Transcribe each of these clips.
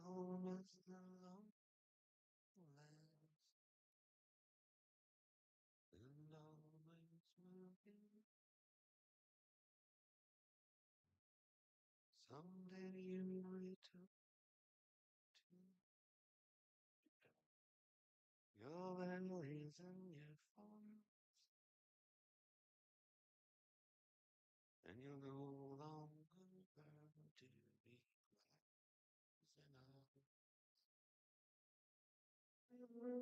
home is the lowlands, and always moving. Someday you return to your valleys and your farms, and you'll no longer burn to be rising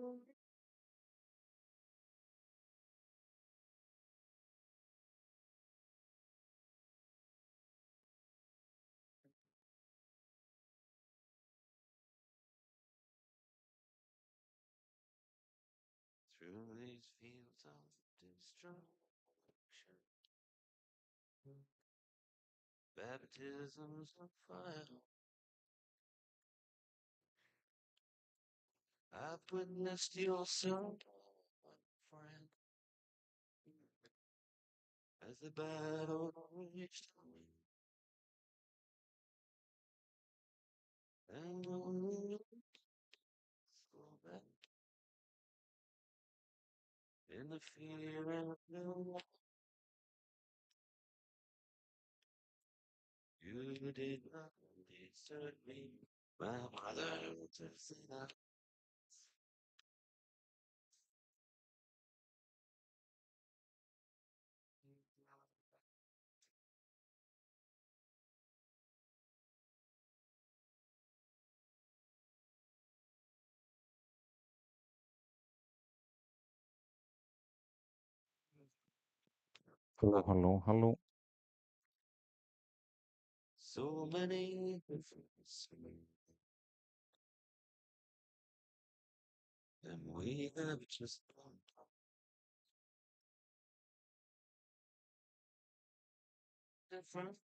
up. Through these fields of destruction, baptisms of fire, I've witnessed your son, friend, as the battle raged on, and only go back in the fear and the you did not desert me, my mother to say that. Hello, hello, hello. So many different and we have just one different.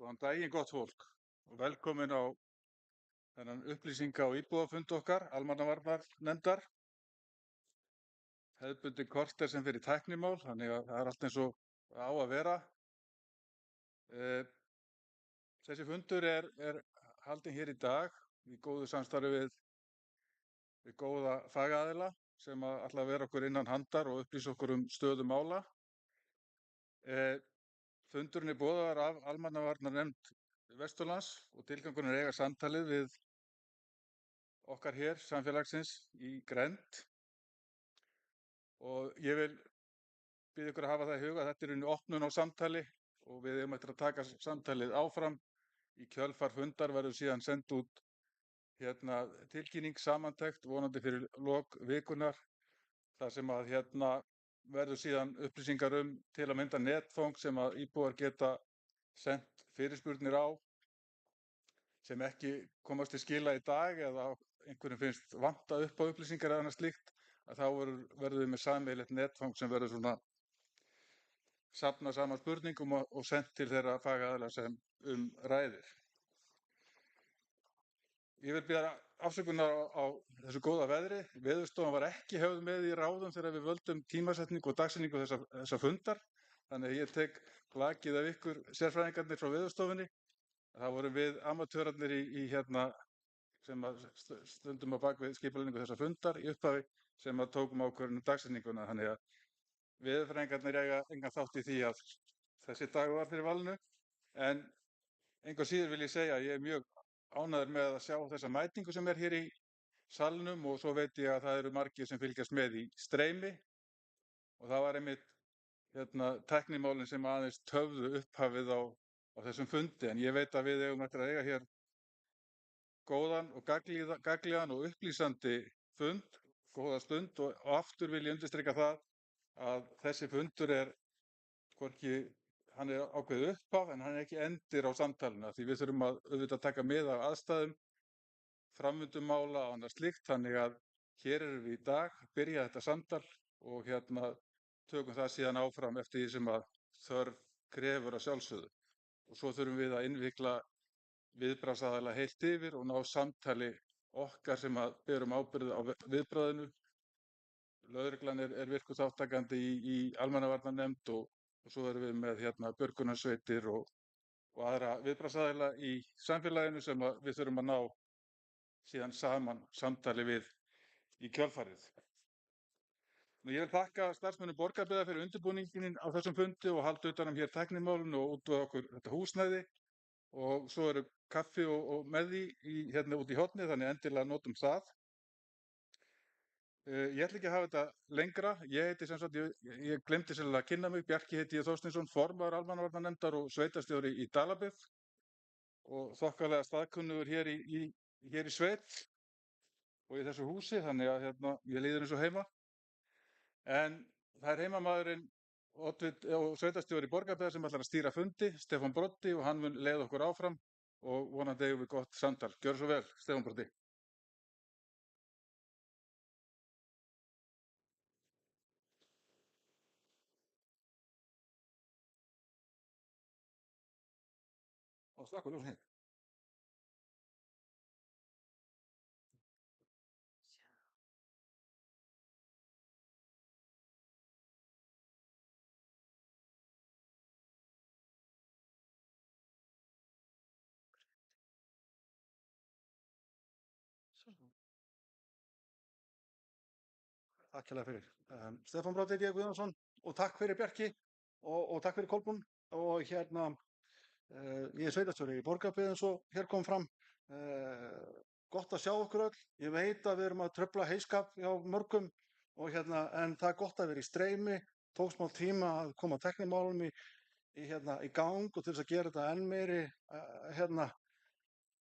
Góðan daginn, gott fólk, og velkomin á þennan upplýsinga- og íbúafund okkar, almannavarnanefndar. Hefðbundin korter sem fyrir tæknimál, þannig að það er allt eins og á að vera. Þessi fundur er haldinn hér í dag í góðu samstarfi við góða fagaðila sem ætla að vera okkur innan handar og upplýsa okkur um stöðu mála. Fundurinn er boðaður af almannavarnanefnd Vesturlands og tilgangurinn er að eiga samtalið við okkar hér samfélagsins í grennd. Og ég vil biðja ykkur að hafa það í huga að þetta er opnun á samtali og við eigum eftir að taka samtalið áfram. Í kjölfar fundar verður síðan send út tilkynning samantekt vonandi fyrir lok vikunar þar sem að verður síðan upplýsingar til að mynda netfang sem að íbúar geta sent fyrirspurnir á sem ekki komast til skila í dag eða einhverjum finnst vanta upp á upplýsingar eða annað slíkt, að þá verðum við með sameiginlegt netfang sem verður svona safna saman spurningum og sent til þeirra fagaðila sem ræðir. Ég vil biðja afsökunar á þessu góða veðri. Veðurstofan var ekki höfð með í ráðum þegar við völdum tímasetningu og dagsetningu þessa fundar. Þannig að ég tek blakið af ykkur sérfræðingarnir frá Veðurstofunni. Það voru við amatörarnir sem stundum á bakvið skipulagningu þessa fundar í upphafi sem tókum ákvörðun dagsetninguna. Þannig að veðurfræðingarnir eiga engan þátt í því að þessi dagur var fyrir valinu. En engu síður vil ég segja að ég er mjög ánægður með að sjá þessa mætingu sem er hér í salnum og svo veit ég að það eru margir sem fylgjast með í streymi og það var einmitt tæknimálin sem aðeins töfðu upphafið á þessum fundi, en ég veit að við eigum eftir að eiga hér góðan og gagnlegan og upplýsandi fund, góða stund og aftur vil ég undirstrika það að þessi fundur er hvorki hann er ákveðið upphaf en hann er ekki endir á samtalinu því við þurfum að auðvitað taka mið af aðstæðum, framvindum mála og annað slíkt, þannig að hér erum við í dag, byrja þetta samtal og tökum það síðan áfram eftir því sem að þörf krefur að sjálfsögðu. Og svo þurfum við að innvikla viðbragðsaðila heilt yfir og ná samtali okkar sem að berum ábyrgð á viðbragðinu. Lögreglan er virkur þátttakandi í almannavarnanefnd og svo erum við með björgunarsveitir og aðra viðbragðsaðila í samfélaginu sem við þurfum að ná síðan saman samtali við í kjölfarið. Ég vil þakka starfsmönnum Borgarbyggðar fyrir undirbúninginn á þessum fundi og halda utan um hér tæknimálin og útvega okkur þetta húsnæði og svo eru kaffi og með því út í horni, þannig endilega notum það. Ég ætla ekki að hafa þetta lengra. Ég heiti sem sagt, ég glemdi sérlega að kynna mig, Bjarki heiti ég Þorsteinsson, formaður almannavarnanefndar og sveitarstjóri í Dalabyggð og þokkalega staðkunnugur hér í sveit og í þessu húsi, þannig að ég líður eins og heima. En það er heimamaðurinn og sveitarstjóri Borgarbyggðar sem ætlar að stýra fundi, Stefán Broddi, og hann mun leiða okkur áfram og vonandi eigum við gott samtal. Gjörðu svo vel, Stefán Broddi. Takk hérlega fyrir. Stefán Broddi heiti ég, Guðjónsson, og takk fyrir Bjarki og takk fyrir Kolbrún. Og ég er sveitarstjóri í Borgarbyggð eins og hér kom fram. Gott að sjá okkur öll. Ég veit að við erum að trufla heyskap hjá mörgum en það er gott að vera í streymi. Tók smá tíma að koma tæknimálum í gang og til þess að gera þetta enn meiri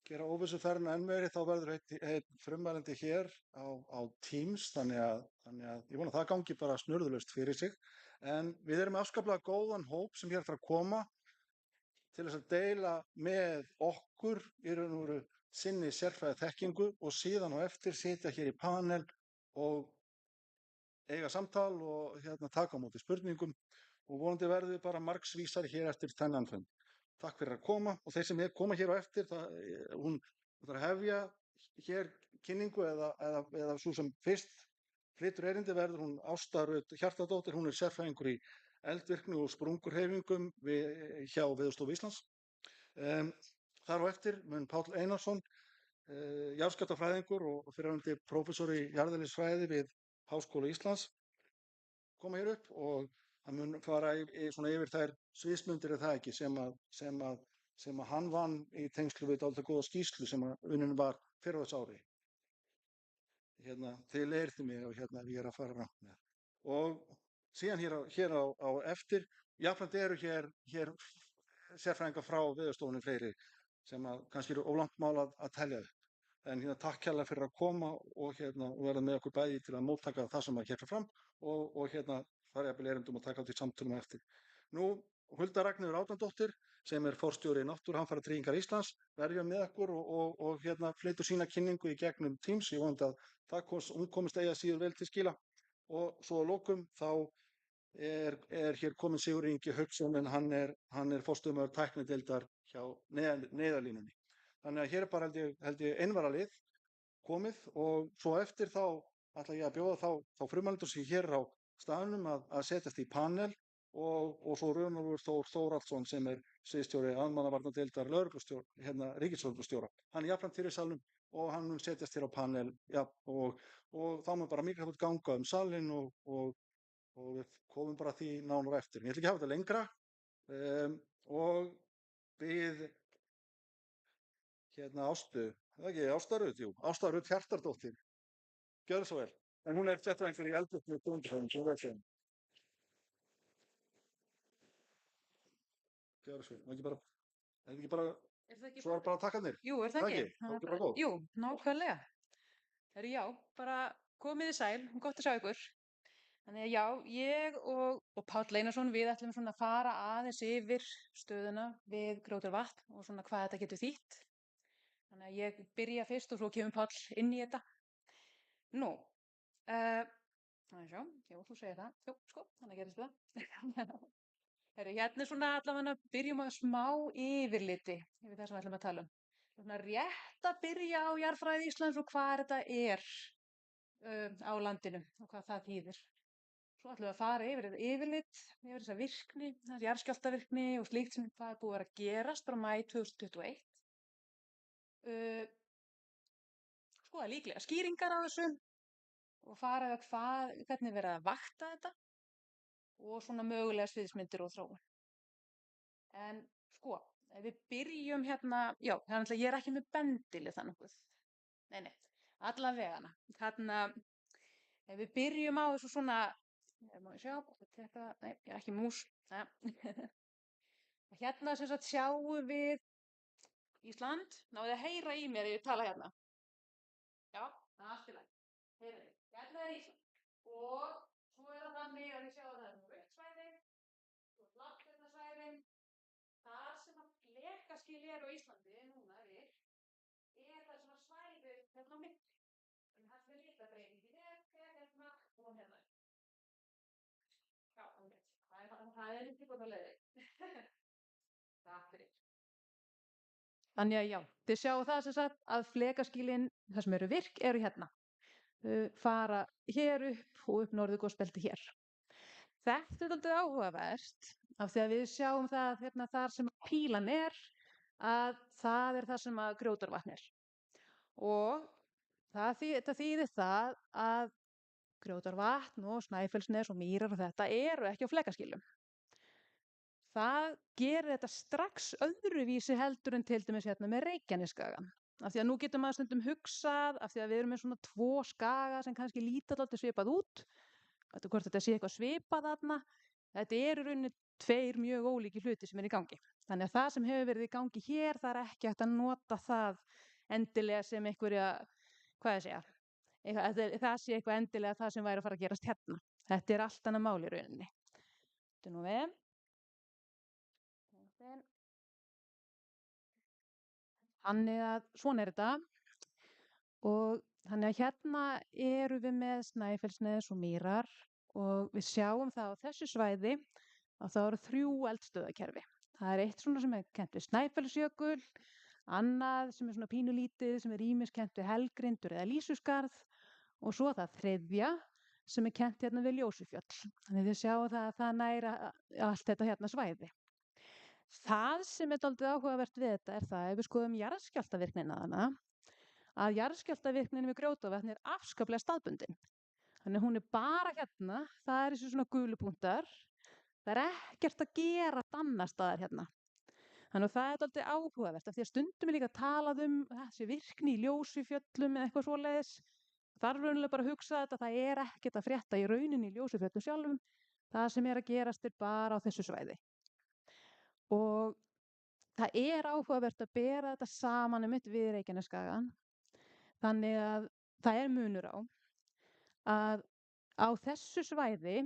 gera óvissuferðina enn meiri, þá verður einn frummælandi hér á Teams, þannig að ég vona að það gangi bara snurðulaust fyrir sig. En við erum með afskaplega góðan hóp sem hér þarf að koma til þess að deila með okkur í raun og veru sinni sérfræðiþekkingu og síðan á eftir sitja hér í panel og eiga samtal og taka á móti spurningum og vonandi verður við bara margsvísari hér eftir þennan fund. takk fyrir að koma og þeir sem koma hér á eftir, hún þarf að hefja hér kynningu eða svo sem fyrst flytur erindi verður hún Ásta Rut Hjartardóttir, hún er sérfræðingur í eldvirkni og sprungurhreyfingum hjá Veðurstofu Íslands. Þar á eftir mun Páll Einarsson, jarðskjálftafræðingur og fyrrverandi prófessor í jarðeðlisfræði við Háskóla Íslands, koma hér upp og hann mun fara svona yfir þær sviðsmyndir það ekki sem að hann vann í tengslu við dálítið góða skýrslu sem unnin var fyrr á þessu ári. Þið leirðu mig og ég er að fara rangt með. Og síðan hér á eftir, jafnframt eru hér sérfræðingar frá Veðurstofunni fleiri sem að kannski eru ólangt mál að telja upp. En takk kærlega fyrir að koma og verða með okkur bæði til að móttaka það sem að hér fer fram og fara jafnvel erindum og taka á því samtölum eftir. Nú, Hulda Ragnheiður Árnadóttir sem er forstjóri Náttúruhamfaratryggingar Íslands verður með okkur og flytur sína kynningu í gegnum Teams. Ég vonandi að hún komist eigi að síður vel til skila. Og svo að lokum þá er hér komin Sigurður Ingi Hauksson en hann er forstöðumaður tæknideildar hjá Neyðarlínunni. Þannig að hér er bara held ég einvaralið komið og svo eftir þá ætla ég að bjóða þá frumældur sem hér á staðnum að setjast í panel og svo Runólfur Þór Þórhallsson sem er sviðsstjóri almannavarnadeildar ríkislögreglustjóra. Hann er jafnframt hér í salnum og hann mun setjast hér á panel og þá mun bara mikrofónn ganga salinn og við komum bara því nánar eftir. Ég ætla ekki að hafa þetta lengra og við Ásta Rut Hjartardóttir. Gjörðu svo vel. En hún er sérfræðingur í eldvirkni og sprungurhreyfingum, sem við segjum. Gjörðu svo vel. Er ekki bara svo bara takkarnir? Jú, er það ekki? Það er bara góð. Jú, nákvæmlega. Já, bara komið í sæl, gott að sjá ykkur. Þannig að já, ég og Páll Einarsson, við ætlum svona að fara aðeins yfir stöðuna við Grjótárvatn og svona hvað þetta getur þýtt. Þannig að ég byrja fyrst og svo kemur Páll inn í þetta. Nú, þú segir það. Jú, sko, þannig gerist það. Hérna er svona allavega byrjum á smá yfirliti yfir það sem við ætlum að tala um. Svona rétt að byrja á jarðfræði Íslands og hvað þetta er á landinu og hvað það þýðir. Svo ætlum við að fara yfir þetta yfirlit, yfir þessa virkni, þessi jarðskjálftavirkni og slíkt sem hvað er búið að gerast bara maí 2021. Skoða líklega skýringar á þessu og fara yfir hvernig verið að vakta þetta og svona mögulega sviðsmyndir og þróun. En sko, ef við byrjum þannig að ég er ekki með bendilið það nokkuð. Nei, allavegana. Ef við byrjum á þessu svona, má ég sjá, nei, ég er ekki mús. Hérna sem sagt sjáum við Ísland. Náðu að heyra í mér ef ég tala hérna. Já, allt í lagi. Heyrðu, hérna er Ísland. Og svo er það þannig að við sjáum að það er rautt svæði, svo blátt þar sem að flekaskil eru á Íslandi núna er það svona svæði hérna á milli. En það er litabreytingin hérna og hérna. Já, það er ekki gott að leiði. Takk fyrir. Þannig að já, þið sjáu það sem sagt að flekaskilin, það sem eru virk, eru hérna. Fara hér upp og upp norðurgosbelti hér. Þetta er aldrei áhugavert af því að við sjáum það hérna þar sem pílan er að það er það sem að Grjótárvatn er. Og þetta þýðir það að Grjótárvatn og Snæfellsnes og Mýrar og þetta eru ekki á flekaskilum. Það gerir þetta strax öðruvísi heldur en til dæmis hérna með Reykjanesskagann. Af því að nú getur maður stundum hugsað, af því að við erum með svona 2 skaga sem kannski líta dálítið svipað út. Hvort þetta sé eitthvað svipað þarna. Þetta eru rauninni 2 mjög ólíkir hluti sem er í gangi. Þannig að það sem hefur verið í gangi hér, það er ekki hægt að nota það endilega sem einhverja, það sé eitthvað endilega það sem væri að fara að gerast hérna. Þetta er allt annað mál í rauninni. Þetta er nú við. Þannig að svona er þetta og þannig að hérna eru við með Snæfellsnes og Mýrar og við sjáum það á þessu svæði að það eru 3 eldstöðvakerfi. Það er eitt svona sem er kennt við Snæfellsjökul, annað sem er svona pínulítið sem er ýmist kennt við Helgrindur eða Lýsuskarð og svo það þriðja sem er kennt hérna við Ljósufjöll. Þannig þið sjáu það að það næra allt þetta hérna svæði. Það sem er dálítið áhugavert við þetta er það ef við skoðum jarðskjálftavirknina þarna að jarðskjálftavirknin við Grjótavatn er afskaplega staðbundin. Þannig hún er bara hérna, það er þessi svona gulu punktar, það er ekkert að gera annars staðar hérna. Þannig að það er dálítið áhugavert af því að stundum er líka talað þessi virkni í Ljósufjöllum eða eitthvað svoleiðis. Það er raunlega bara að hugsa þetta, það er ekkert að frétta í rauninni í Ljósufjöllum sjálfum, það sem er að gerast er bara á þessu svæði. Og það er áhugavert að bera þetta saman við Reykjanesskagann. Þannig að það er munur á að á þessu svæði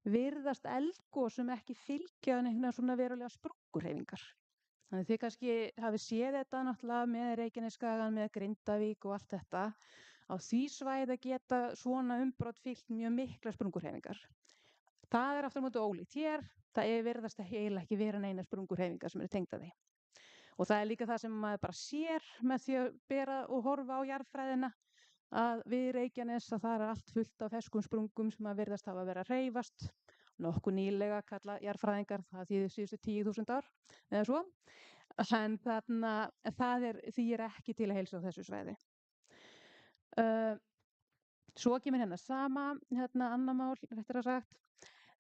virðast eldgosum ekki fylgja einhverjar svona verulega sprunguhreyfingar. Þannig þið kannski hafið séð þetta náttúrulega með Reykjanesskagann, með Grindavík og allt þetta. Á því svæði geta svona umbrot fylgt mjög miklar sprunguhreyfingar. Það er aftur á móti ólíkt hér, það virðast eiginlega ekki vera neinar sprunguhreyfingar sem eru tengdar því. Og það er líka það sem maður bara sér með því að bera og horfa á jarðfræðina að við Reykjanes að það er allt fullt af ferskum sprungum sem að virðast hafa verið að hreyfast. Nokkuð nýlega kalla jarðfræðingar það þýðir síðustu 10.000 ár eða svo. En því er ekki til að heilsa á þessu svæði. Svo kemur hérna sama, annað mál, réttar að sagt.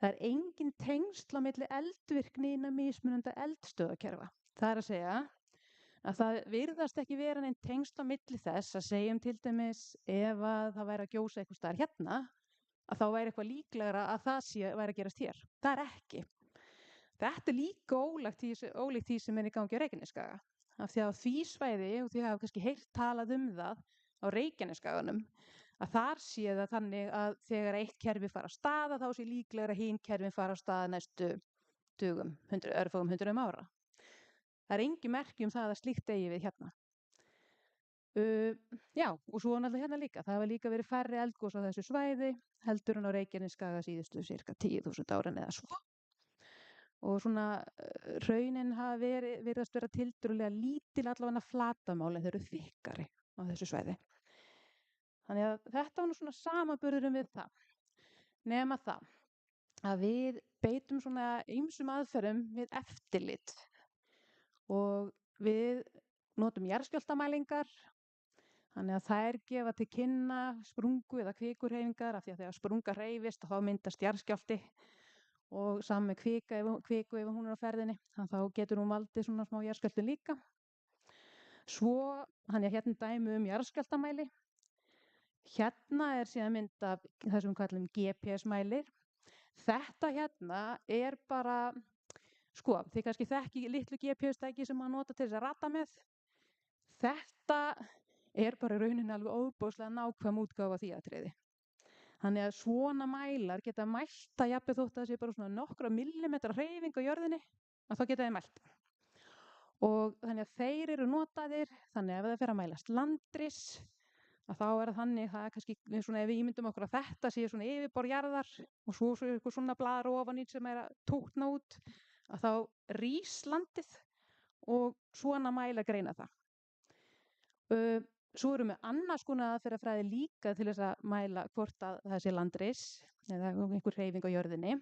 Það er engin tengsl á milli eldvirkni innan mismunandi eldstöðvakerfa. Það er að segja að það virðast ekki vera nein tengsl á milli þess að segjum til dæmis ef að það væri að gjósa eitthvað staðar hérna, að þá væri eitthvað líklegra að það væri að gerast hér. Það er ekki. Þetta er líka ólíkt því sem er í gangi á Reykjanesskaga. Af því að á því svæði, og þið hafa kannski heyrt talað það á Reykjanesskaganum, að þar sé það þannig að þegar eitt kerfi fara af stað þá sé líklegra hin kerfin fara af stað næstu dögum, örfáum hundruðum ára. Það er engin merki það að slíkt eigi við hérna. Já, og svo náttúrulega hérna líka. Það hafa líka verið færri eldgos á þessu svæði heldur en á Reykjanesskaga síðustu cirka 10.000 árin eða svo. Og svona hraunin hafa virðast vera tiltölulega lítil allavega flatamáli þeir eru þykkari á þessu svæði. Þannig að þetta var nú svona samanburðurinn við það. Nema það að við beitum svona ýmsum aðferðum við eftirlit og við notum jarðskjálftamælingar. Þannig að þær gefa til kynna sprungu eða kvikurhreyfingar af því að þegar sprunga hreyfist þá myndast jarðskjálfti og saman með kviku ef hún er á ferðinni, þá getur hún valdið svona smá jarðskjálftum líka. Svo, hérna dæmi jarðskjálftamæli. Hérna er síðan mynd af það sem við kallum GPS-mælir. Þetta hérna er bara, þið kannski þekki litlu GPS-tæki sem maður nota til þess að rata með. Þetta er bara rauninni alveg óbóðslega nákvæm útgáfa því atriði. Þannig að svona mælar geta mælt að jafnvel þótt að það sé bara svona nokkra millimetra hreyfing á jörðinni, að þá geta þið mælt. Og þannig að þeir eru notaðir, þannig að ef það fer að mælast landris, að þá er það þannig, það er kannski svona ef við ímyndum okkur að þetta sé svona yfirborð jarðar og svo eitthvað svona blaðar ofan í sem er að tókna út, að þá rís landið og svona mæla greina það. Svo erum við annars konar aðferðafræði líka til þess að mæla hvort að það sé landris eða einhver hreyfing á jörðinni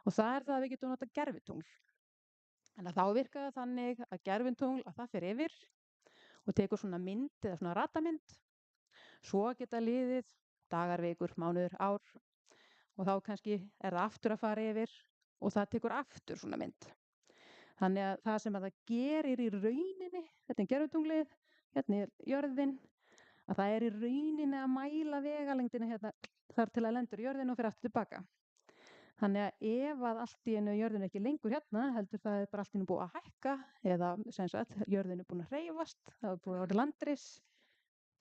og það er það að við getum notað gervitungl. En þá virkar það þannig að gervitungl að það fer yfir og tekur svona mynd eða svona ratamynd. Svo geta liðið dagar, vikur, mánuður, ár og þá kannski er það aftur að fara yfir og það tekur aftur svona mynd. Þannig að það sem að það gerir í rauninni, þetta er gervitunglið, hérna er jörðin, að það er í rauninni að mæla vegalengdina hérna þar til að lendur jörðin og fer aftur tilbaka. Þannig að ef að allt í einu jörðin ekki lengur hérna, heldur það er bara allt í einu búið að hækka eða sem sagt jörðin er búin að hreyfast, það er búið að vera landris,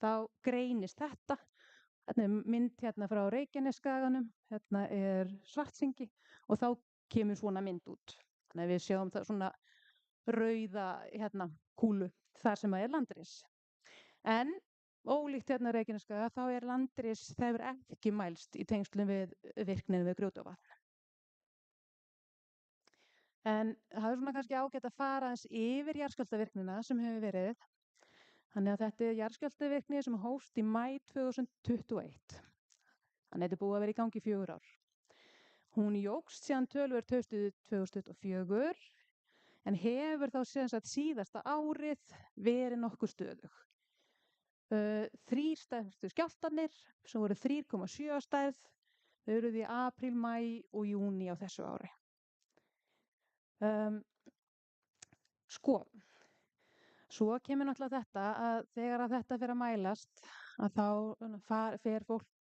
þá greinist þetta. Hérna er mynd hérna frá Reykjanesskaganum, hérna er Svartsengi og þá kemur svona mynd út. Þannig að við sjáum það svona rauða hérna kúlu þar sem það er landris. En ólíkt hérna Reykjanesskaga þá er landris, það hefur ekki mælst í tengslum við virkninu við Grjótavatn. En það er svona kannski ágætt að fara aðeins yfir jarðskjálftavirknina sem hefur verið. Þannig að þetta er jarðskjálftavirkni sem hófst í maí 2021. Þannig að þetta er búið að vera í gangi í 4 ár. Hún jókst síðan töluvert haustið 2024 en hefur þá sem sagt síðasta árið verið nokkuð stöðug. 3 stærstu skjálftarnir sem voru 3,7 að stærð þau eruðu í apríl, maí og júní á þessu ári. Svo kemur náttúrulega þetta að þegar að þetta fer að mælast að þá fer fólk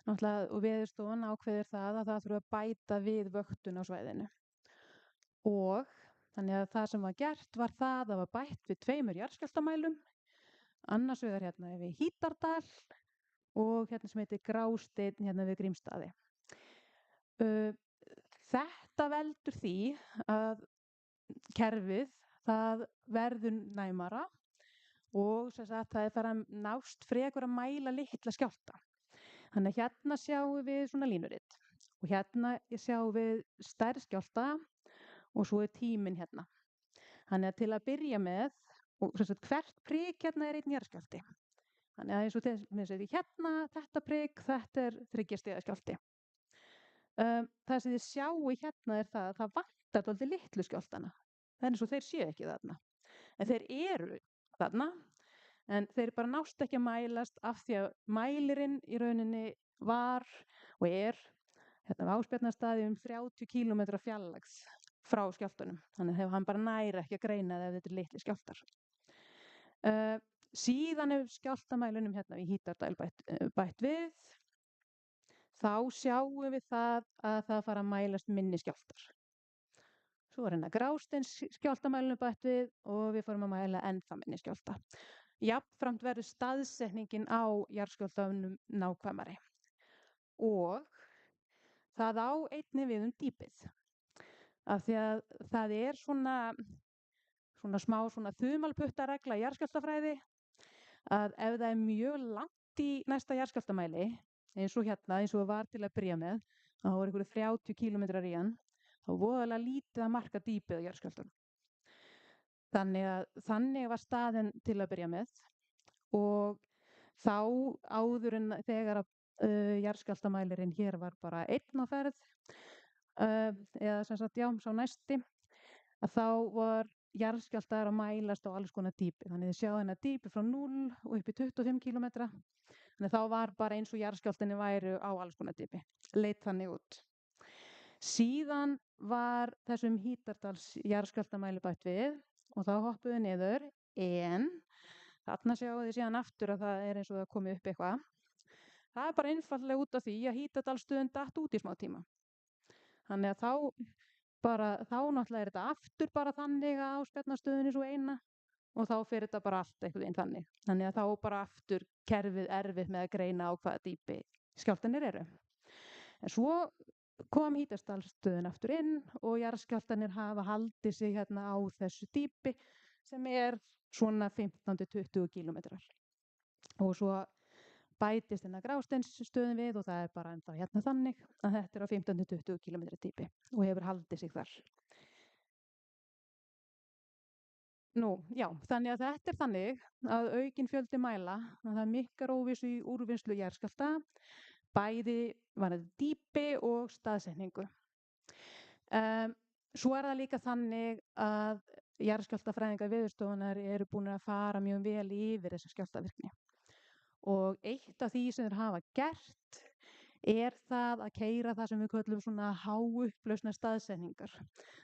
náttúrulega og Veðurstofan ákveður það að það þurfa að bæta við vöktun á svæðinu. Og þannig að það sem var gert var það að var bætt við 2 jarðskjálftamælum, annars vegar hérna við Hítardal og hérna sem heitir Grásteinn hérna við Grímsstaði. Þetta veldur því að kerfið það verður næmara og sem sagt það er farið að nást frekar að mæla litla skjálfta. Þannig að hérna sjáum við svona línurit og hérna sjáum við stærð skjálfta og svo er tíminn hérna. Þannig að til að byrja með, og sem sagt hvert prik hérna er einn jarðskjálfti. Þannig að eins og þess hérna, þetta prik, þetta er 3 stiga skjálfti. Það sem þið sjáu hérna er það að það vantar dálítið litlu skjálftana. Það er eins og þeir séu ekki þarna. En þeir eru þarna, en þeir bara nást ekki að mælast af því að mælirinn í rauninni var og er hérna á Ásbjarnarstaði 30 kílómetra fjarlægð frá skjálftunum. Þannig að hann bara næri ekki að greina það ef þetta er litli skjálftar. Síðan ef skjálftamælunum hérna í Hítardal bætt við, þá sjáum við það að það fara að mælast minni skjálftar. Svo er hérna Grásteins skjálftamælunum bætt við og við fórum að mæla ennþá minni skjálfta. Jafnframt verður staðsetningin á jarðskjálftanum nákvæmari. Og það á einnig við dýpið. Af því að það er svona smá þumalputtaregla í jarðskjálftafræði að ef það er mjög langt í næsta jarðskjálftamæli, eins og var til að byrja með, þá voru einhverjir 30 kílómetrar í hann, þá voðalega lítið að marka dýpið á jarðskjálftanum. Þannig var staðinn til að byrja með og þá áður en þegar jarðskjálftamælirinn hér var bara einn á ferð, eða sem sagt sá næsti, að þá var jarðskjálftar að mælast á alls konar dýpi. Þannig þið sjáu hérna dýpi frá 0 og upp í 25 kílómetra. Þannig þá var bara eins og jarðskjálftinni væru á alls konar dýpi. Leit þannig út. Síðan var þessum Hítardals jarðskjálftamæli bætt við og þá hoppuðu niður, en þarna sjáu þið síðan aftur að það er eins og það komi upp eitthvað. Það er bara einfaldlega út af því að Hítardalsstöðin datt út í smá tíma. Þannig að þá náttúrulega er þetta aftur bara þannig að Ásbjarnarstöðin svo eina og þá fer þetta bara allt einhvern veginn þannig. Þannig að þá bara aftur kerfið erfitt með að greina á hvaða dýpi skjálftanir eru. En svo kom Hítardalsstöðin aftur inn og jarðskjálftanir hafa haldið sig hérna á þessu dýpi sem er svona 15-20 kílómetrar. Og svo bætist hérna Grásteinsstöðin við og það er bara ennþá hérna þannig að þetta er á 15-20 kílómetra dýpi og hefur haldið sig þar. Þannig að þetta er þannig að aukinn fjöldi mæla að það er miklar óvissu í úrvinnslu jarðskjálfta, bæði varðandi dýpi og staðsetningu. Svo er það líka þannig að jarðskjálftafræðingar Veðurstofunnar eru búin að fara mjög vel yfir þessa skjálftavirkni. Og eitt af því sem þeir hafa gert er það að keyra það sem við köllum svona háupplausna staðsetningar.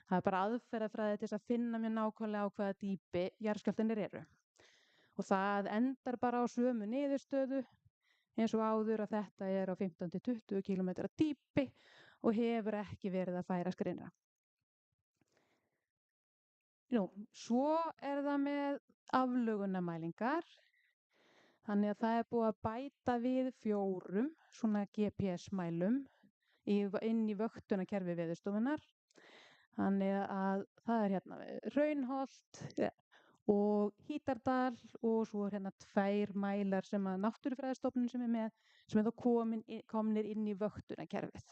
Það er bara aðferðafræði til þess að finna mjög nákvæmlega á hvaða dýpi jarðskjálftarnir eru. Og það endar bara á sömu niðurstöðu eins og áður að þetta er á 15-20 kílómetra dýpi og hefur ekki verið að færa skrinnra. Svo er það með aflögunarmælingar. Þannig að það er búið að bæta við 4 svona GPS-mælum inn í vöktunarkerfi Veðurstofunnar. Þannig að það er hérna Hraunholt og Hítardal og svo er hérna 2 mælar sem að Náttúrufræðistofnun sem er með, sem er þá komnir inn í vöktunarkerfið.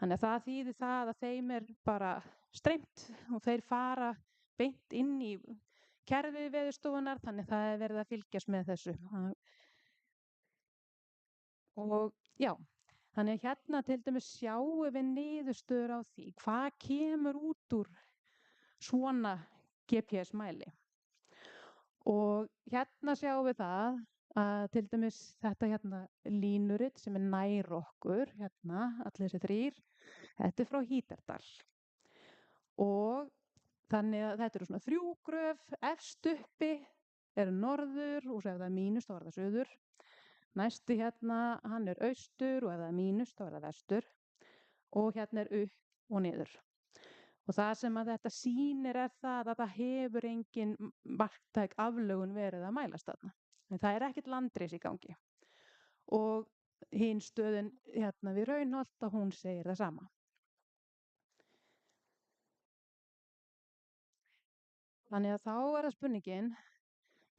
Þannig að það þýðir það að þeim er bara streymt og þeir fara beint inn í kerfi Veðurstofunnar, þannig að það er verið að fylgjast með þessu. Og já, þannig að hérna til dæmis sjáum við niðurstöður á því hvað kemur út úr svona GPS-mæli. Og hérna sjáum við það að til dæmis þetta hérna línurit sem er nær okkur, hérna, allir þessi þrír, þetta er frá Hítardal. Og þannig að þetta eru svona 3 gröf, efst uppi er norður og ef það er mínus þá er það suður. Næsti hérna, hann er austur og ef það er mínus þá er það vestur. Og hérna er upp og niður. Og það sem að þetta sýnir er það að það hefur engin marktæk aflögun verið að mælast þarna. En það er ekkert landris í gangi. Og hin stöðin hérna við Raunholt að hún segir það sama. Þannig að þá er það spurningin,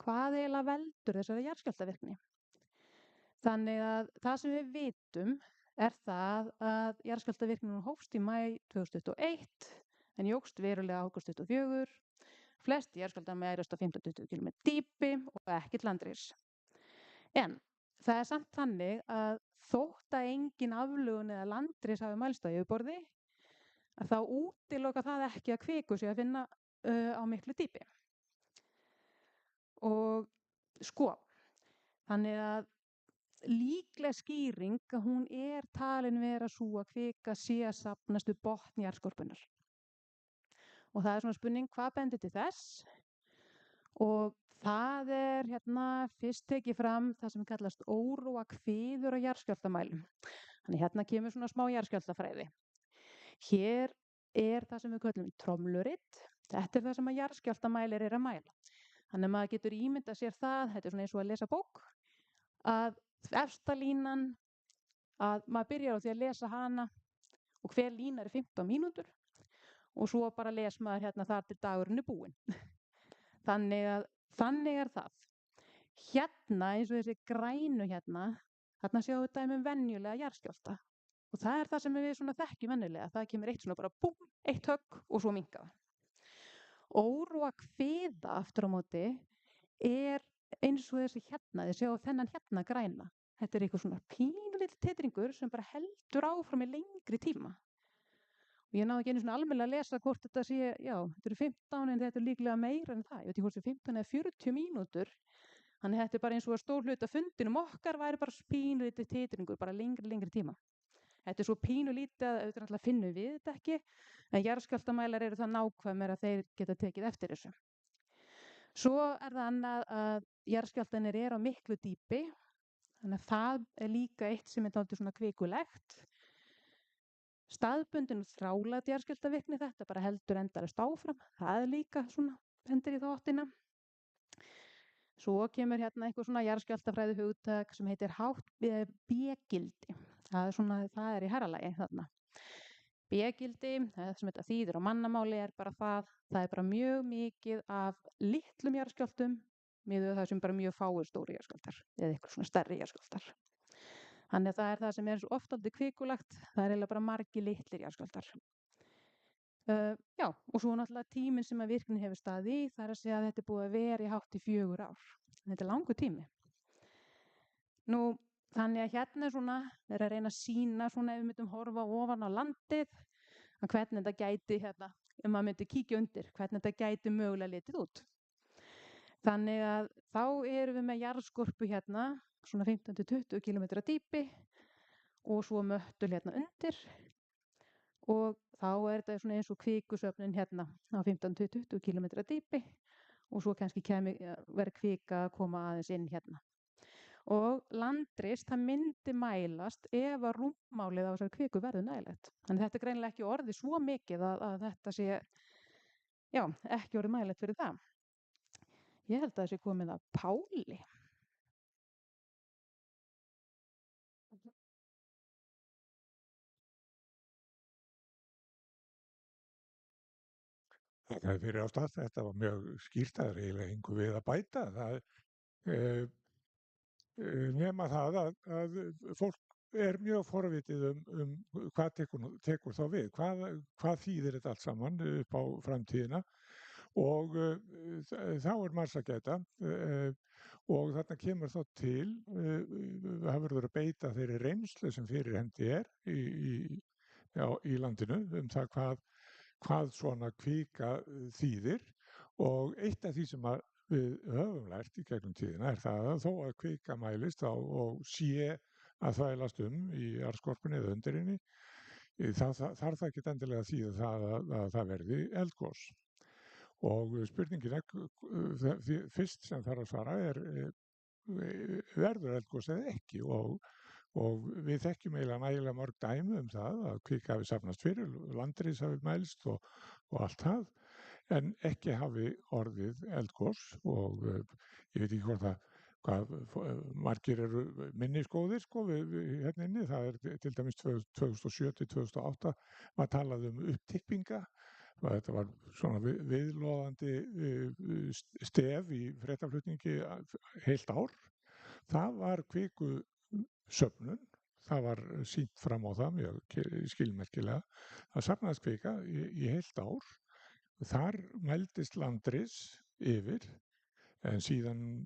hvað eiginlega veldur þessari jarðskjálftavirkni? Þannig að það sem við vitum er það að jarðskjálftavirknin hófst í maí 2021 en jókst verulega ágúst 2024. Flest jarðskjálftar mældust á 15-20 km dýpi og ekkert landris. En það er samt þannig að þótt að engin aflögun eða landris hafi mælst á yfirborði, að þá útilokar það ekki að kviku sé að finna á miklu dýpi. Og sko, þannig að líkleg skýring að hún er talin vera sú að kvika sé að safnast við botn jarðskorpunnar. Og það er svona spurning, hvað bendir til þess? Og það er hérna fyrst tekið fram það sem kallast óróakviður á jarðskjálftamælum. Þannig hérna kemur svona smá jarðskjálftafræði. Hér er það sem við köllum tromlurit. Þetta er það sem að jarðskjálftamælir er að mæla. Þannig að maður getur ímyndað sér það, þetta er svona eins og að lesa bók, að efsta línan, að maður byrjar á því að lesa hana og hver lína er 15 mínútur og svo bara les maður hérna þar til dagurinn er búinn. Þannig er það. Hérna eins og þessi grænu hérna, þarna sjáum við dæmi um venjulega jarðskjálfta og það er það sem við svona þekkjum venjulega. Það kemur eitt svona bara búm, eitt högg og svo minnka það. Óróakviða aftur á móti er eins og þessi hérna, þið sjáu þennan hérna græna. Þetta er eitthvað svona pínulítill titringur sem bara heldur áfram í lengri tíma. Og ég náði ekki einu svona almennilega að lesa hvort þetta sé, já, þetta eru 15 en þetta er líklega meira en það. Ég veit ekki hvort þetta er 15 eða 40 mínútur. Þannig þetta er bara eins og að stór hluta fundinum okkar væri bara pínulítill titringur, bara lengri tíma. Þetta er svo pínulítið að auðvitað náttúrulega finnum við þetta ekki, en jarðskjálftamælar eru það nákvæmir að þeir geta tekið eftir þessu. Svo er það annað að jarðskjálftarnir eru á miklu dýpi, þannig að það er líka eitt sem er dálítið svona kvikulegt. Staðbundin og þrálát jarðskjálftavirkni, þetta bara heldur endalaust áfram, það er líka svona bendir í þá áttina. Svo kemur hérna eitthvað svona jarðskjálftafræði hugtak sem heitir hátt B-gildi. Það er í herralagi þarna. B-gildi, það sem þetta þýðir á mannamáli er bara það er bara mjög mikið af litlum jarðskjálftum miðað við það sem bara mjög fáir stóri jarðskjálftar eða eitthvað svona stærri jarðskjálftar. Þannig að það er það sem er svo oft aldrei kvikulegt, það er eiginlega bara margir litlir jarðskjálftar. Já, og svo náttúrulega tíminn sem að virknin hefur staðið í, það er að segja að þetta er búið að vera í hátt í 4 ár. Þetta er langur tími. Nú, þannig að hérna er svona, er að reyna að sýna svona ef við myndum horfa ofan á landið, að hvernig þetta gæti hérna, ef maður myndi kíkja undir, hvernig þetta gæti mögulega litið út. Þannig að þá erum við með jarðskorpu hérna, svona 15-20 km dýpi og svo möttul hérna undir og þá er þetta svona eins og kvikusöfnin hérna á 15-20 km dýpi og svo kannski verður kvika að koma aðeins inn hérna. Og landris, það myndi mælast ef að rúmmálið á þessari kviku verður nægilegt. Þannig þetta er greinilega ekki orðið svo mikið að þetta sé, já, ekki orðið mælegt fyrir það. Ég held að það sé komið að Páli. Þakka þér fyrir ástæð. Þetta var mjög skýrt, það er eiginlega engu við að bæta. Nema það að fólk er mjög forvitið hvað tekur þá við, hvað þýðir þetta allt saman upp á framtíðina og þá er margs að gæta og þarna kemur þá til það verður að beita þeirri reynslu sem fyrir hendi er í landinu það hvað svona kvika þýðir og eitt af því sem við höfum lært í gegnum tíðina er það að þó að kvika mælist og sé að þvælast í jarðskorpunni eða undirinni, þarf það ekki endilega að þýða að það verði eldgos. Og spurningin er, fyrst sem þarf að svara verður eldgos eða ekki og við þekkjum eiginlega nægilega mörg dæmi það að kvika hafi safnast fyrir, landris hafi mælst og allt það, en ekki hafi orðið eldgos og ég veit ekki hvort hvað margir eru minnisgóðir hérna inni, það er til dæmis 2007-2008 var talað upptippinga, þetta var svona viðloðandi stef í fréttaflutningi heilt ár, það var kvikusöfnun, það var sýnt fram á það mjög skilmerkilega, það safnaðist kvika í heilt ár, þar mældist landris yfir en síðan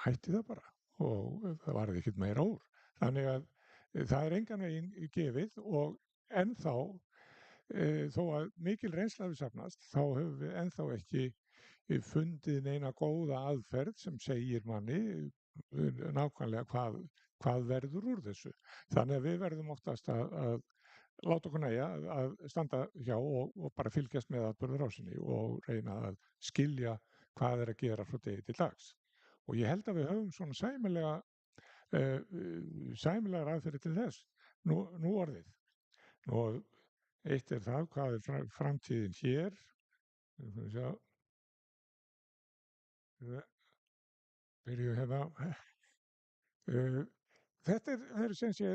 hætti það bara og það varði ekkert meira úr. Þannig að það er engan veginn gefið og ennþá, þó að mikil reynsla hafi safnast, þá höfum við ennþá ekki fundið neina góða aðferð sem segir manni nákvæmlega hvað verður úr þessu. Þannig að við verðum oftast að láta okkur nægja að standa hjá og bara fylgjast með atburðarásinni og reyna að skilja hvað er að gera frá degi til dags. Og ég held að við höfum svona sæmilegar aðferðir til þess nú orðið. Og eitt er það, hvað er framtíðin hér? Byrjum hérna. Þetta er sem sé,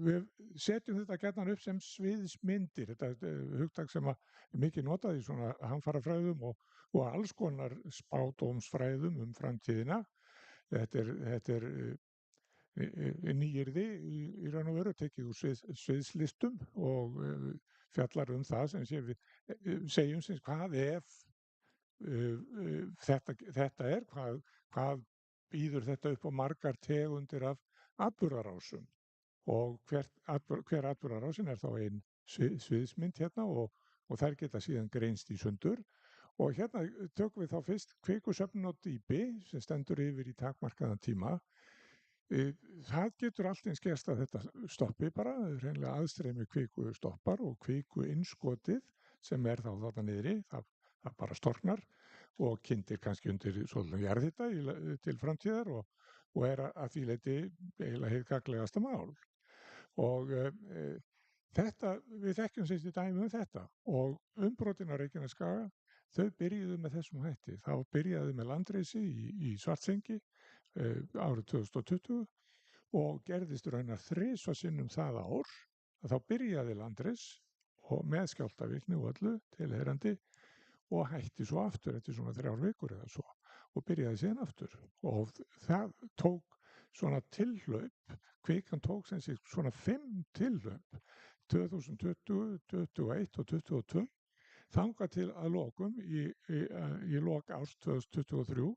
við setjum þetta gjarnan upp sem sviðsmyndir, þetta hugtak sem er mikið notað í svona hamfarafræðum og alls konar spádómsfræðum framtíðina. Þetta er nýyrði í raun og veru tekið úr sviðslistum og fjallar það sem sé við segjum sem hvað ef þetta er, hvað býður þetta upp á margar tegundir af atburðarásum og hver atburðarásin er þá ein sviðsmynd hérna og þær geta síðan greinst í sundur og hérna tökum við þá fyrst kvikusöfnun á dýpi sem stendur yfir í takmarkaðan tíma. Það getur allt eins gerst að þetta stoppi bara, hreinlega aðstreymi kviku stoppar og kviku innskotið sem er þá þarna niðri, það bara storknar og kyndir kannski undir svolítið jarðhita til framtíðar og er að því leyti eiginlega hið gagnlegasta mál. Og við þekkjum sem dæmi þetta og umbrotin á Reykjanesskaga, þau byrjuðu með þessum hætti. Þá byrjaði með landrisi í Svartsengi árið 2020 og gerðist raunar þrisvar sinnum það ár að þá byrjaði landris og með skjálftavirkni og öllu tilheyrandi og hætti svo aftur eftir svona 3 vikur eða svo og byrjaði síðan aftur og það tók svona tilhlaup, kvikan tók sem sé svona 5 tilhlaup 2020, 2021 og 2022 þangað til að lokum í lok árs 2023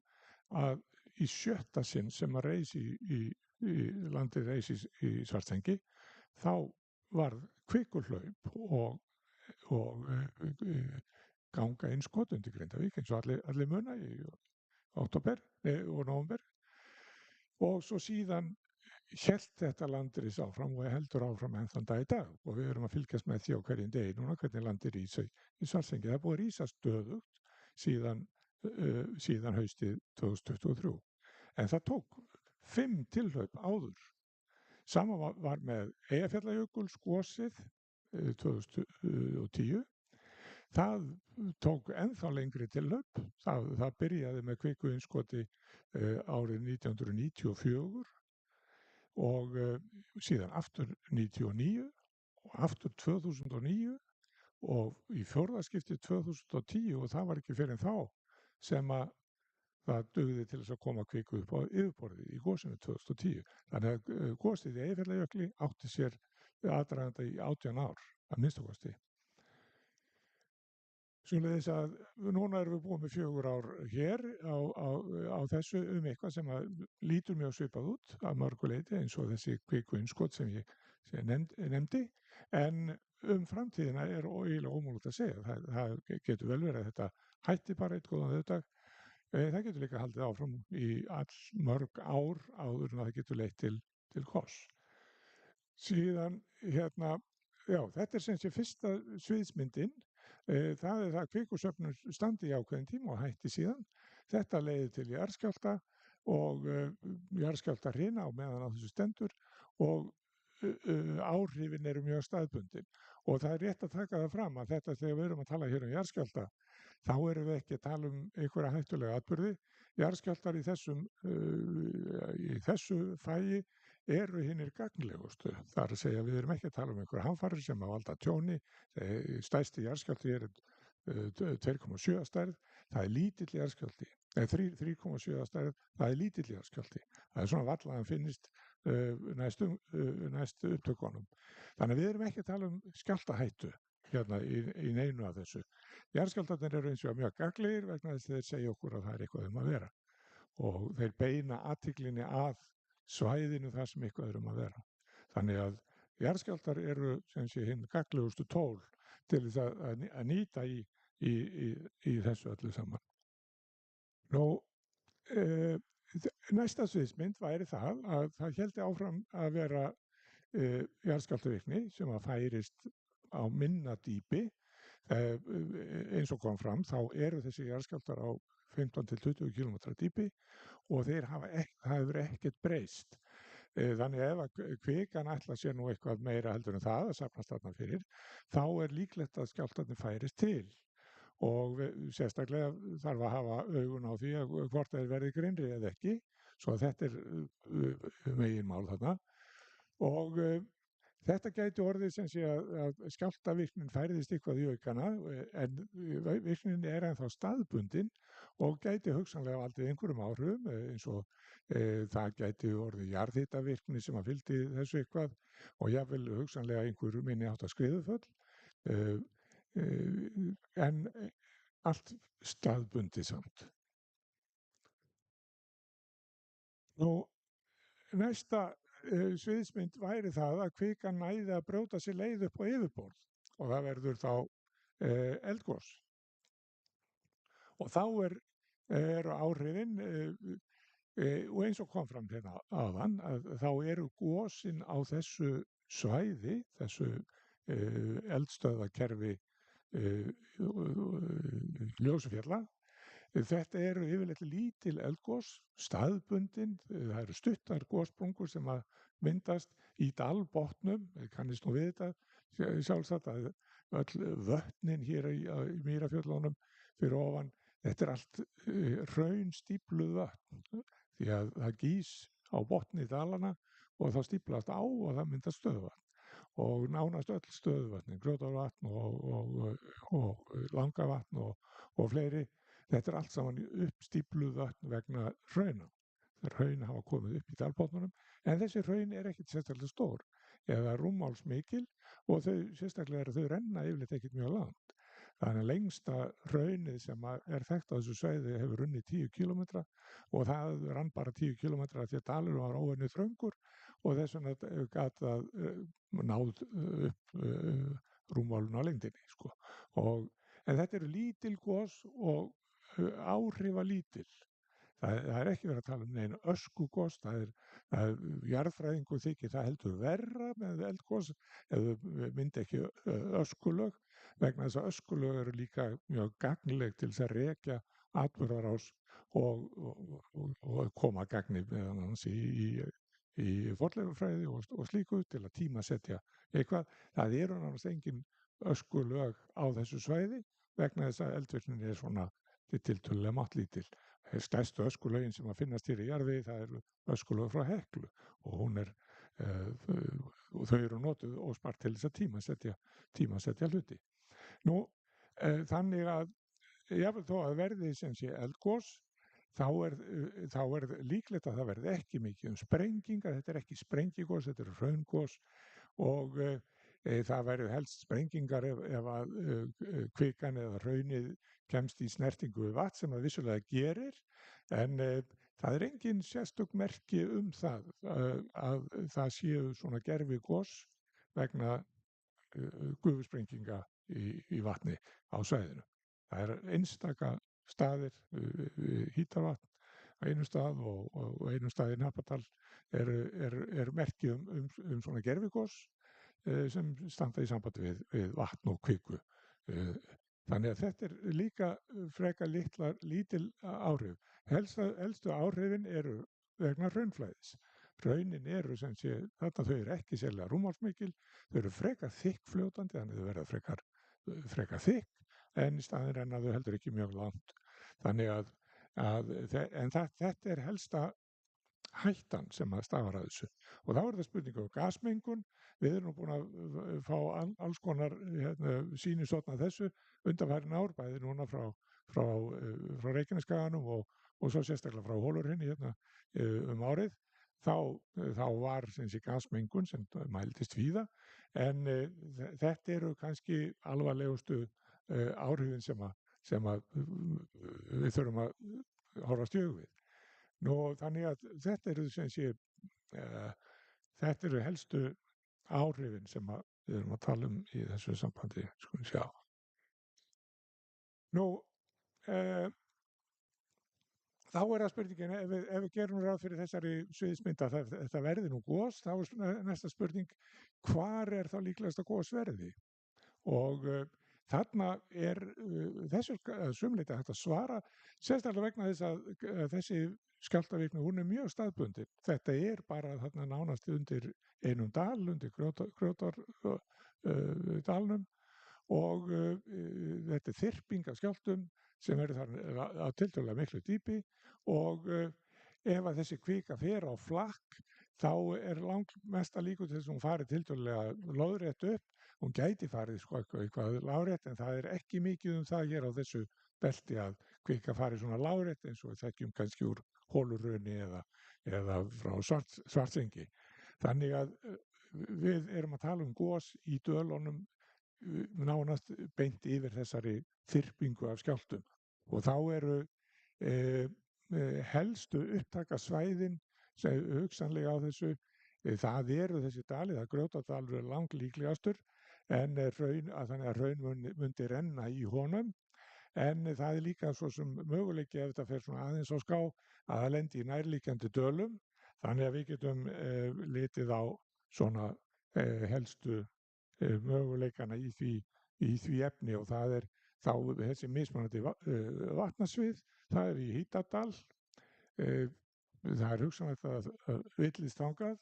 að í 7. sinn sem að reis í landið reis í Svartsengi þá varð kvikuhlaup og ganga inn skot undir Grindavík eins og allir muna í október og nóvember og svo síðan hélt þetta landris áfram og heldur áfram enn þann dag í dag og við erum að fylgjast með því á hverjum degi núna hvernig landið rísa í Svartsengi. Það er búið að rísa stöðugt síðan haustið 2023 en það tók 5 tilhlaup áður. Sama var með Eyjafjallajökulsgosið 2010. Það tók ennþá lengri tilhlaup. Það byrjaði með kvikuinnskoti árið 1994 og síðan aftur 99 og aftur 2009 og í 4. skipti 2010 og það var ekki fyrr en þá sem að það dugði til þess að koma kviku upp á yfirborðið í gosinu 2010. Þannig að gosið í Eyjafjallajökli átti sér aðdraganda í 18 ár, að minnsta kosti. Svoleiðis að núna erum við búin með 4 ár hér á þessu eitthvað sem lítur mjög svipað út að mörgu leyti eins og þessi kvikuinnskot sem ég nefndi, en framtíðina er eiginlega ómögulegt að segja. Það getur vel verið að þetta hætti bara einn góðan veðurdag. Það getur líka haldið áfram í mörg ár áður en það getur leitt til goss. Síðan þetta er sem sé fyrsta sviðsmyndin. Það er það að kvikusöfnun standi í ákveðin tíma og hætti síðan. Þetta leiðir til jarðskjálfta og jarðskjálftahrina á meðan á þessu stendur og áhrifin eru mjög staðbundin. Og það er rétt að taka það fram að þetta þegar við erum að tala hér um jarðskjálfta, þá erum við ekki að tala um einhverja hættulega atburði. Jarðskjálftar í þessu fagi eru hinnir gagnlegustu. Það er að segja við erum ekki að tala um einhverja hamfarir sem að valda tjóni. Stærsti jarðskjálfti er 2,7 að stærð. Það er lítill jarðskjálfti. 3,7 að stærð. Það er lítill jarðskjálfti. Það er svona varla að hann finnist næstu upptökunum. Þannig að við erum ekki að tala um skjálftahættu hérna í neinu af þessu. Jarðskjálftarnir eru eins og mjög gagnlegir vegna þess að þeir segja okkur að það er eitthvað að vera. Og þeir beina athyglinni að svæðinu þar sem eitthvað að vera. Þannig að jarðskjálftar eru sem sé hinn gagnlegustu tól til þess að nýta í þessu öllu saman. Næsta sviðsmynd væri það að það héldi áfram að vera jarðskjálftavirkni sem að færist á minna dýpi. Eins og kom fram þá eru þessi jarðskjálftar á 15 til 20 km dýpi og það hefur ekkert breyst. Þannig ef að kvikan ætla sér nú eitthvað meira heldur en það að safnast þarna fyrir, þá er líklegt að skjálftarnir færist til. Og sérstaklega þarf að hafa augun á því að hvort þeir verði grynnri eða ekki, svo að þetta er meginmál þarna. Og þetta gæti orðið sem sé að skjálftavirknin færðist eitthvað í aukana, en virknin er ennþá staðbundin og gæti hugsanlega valdið einhverjum áhrifum, eins og það gæti orðið jarðhitavirkni sem að fylgdi þessu eitthvað og jafnvel hugsanlega einhver minni háttar skriðuföll. En allt staðbundið samt. Næsta sviðsmynd væri það að kvikan næði að brjóta sér leið upp á yfirborð og það verður þá eldgos. Og þá eru áhrifin og eins og kom fram hérna áðan að þá eru gosin á þessu svæði, þessu eldstöðvakerfi Ljósafjalla. Þetta eru yfirleitt lítil eldgos, staðbundin, það eru stuttar gossprungur sem að myndast í dalbotnum, kannist nú við þetta sjálfsagt að öll vötnin hér í Mýrafjöllunum fyrir ofan, þetta er allt hraunstýpluð vötn, því að það gís á botni dalana og þá stíplast á og það myndast stöðuvatn. Og nánast öll stöðuvatnin, Grjótárvatn og Langavatn og fleiri, þetta er allt saman uppstípluð vatn vegna hrauna. Hraun hafa komið upp í dalbotnunum, en þessi hraun er ekkert sérstaklega stór eða rúmmálsmikil og sérstaklega eru þau renna yfirleitt ekkert mjög langt. Þannig að lengsta hraunið sem er þekkt á þessu svæði hefur runnið 10 km og það rann bara 10 km því að dalur var óvenju þröngur og þess vegna gat það náð upp rúmmálun á lengdinni. Sko. En þetta eru lítil gos og áhrifalítil. Það er ekki verið að tala um neina öskugos, það er jarðfræðingur þykir það heldur verra með eldgos eða myndi ekki öskulög vegna þess að öskulög eru líka mjög gagnleg til þess að rekja atburðarás og koma gagni meðan hans í fornleifafræði og slíku til að tímasetja eitthvað. Það eru nánast engin öskulög á þessu svæði vegna þess að eldvirknin er svona tiltölulega máttlítil. Stærstu öskulögin sem að finnast hér í jarðvegi það eru öskulög frá Heklu og þau eru notuð óspart til þess að tímasetja hluti. Þannig að jafnvel þó að verði sem sé eldgos þá er líklegt að það verði ekki mikið sprengingar. Þetta er ekki sprengigos, þetta eru hraungos og það verður helst sprengingar ef að kvikan eða hraunið kemst í snertingu við vatn sem það vissulega gerir, en það er engin sérstök merki það að það séu svona gervigos vegna gufusprenginga í vatni á svæðinu. Það er einstaka staðir Hítarvatn á einum stað og einum stað í Napadal er merki svona gervigos sem standa í sambandi við vatn og kviku. Þannig að þetta er líka frekar lítil áhrif. Helstu áhrifin eru vegna hraunflæðis. Hraunin eru sem sé, þarna þau eru ekki sérlega rúmmálsmikil, þau eru frekar þykkfljótandi, þannig þau verða frekar þykk, en í staðinn renna þau heldur ekki mjög langt. Þannig en þetta er helsta hættan sem að stafar að þessu. Og þá er það spurning um gasmengun. Við erum búin að fá alls konar sýnishorn af þessu undanfarin ár, bæði núna frá Reykjanesskaganum og svo sérstaklega frá Hólurhrauni árið. Þá var sem sé gasmengun sem mældist víða, en þetta eru kannski alvarlegustu áhrifin sem að við þurfum að horfast í augu við. Þannig að þetta eru helstu áhrifin sem við erum að tala í þessu sambandi, skulum sjá. Þá er það spurningin, ef við gerum ráð fyrir þessari sviðsmynd að þetta verði gos, þá er næsta spurning, hvar er þá líklegasta gosverði? Og þarna er þessu sumleyti hægt að svara, sérstaklega vegna þess að þessi skjálftavirkni, hún er mjög staðbundin. Þetta er bara þarna nánast undir einum dal, undir Grjótárdalnum, og þetta er þyrping af skjálftum sem eru þar á tiltölulega miklu dýpi, og ef að þessi kvika fer á flakk, þá er langmesta líkur til þess að hún fari tiltölulega lóðrétt upp. Hún gæti farið eitthvað lárétt, en það er ekki mikið það hér á þessu belti að kvika fari svona lárétt eins og við þekkjum kannski úr Hólurhrauni eða frá Svartsengi. Þannig að við erum að tala gos í dölunum nánast beint yfir þessari þyrpingu af skjálftum. Og þá eru helstu upptakasvæðin sem hugsanlega á þessu, það eru þessi dalir, það Grjótárdalur er langlíklegastur, en þannig að hraun mundi renna í honum, en það er líka svo sem möguleiki ef þetta fer svona aðeins á ská að það lendi í nærliggjandi dölum, þannig að við getum litið á svona helstu möguleikana í því efni, og það er þá þessi mismunandi vatnasvið. Það er í Hítardal, það er hugsanlegt að villist þangað,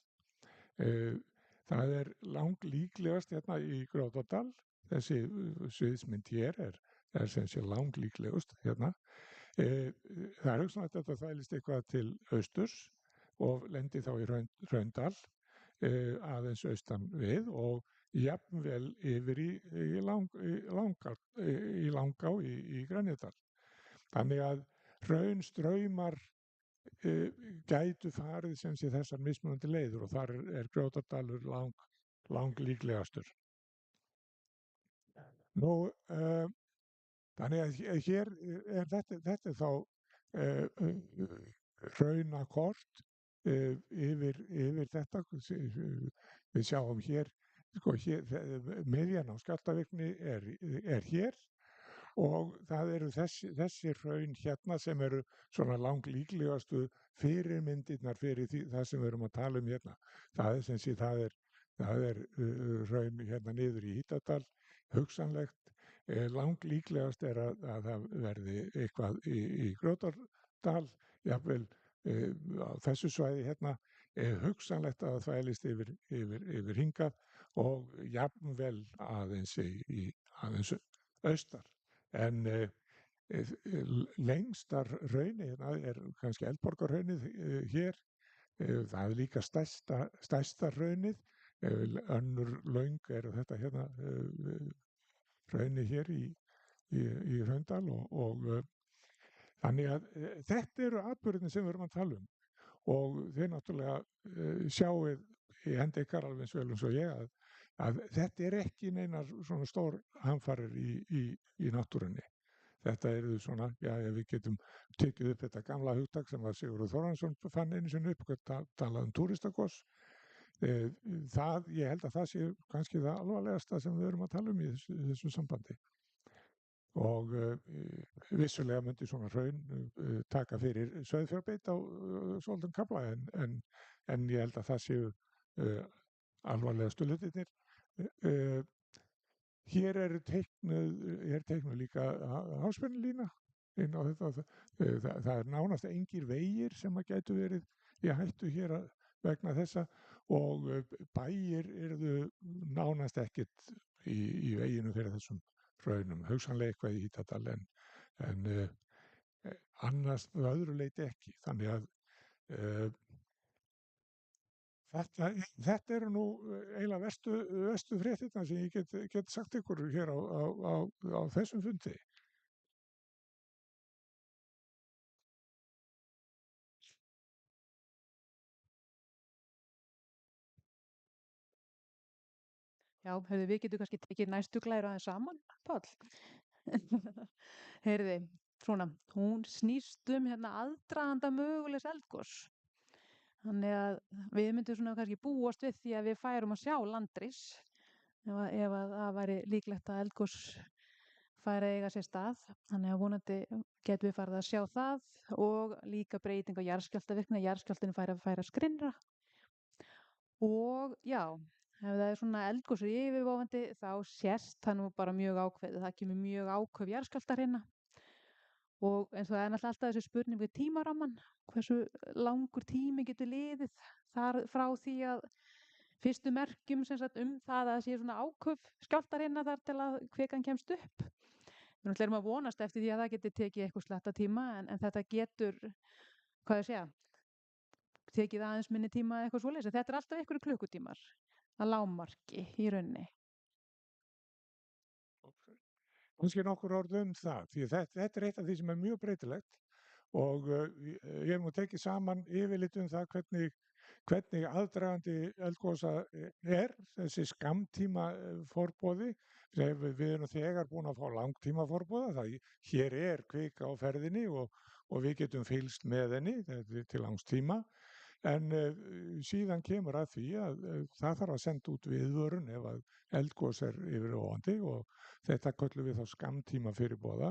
það er langlíklegast hérna í Grjótárdal, þessi sviðsmynd hér er sem sé langlíklegust hérna. Það er hugsanlegt að þetta þvælist eitthvað til austurs og lendi þá í Hraundal, aðeins austan við, og jafnvel yfir í Langá í Grenjadal. Þannig að hraunstraumar gætu farið sem sé þessar mismunandi leiður, og þar er Grjótárdalur langlíklegastur. Þannig að hér þetta þá hraunakort yfir þetta. Við sjáum hér, miðjan á skjálftavirkni er hér, og það eru þessi hraun hérna sem eru svona langlíklegastu fyrirmyndirnar fyrir það sem við erum að tala hérna. Það er sem sé, það er hraun hérna niður í Hítardal, hugsanlegt. Langlíklegast er að það verði eitthvað í Grjótárdal, jafnvel á þessu svæði hérna, hugsanlegt að það þvælist yfir hingað, og jafnvel aðeins aðeins austar. En lengstar hraunið hérna er kannski Eldborgarhraunið hér, það er líka stærsta hraunið, önnur löng er þetta hérna hraunið hér í Hraundal, og Þannig að þetta eru atburðin sem við erum að tala um og þeir náttúrulega sjáið í hendi ykkar alveg eins vel eins og ég að þetta er ekki neinar svona stór hamfarir í náttúrunni. Þetta eru svona, já, við getum tekið upp þetta gamla hugtak sem að Sigurður Þórarinsson fann einu sinni upp og talað túristakos. Ég held að það sé kannski það alvarlegasta sem við erum að tala um í þessu sambandi. Og vissulega myndi svona hraun taka fyrir sauðfjárbeit á svolítinn kafla en ég held að það séu alvarlegastu hlutirnir. Hér er teiknuð líka háspennulína inn á þetta. Það er nánast engir vegir sem að gætu verið í hættu hér vegna þessa og bæir eru nánast ekkert í veginu fyrir þessum hraunum, hugsanlega eitthvað í Hítardal en annars öðru leyti ekki. Þannig að þetta eru nú eiginlega verstu fréttirnar sem ég get sagt ykkur hér á þessum fundi. Já, við getum kannski tekið næstu glæru aðeins saman, Páll. Heyrði, svona, hún snýst hérna aðdraganda mögulegs eldgos. Þannig að við myndum svona kannski búast við því að við færum að sjá landris ef að það væri líklegt að eldgos færi að eiga sér stað. Þannig að vonandi getum við farið að sjá það og líka breyting á jarðskjálftavirkni, jarðskjálftinn færi að skrinnra. Og já, ef það er svona eldgos yfirvofandi þá sést það nú bara mjög ákveðið. Það kemur mjög áköf jarðskjálftar hérna. Og eins og það er náttúrulega alltaf þessi spurning við tímaramman, hversu langur tími getur liðið þar frá því að fyrstu merkjum sem sagt það að það sé svona áköf skjálftar hérna þar til að kvikan kemst upp. Við náttúrulega erum að vonast eftir því að það geti tekið eitthvað sletta tíma en þetta getur, tekið aðeins minni tíma eitthvað svoleiðis. Þetta er alltaf einhverju klukkutímar að lágmarki í rauninni. Kannski nokkur orð það, því þetta er eitt af því sem er mjög breytilegt og ég hef nú tekið saman yfirlit það hvernig aðdragandi eldgosa þessi skammtíma forboði. Við erum þegar búin að fá langtíma forboða, það hér kvika á ferðinni og við getum fylgst með henni til langs tíma. En síðan kemur að því að það þarf að senda út viðvörun ef að eldgos yfirvofandi og þetta köllum við þá skammtíma fyrirboða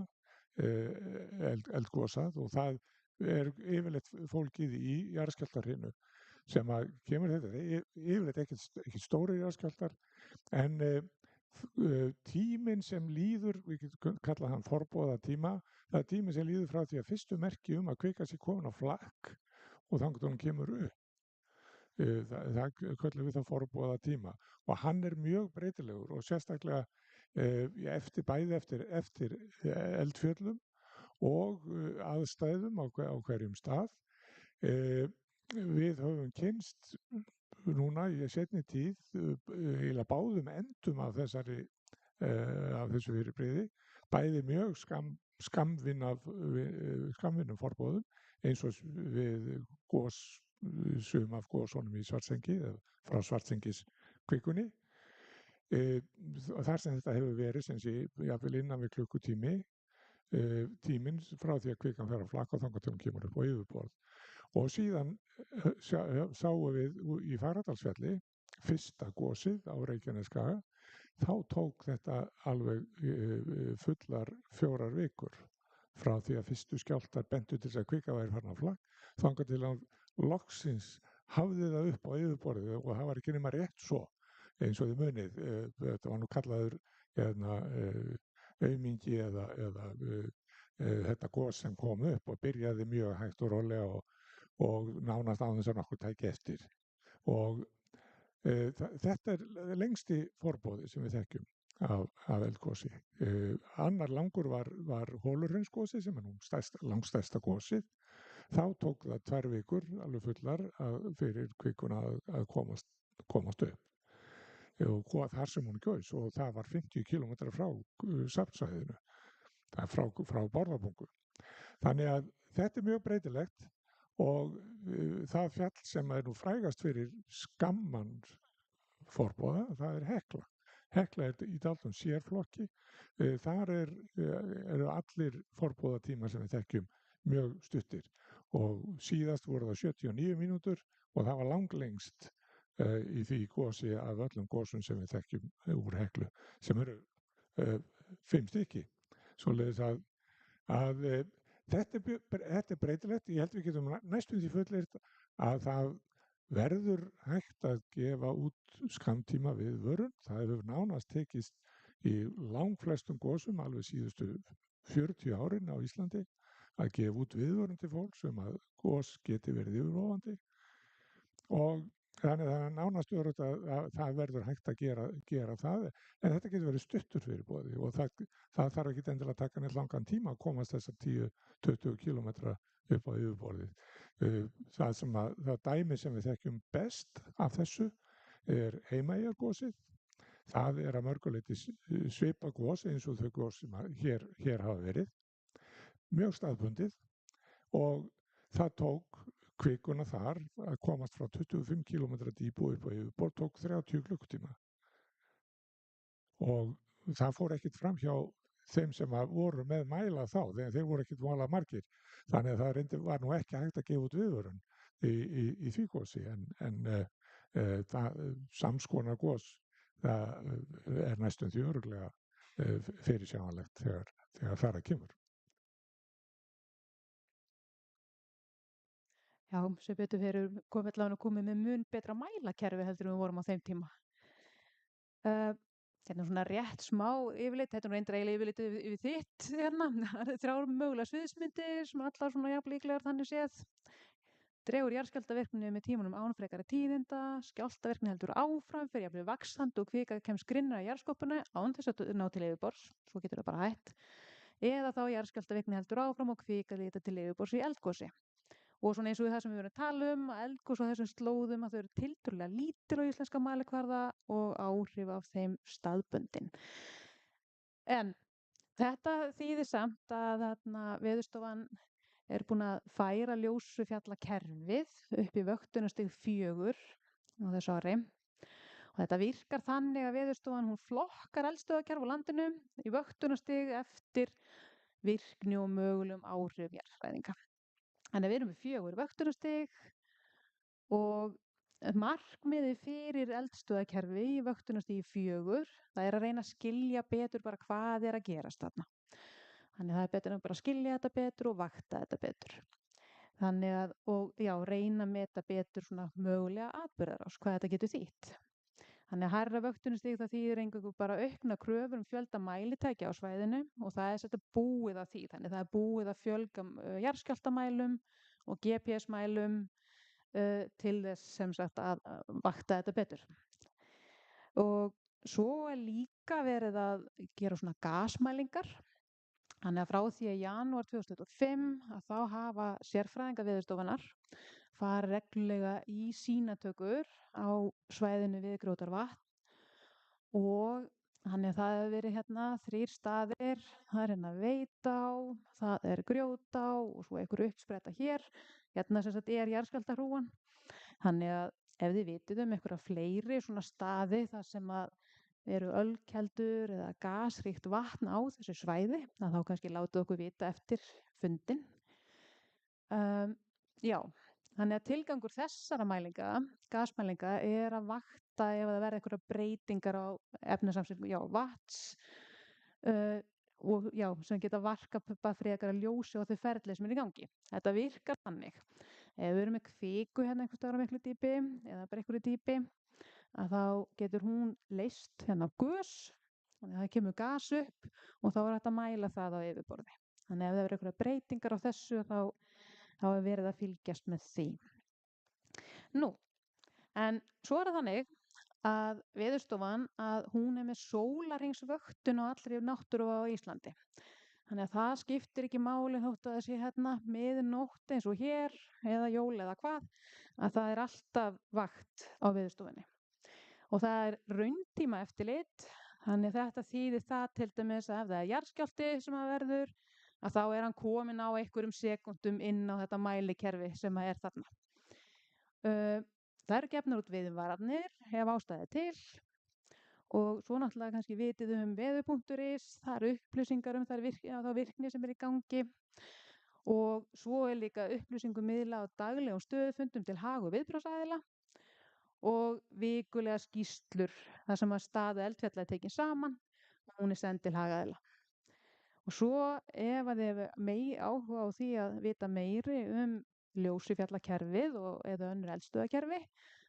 eldgosað og það yfirleitt fólkið í jarðskjálftahrinu sem að kemur þetta yfirleitt ekki stóri jarðskjálftar en tíminn sem líður, við getum kallað hann forboða tíma, það er tíminn sem líður frá því að fyrstu merki að kvika sé komin á flakk og þannig að hún kemur upp. Það köllum við þá forboða tíma og hann er mjög breytilegur og sérstaklega bæði eftir eldfjöllum og aðstæðum á hverjum stað. Við höfum kynnst núna í seinni tíð eiginlega báðum endum af þessu fyrirbrigði, bæði mjög skammvinnum forboðum eins og við sum af gosunum í Svartsengi frá Svartsengiskvikunni. Þar sem þetta hefur verið sem sé jafnvel innan við klukkutími tíminn frá því að kvikan fer á flakk og þangað til hún kemur upp á yfirborð. Og síðan sáum við í Fagradalsfjalli fyrsta gosið á Reykjanesskaga, þá tók þetta alveg fullar 4 vikur frá því að fyrstu skjálftar bentu til þess að kvika væri farin á flakk, þangað til að loksins hafði það upp á yfirborðið og það var ekki nema rétt svo eins og þið munið. Þetta var nú kallaður aumingi eða þetta gos sem kom upp og byrjaði mjög hægt og rólega og nánast án þess að nokkuð tæki eftir. Og þetta er lengsti forboði sem við þekkjum af eldgosi. Annar langur var Holuhraunsgosið sem er nú langstærsta gosið. Þá tók það 2 vikur alveg fullar fyrir kvikuna að komast upp. Og þar sem hún gaus og það var 50 km frá safnsvæðinu, frá Bárðarbungu. Þannig að þetta mjög breytilegt og það fjall sem nú frægast fyrir skamman forboða, það Hekla. Hekla í dálítið sérflokki. Þar eru allir forboðatímar sem við þekkjum mjög stuttir og síðast voru það 79 mínútur og það var langlengst í því gosi af öllum gosum sem við þekkjum úr Heklu sem eru 5 stykki. Svoleiðis að þetta breytilegt. Ég held við getum næstum því fullyrt að það verður hægt að gefa út skammtíma viðvörun. Það hefur nánast tekist í langflestum gosum alveg síðustu 40 árin á Íslandi að gefa út viðvörun til fólks að gos geti verið yfirvofandi og þannig að nánast öruggt að það verður hægt að gera það en þetta getur verið stuttur fyrirboði og það þarf ekki endilega að taka neitt langan tíma að komast þessar 10-20 kilometra upp á yfirborðið. Það dæmi sem við þekkjum best af þessu Heimaeyjargosið. Það að mörgu leyti svipað gos eins og þau gos sem hér hafa verið. Mjög staðbundið og það tók kvikuna þar að komast frá 25 km dýpu upp á yfirborð tók 30 klukkutíma. Og það fór ekkert fram hjá þeim sem voru með mæla þá, þeir voru ekkert voðalega margir. Þannig að það var nú ekki hægt að gefa út viðvörun í því gosi en samskonar gos það næstum því örugglega fyrirsjáanlegt þegar þar að kemur. Já, sem betur fyrir komið með mun betra mælakerfi heldur en við vorum á þeim tíma. Þetta svona rétt smá yfirlit, þetta reyndar eiginlega yfirlit yfir þitt hérna. Það eru 3 mögulegar sviðsmyndir sem allar svona jafn líklegar þannig séð. Dregur jarðskjálftavirkni með tímanum án frekari tíðinda, skjálftavirkni heldur áfram, fer jafnvel vaxandi og kvika kemst grinnir að jarðskorpunni án þess að ná til yfirborðs, svo getur það bara hætt. Eða þá jarðskjálftavirkni heldur áfram og kvika líta til yfirborðs í eldgosi. Og svona eins og það sem við erum að tala að eldgos á þessum slóðum að þau eru tiltölulega lítil á íslenska mælikvarða og áhrif af þeim staðbundin. En þetta þýðir samt að Veðurstofan er búin að færa ljósufjallakerfið upp í vöktunastig 4 á þessu ári. Og þetta virkar þannig að Veðurstofan hún flokkar eldstöðvakerfi á landinu í vöktunastig eftir virkni og mögulegum áhrif jarðhræringa. Þannig að við erum með 4 vöktunastig og markmiðið fyrir eldstöðvakerfi í vöktunastigi 4 það að reyna að skilja betur bara hvað að gerast þarna. Þannig að það betur að bara skilja þetta betur og vakta þetta betur. Þannig að reyna að meta betur svona mögulega atburðarás, hvað þetta getur þýtt. Þannig að hærra vöktunastig það þýðir eingöngu bara aukna kröfur fjölda mælitækja á svæðinu og það þetta búið að því. Þannig það búið að fjölga jarðskjálftamælum og GPS-mælum til þess sem sagt að vakta þetta betur. Og svo líka verið að gera svona gasmælingar. Þannig að frá því að janúar 2025 að þá hafa sérfræðingar Veðurstofunnar farið reglulega í sýnatökur á svæðinu við Grjótárvatn og þannig að það hefur verið 3 staðir, það er Veitá, það Grjótá og svo einhver uppspretta hér, sem sagt jarðskjálftahrúgan. Þannig að ef þið vitið einhverja fleiri svona staði þar sem að eru ölkeldur eða gasríkt vatn á þessu svæði, þá kannski látið okkur vita eftir fundin. Þannig að tilgangur þessara mælinga, gasmælinga, að vakta ef það verða einhverjar breytingar á efnasamsetningu vatns og sem geta varpað frekara ljósi á þau ferli sem í gangi. Þetta virkar þannig. Ef við erum með kviku einhvers staðar á miklu dýpi eða bara einhverju dýpi, að þá getur hún leyst gös, þannig að það kemur gas upp og þá hægt að mæla það á yfirborði. Þannig að ef það eru einhverjar breytingar á þessu þá verið að fylgjast með því. En svo það þannig að Veðurstofan að hún með sólarhringsvöktun á allri náttúru á Íslandi. Þannig að það skiptir ekki máli þótt að það sé miðnótt eins og hér eða jól eða hvað, að það alltaf vakt á Veðurstofunni. Og það rauntíma eftirlit, þannig þetta þýðir það til dæmis að ef það jarðskjálfti sem verður, að þá er hann kominn á einhverjum sekúndum inn á þetta mælikerfi sem er þarna. Það eru gefnar út viðvaranir ef ástæða er til og svo náttúrulega kannski vitið veður.is, það eru upplýsingar þá virkni sem er í gangi og svo er líka upplýsingum miðlað á daglegum stöðufundum til hag og viðbragðsaðila og vikulega skýrslur þar sem að staða eldfjalla er tekin saman og hún er send til hagaðila. Og svo ef að þið áhuga á því að vita meiri ljósifjallakerfið eða önnur eldstöðakerfi,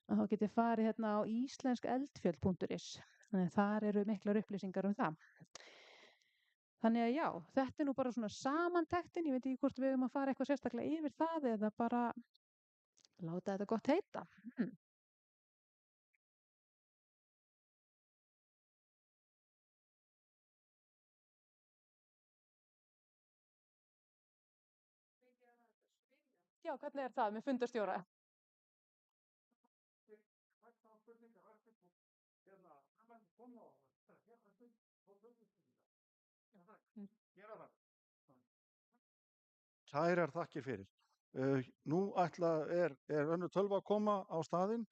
að þá getið farið hérna á íslenskeldfjöll.is. Þannig að þar eru miklar upplýsingar það. Þannig að já, þetta er nú bara svona samantektin, ég veit ekki hvort við að fara eitthvað sérstaklega yfir það eða bara láta þetta gott heita. Já, hvernig er það með fundarstjóra? Kærar þakkir fyrir. Nú er önnur tölva að koma á staðinn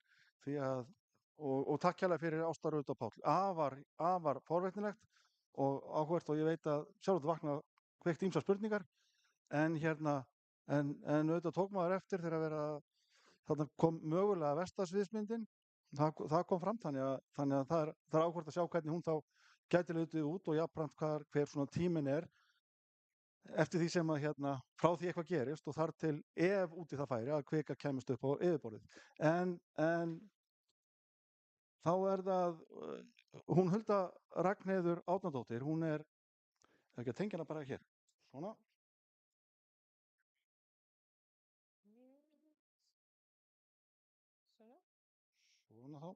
og takk hérlega fyrir Ásta Rut og Páll. Afar forvitnilegt og áhugavert og ég veit að sjálfur vakna kveikt ýmsar spurningar en auðvitað tók maður eftir þegar þarna kom mögulega versta-sviðsmyndin. Það kom fram þannig að það er áhugavert að sjá hvernig hún þá gæti litið út og jafnframt hver svona tíminn er eftir því sem að frá því eitthvað gerist og þar til ef úti það færi að kvika kæmist upp á yfirborðið. En þá er það hún Hulda Ragnheiður Árnadóttir, hún er ekki að tengja hana bara hér. Svona. Svona þá.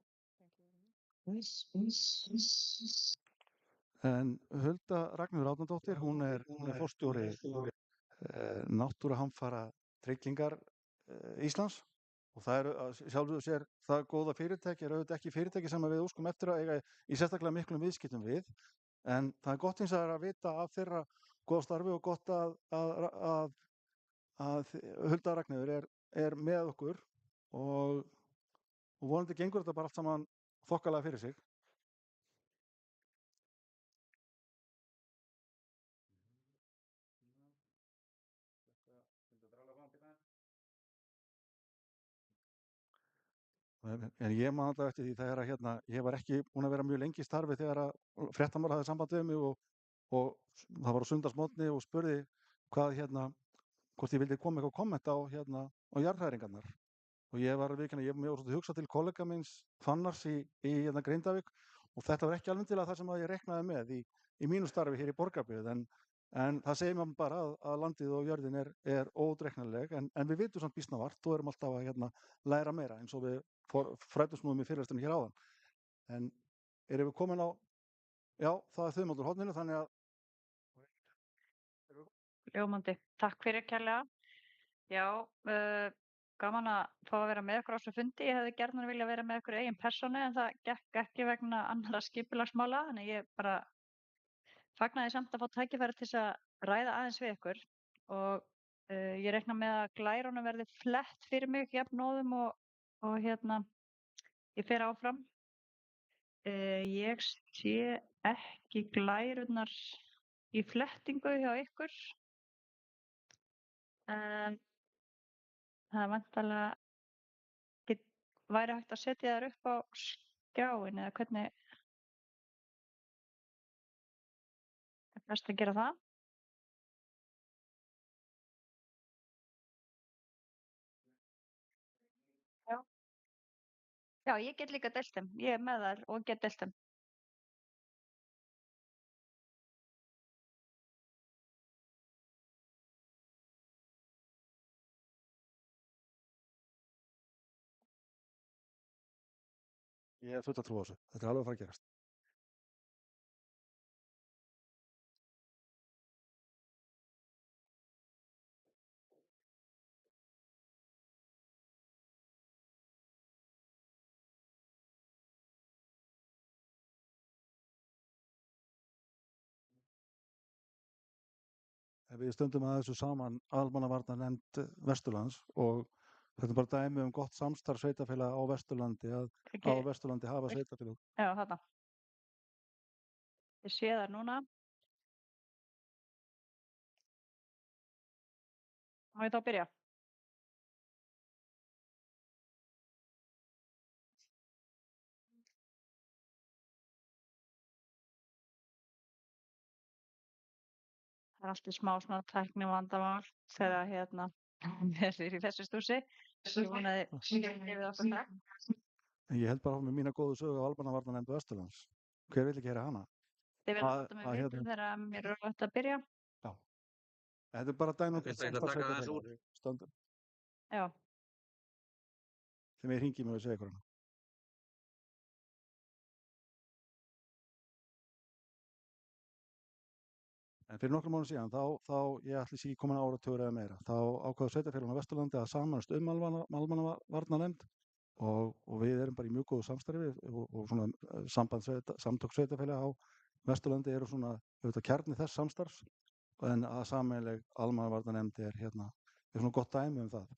En Hulda Ragnheiður Árnadóttir, hún er forstjóri náttúruhamfara tryggingar Íslands og það sjálfsögðu sér það góða fyrirtæki auðvitað ekki fyrirtæki sem við óskum eftir að eiga í sérstaklega miklum viðskiptum við en það er gott hins vegar að vita af þeirra góða starfi og gott að Hulda Ragnheiður er með okkur og vonandi gengur þetta bara allt saman þokkalega fyrir sig. En ég man alltaf eftir því þegar ég var ekki búinn að vera mjög lengi í starfi þegar að fréttamaður hafði samband við mig og það var á sunnudagsmorgni og spurði hvort ég vildi koma eitthvað komment á jarðhræringarnar og ég var svolítið hugsa til kollega míns Fannars í Grindavík og þetta var ekki alveg til að það sem ég reiknaði með í mínu starfi hér í Borgarbyggð en það segir mér bara að landið og jörðin er óútreiknanleg en við vitum samt býsna vart og erum alltaf að læra meira eins og við fræddumst nú í fyrirlesturinn hér áðan. En erum við komin á, já, það er þumaldur horninu þannig að Ljómandi, takk fyrir kærlega. Já, gaman að fá að vera með ykkur á þessu fundi. Ég hefði gjarnan vilja vera með ykkur eigin persónu en það gekk ekki vegna annarra skipulagsmála þannig ég bara fagnaði samt að fá tækifæri til að ræða aðeins við ykkur og ég reikna með að glærunum verði flett fyrir mig jafnóðum og ég fer áfram. Ég sé ekki glærurnar í flettingu hjá ykkur. Það er væntanlega væri hægt að setja þær upp á skjáinn eða hvernig er best að gera það? Já, ég get líka deilt þeim. Ég er með þær og get deilt þeim. ég hef fulla trú á þessu. Þetta er alveg að fara að gerast. Við stöndum að þessu saman almannavarnanefnd Vesturlands og þetta er bara dæmi um gott samstarf sveitarfélaga á Vesturlandi að á Ekki, Vesturlandi hafa sveitarfélag. já, þarna. Ég sé það núna. Má ég þá byrja? Það er alltaf smá svona tæknivandamál þegar er í þessu stúsi. Ég vonaði yfir okkur það. En ég held bara með mína góðu sögu á almannavarnanefnd Vesturlands. Hver vill ekki heyra hana? Þið vil Að- láta mig að vita hérna- þegar mér er rólegt að byrja. Þetta er bara dæmi um Viltu gott ekki samstarf taka aðeins sveitarfélaga. úr? Við stöndum. Já, Þegar ég hringi mig og segja ykkur hana. En fyrir nokkrum mánuðum síðan, þá ég ætli sé ekki komin áratugur eða meira, þá ákvaðu sveitarfélagin á Vesturlandi að samanast almannavarnanefnd og við erum bara í mjög góðu samstarfi og svona samtök sveitarfélaga á Vesturlandi eru svona auðvitað kjarni þess samstarfs en að sameiginleg almannavarnanefnd er svona gott dæmi um það.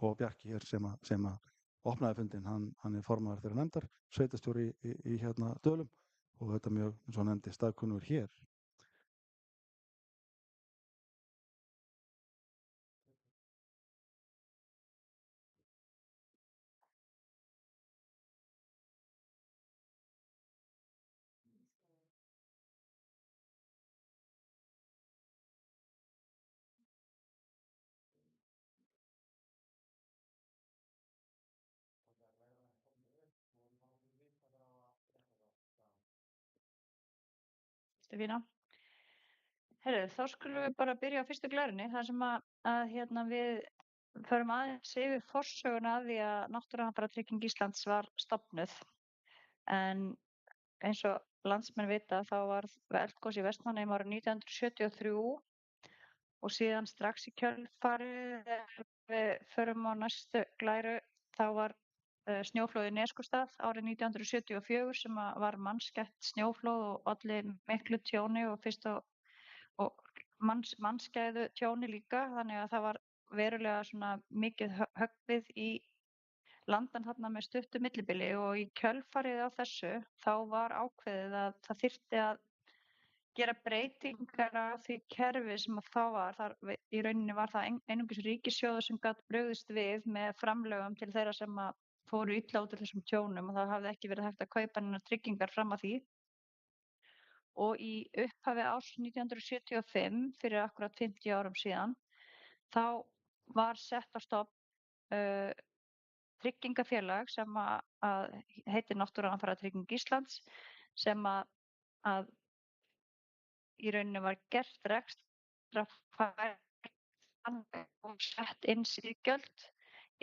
Og Bjarki hér sem að opnaði fundinn, hann er formaður þeirra nefndar, sveitarstjóri í Dölum og þetta mjög, eins og hann nefndi, staðkunnur hér. Stefína. Heyrðu, þá skulum við bara byrja á fyrstu glærunni, þar sem að við förum aðeins yfir forsöguna að því að Náttúruhamfaratrygging Íslands var stofnuð. En eins og landsmenn vita þá varð eldgos í Vestmannaeyjum árið 1973 og síðan strax í kjölfarið þegar við förum á næstu glæru þá var snjóflóð í Neskaupstað árið 1974 sem var mannskætt snjóflóð og olli miklu tjóni og fyrst og mannskæðu tjóni líka, þannig að það var verulega svona mikið höggvið í landan þarna með stuttu millibili og í kjölfarið á þessu þá var ákveðið að það þyrfti að gera breytingar á því kerfi sem að þá var. Í rauninni var það einungis ríkissjóður sem gat brugðist við með framlögum til þeirra sem að fóru illa út úr þessum tjónum og það hafði ekki verið hægt að kaupa neina tryggingar fram að því. Og í upphafi árs 1975, fyrir akkurat 50 árum síðan, þá var sett á stofn tryggingafélag sem að heitir Náttúruhamfaratrygging Íslands sem að í rauninni var gert rekstrarfært og sett inn siðgjöld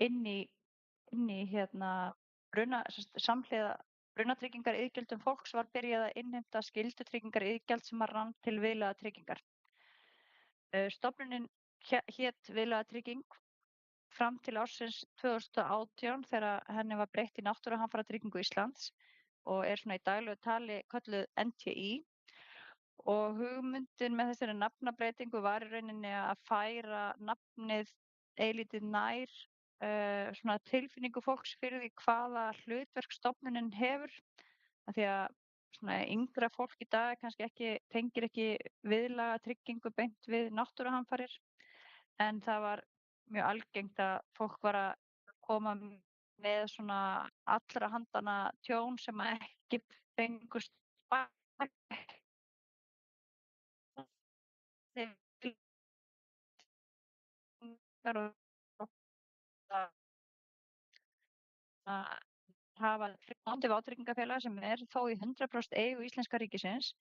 inn í samhliða brunatryggingariðgjöldum fólks var byrjað að innheimta skyldutryggingariðgjald sem að rann til viðlagatryggingar. Stofnunin hét Viðlagatrygging fram til ársins 2018 þegar henni var breytt í Náttúruhamfaratryggingu Íslands og er svona í daglegu tali kölluð NTÍ og hugmyndin með þessari nafnabreytingu var í rauninni að færa nafnið eilítið nær svona tilfinningu fólks fyrir því hvaða hlutverk stofnunin hefur, af því að svona yngra fólk í dag kannski tengir ekki viðlagatryggingu beint við náttúruhamfarir en það var mjög algengt að fólk var að koma með svona allra handana tjón sem ekki fengust að hafa vátryggingafélag sem er þó í 100% eigu íslenska ríkisins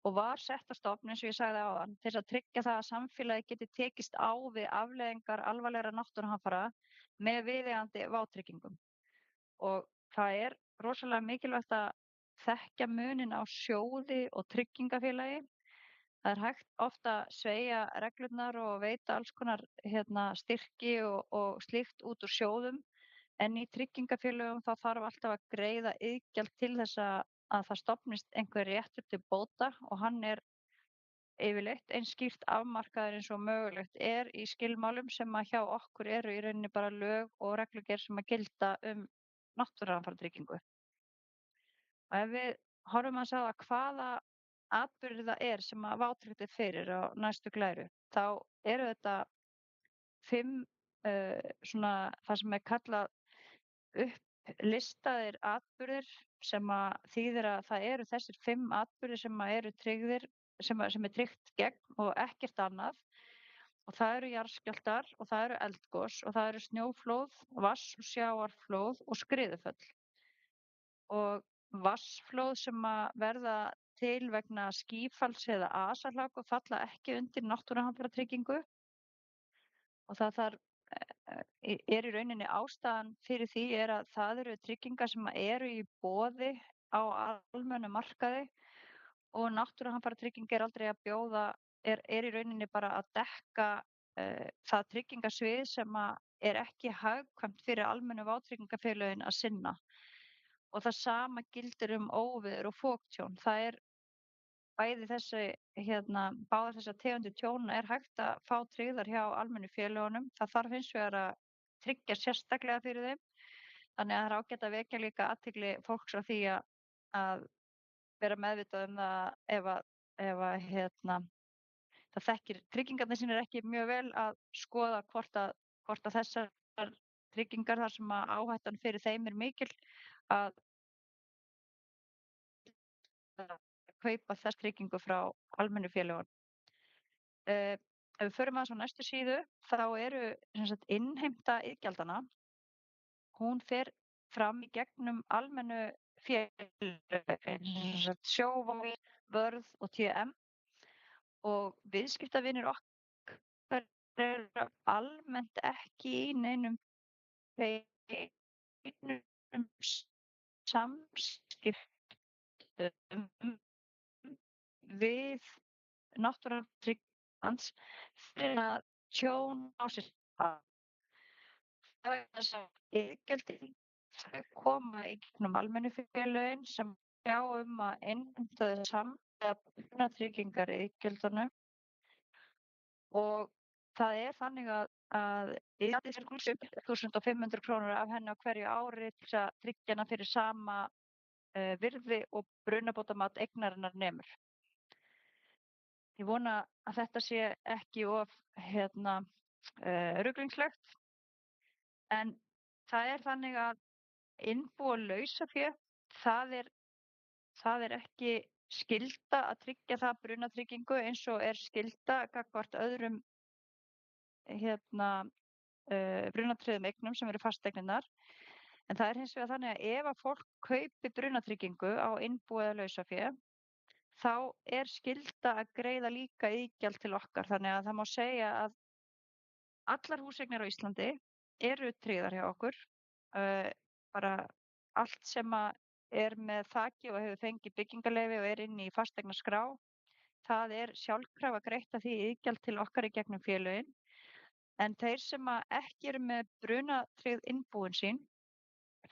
og var sett á stofn eins og ég sagði áðan til þess að tryggja það að samfélagi geti tekist á við afleiðingar alvarlegra náttúruhamfara með viðeigandi vátryggingum. Og það er rosalega mikilvægt að þekkja munin á sjóði og tryggingafélagi. Það er hægt ofta að sveigja reglurnar og veita alls konar styrki og slíkt út úr sjóðum en í tryggingafélögum þá þarf alltaf að greiða iðgjald til þess að það stofnist einhver réttur til bóta og hann er yfirleitt eins skýrt afmarkaðir eins og mögulegt er í skilmálum sem að hjá okkur eru í rauninni bara lög og reglugerð sem að gilda náttúruhamfaratryggingu. Og ef við horfum að sjá að hvaða atburðir það er sem að vátryggt er fyrir á næstu glæru, þá eru þetta 5 svona það sem er kallað upplistaðir atburðir sem að þýðir að það eru þessir 5 atburðir sem að eru tryggðir, sem er tryggt gegn og ekkert annað. Og það eru jarðskjálftar og það eru eldgos og það eru snjóflóð, vatns- og sjávarflóð og skriðuföll. Og vatnsflóð sem að verða til vegna skýfalls eða asahlaku falla ekki undir náttúruhamfaratryggingu og það er í rauninni ástæðan fyrir því er að það eru tryggingar sem eru í boði á almennu markaði og náttúruhamfaratrygging er aldrei að bjóða, er í rauninni bara að dekka það tryggingasvið sem að er ekki hagkvæmt fyrir almennu vátryggingafélögin að sinna. Og það sama gildir óveður og foktjón. Það er bæði báðar þessar tegundir tjóna er hægt að fá tryggðar hjá almennu félögunum. Það þarf hins vegar að tryggja sérstaklega fyrir þeim. Þannig að það er ágætt að vekja líka athygli fólks á því að vera meðvitað það ef það þekkir tryggingarnir sínir ekki mjög vel að skoða hvort að þessar tryggingar þar sem að áhættan fyrir þeim er mikil að kaupa þess tryggingu frá almennu félögunum. Ef við förum aðeins á næstu síðu, þá eru innheimta iðgjaldana, hún fer fram í gegnum almennu félögin, Sjóvá, Vörð og TM og viðskiptavinir okkar eru almennt ekki í neinum samskiptum við náttúruhamfaratryggingu fyrir að tjón á sér stað. Það er þess að iðgjöldin koma í gegnum almennu félögin sem sjá að innheimta samhliða brunatryggingar iðgjöldunum og það er þannig að iðgjaldið er 1.500 krónur af henni á hverju ári til að tryggja hana fyrir sama virði og brunabótamat eignarinnar nemur. Ég vona að þetta sé ekki of ruglingslegt, en það er þannig að innbú og lausafé, það er ekki skylda að tryggja það brunatryggingu eins og er skylda gagnvart öðrum brunatryggðum eignum sem eru fasteignirnar. En það er hins vegar þannig að ef að fólk kaupi brunatryggingu á innbú eða lausafé, þá er skylda að greiða líka iðgjald til okkar. Þannig að það má segja að allar húseignir á Íslandi eru tryggðar hjá okkur. Bara allt sem er með þaki og hefur fengið byggingarleyfi og er inni í fasteignaskrá, það er sjálfkrafa greitt af því iðgjald til okkar í gegnum félögin. En þeir sem ekki eru með brunatryggð innbúin sín,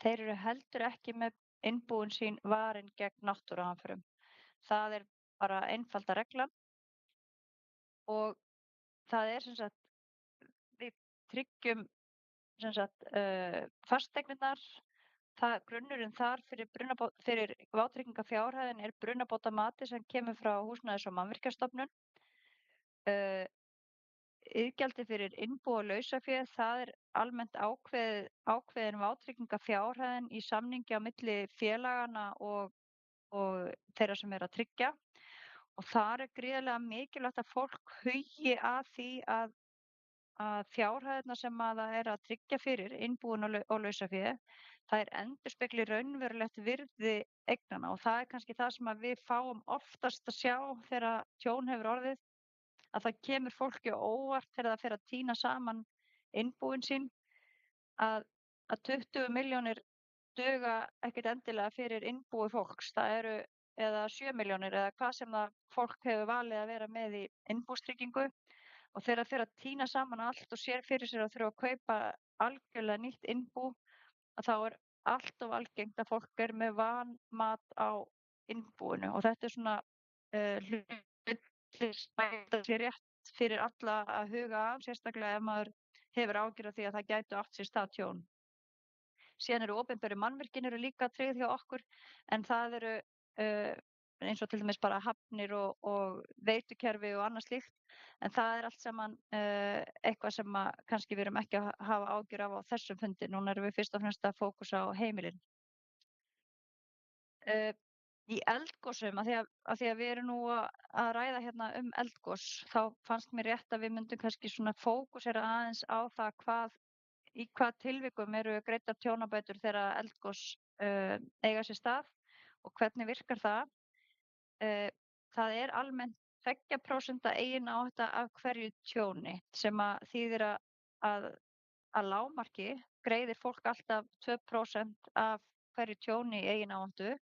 þeir eru heldur ekki með innbúin sín varin gegn náttúruhamförum. Það er bara einfalda reglan og það er sem sagt, við tryggjum sem sagt fasteignirnar, grunnurinn þar fyrir vátryggingafjárhæðin er brunabótamati sem kemur frá Húsnæðis- og mannvirkjastofnun. Iðgjaldi fyrir innbú og lausafé, það er almennt ákveðin vátryggingafjárhæðin í samningi á milli félagana og þeirra sem er að tryggja. Og þar er gríðarlega mikilvægt að fólk hugi að því að fjárhæðirnar sem það er að tryggja fyrir innbúin og lausafé, það endurspegli raunverulegt virði eignanna og það er kannski það sem við fáum oftast að sjá þegar tjón hefur orðið, að það kemur fólki á óvart þegar það fer að tína saman innbúin sín að 20 milljónir duga ekkert endilega fyrir innbúi fólks. Það eru eða 7 milljónir eða hvað sem það fólk hefur valið að vera með í innbústryggingu og þegar það fer að tína saman allt og sér fyrir sér að þurfa að kaupa algjörlega nýtt innbú, að þá er allt of algengt að fólk er með vanmat á innbúinu og þetta er svona hluti þetta sé rétt fyrir alla að huga að, sérstaklega ef maður hefur áhyggjur af því að það gætu átt sér stað tjón. Síðan eru opinberu mannvirkin eru líka tryggð hjá okkur, en það eru eins og til dæmis bara hafnir og veitukerfi og annað slíkt, en það er allt saman eitthvað sem kannski við erum ekki að hafa áhyggjur af á þessum fundi. Núna erum við fyrst og fremst að fókusa á heimilin. Í eldgosum, af því að við erum nú að ræða hérna eldgos, þá fannst mér rétt að við myndum kannski svona fókusera aðeins á það í hvað tilvikum eru greiddar tjónabætur þegar eldgos eiga sér stað og hvernig virkar það. Það er almennt 2% eigin áhætta af hverju tjóni, sem þýðir að lágmarki greiðir fólk alltaf 2% af hverju tjóni í eigin áhættu,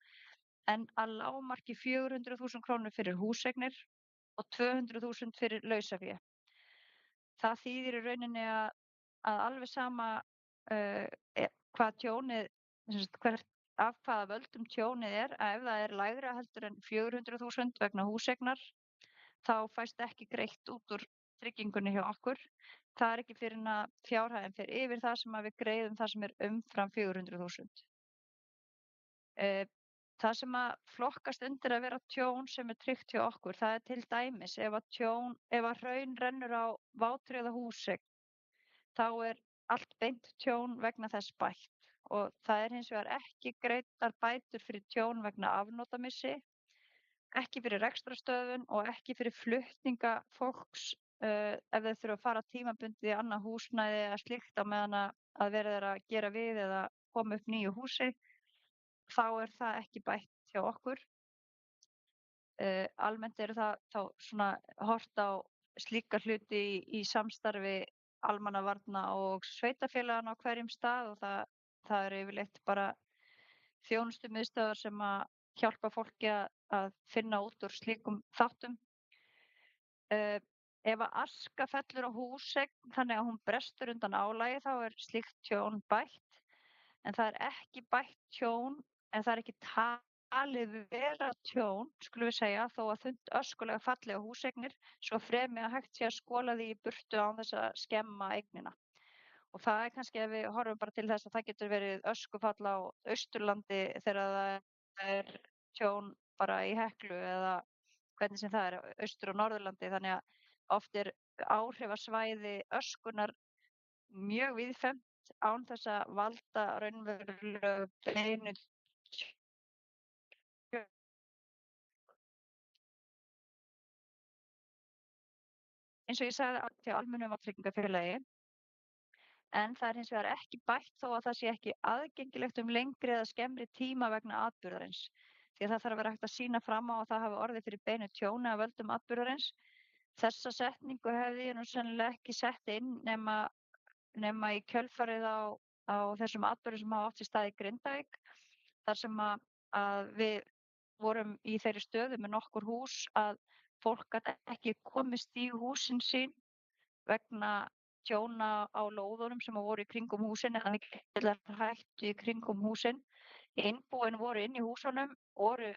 en að lágmarki 400.000 krónur fyrir húseignir og 200.000 fyrir lausafé. Það þýðir í rauninni að alveg sama hvað tjónið, af hvaða völdum tjónið er, að ef það er lægra heldur en 400.000 vegna húseignar, þá fæst ekki greitt út úr tryggingunni hjá okkur. Það er ekki fyrir að fjárhæðin fer yfir það sem við greiðum það sem er umfram 400.000. Það sem flokkast undir að vera tjón sem er tryggt hjá okkur, það er til dæmis ef hraun rennur á vátryggða húseign, þá er allt beint tjón vegna þess bætt, og það er hins vegar ekki greiddar bætur fyrir tjón vegna afnotamissi, ekki fyrir rekstrarstöðvun og ekki fyrir flutninga fólks ef þau þurfa að fara tímabundið í annað húsnæði eða slíkt á meðan að verið er að gera við eða koma upp nýju húsi. Þá er það ekki bætt hjá okkur. Almennt eru það þá svona horft á slíka hluti í samstarfi almannavarna og sveitarfélaganna á hverjum stað, og það eru yfirleitt bara þjónustumiðstöðvar sem hjálpa fólki að finna út úr slíkum þáttum. Ef aska fellur á húseign þannig að hún brestur undan álagi, þá er slíkt tjón bætt, en það er ekki bætt tjón, en það er ekki talið vera tjón, skulum við segja, þó að þunnt öskulega falli á húseignir, svo fremi að hægt sé að skola því í burtu án þess að skemma eignina. Og það er kannski, ef við horfum bara til þess, að það getur verið öskufall á Austurlandi þegar það er tjón bara í Heklu, eða hvernig sem það er, Austur- og Norðurlandi, þannig að oft er áhrifasvæði öskunar mjög víðfeðmt án þess að valda raunverulegu beinu tjóni. Eins og ég sagði hjá Almennu vátryggingafélagi, en það er hins vegar ekki bætt þó að það sé ekki aðgengilegt lengri eða skemmri tíma vegna atburðarins, því að það þarf að vera hægt að sýna fram á að það hafi orðið fyrir beinu tjóni af völdum atburðarins. Þessa setningu hefði ég nú sennilega ekki sett inn nema í kjölfarið á þessum atburðum sem hafa átt sér stað í Grindavík, þar sem að við vorum í þeirri stöðu með nokkur hús að fólk gat ekki komist í húsin sín vegna tjóna á lóðunum sem voru í kringum húsin, eða mikillar hættu í kringum húsin. Innbúin voru inn í húsunum, voru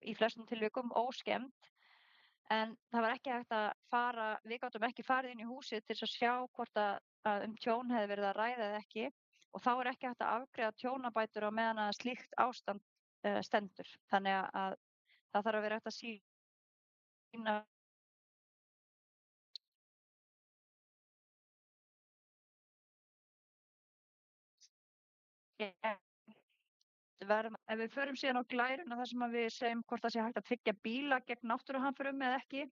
í flestum tilvikum óskemmd, en það var ekki hægt að fara, við gátum ekki farið inn í húsið til að sjá hvort að tjón hefði verið að ræða eða ekki, og þá er ekki hægt að afgreiða tjónabætur á meðan að slíkt ástand stendur. Þannig að það þarf að vera hægt að sýna ef við förum síðan á glæruna þar sem við segjum hvort það sé hægt að tryggja bíla gegn náttúruhamförum eða ekki.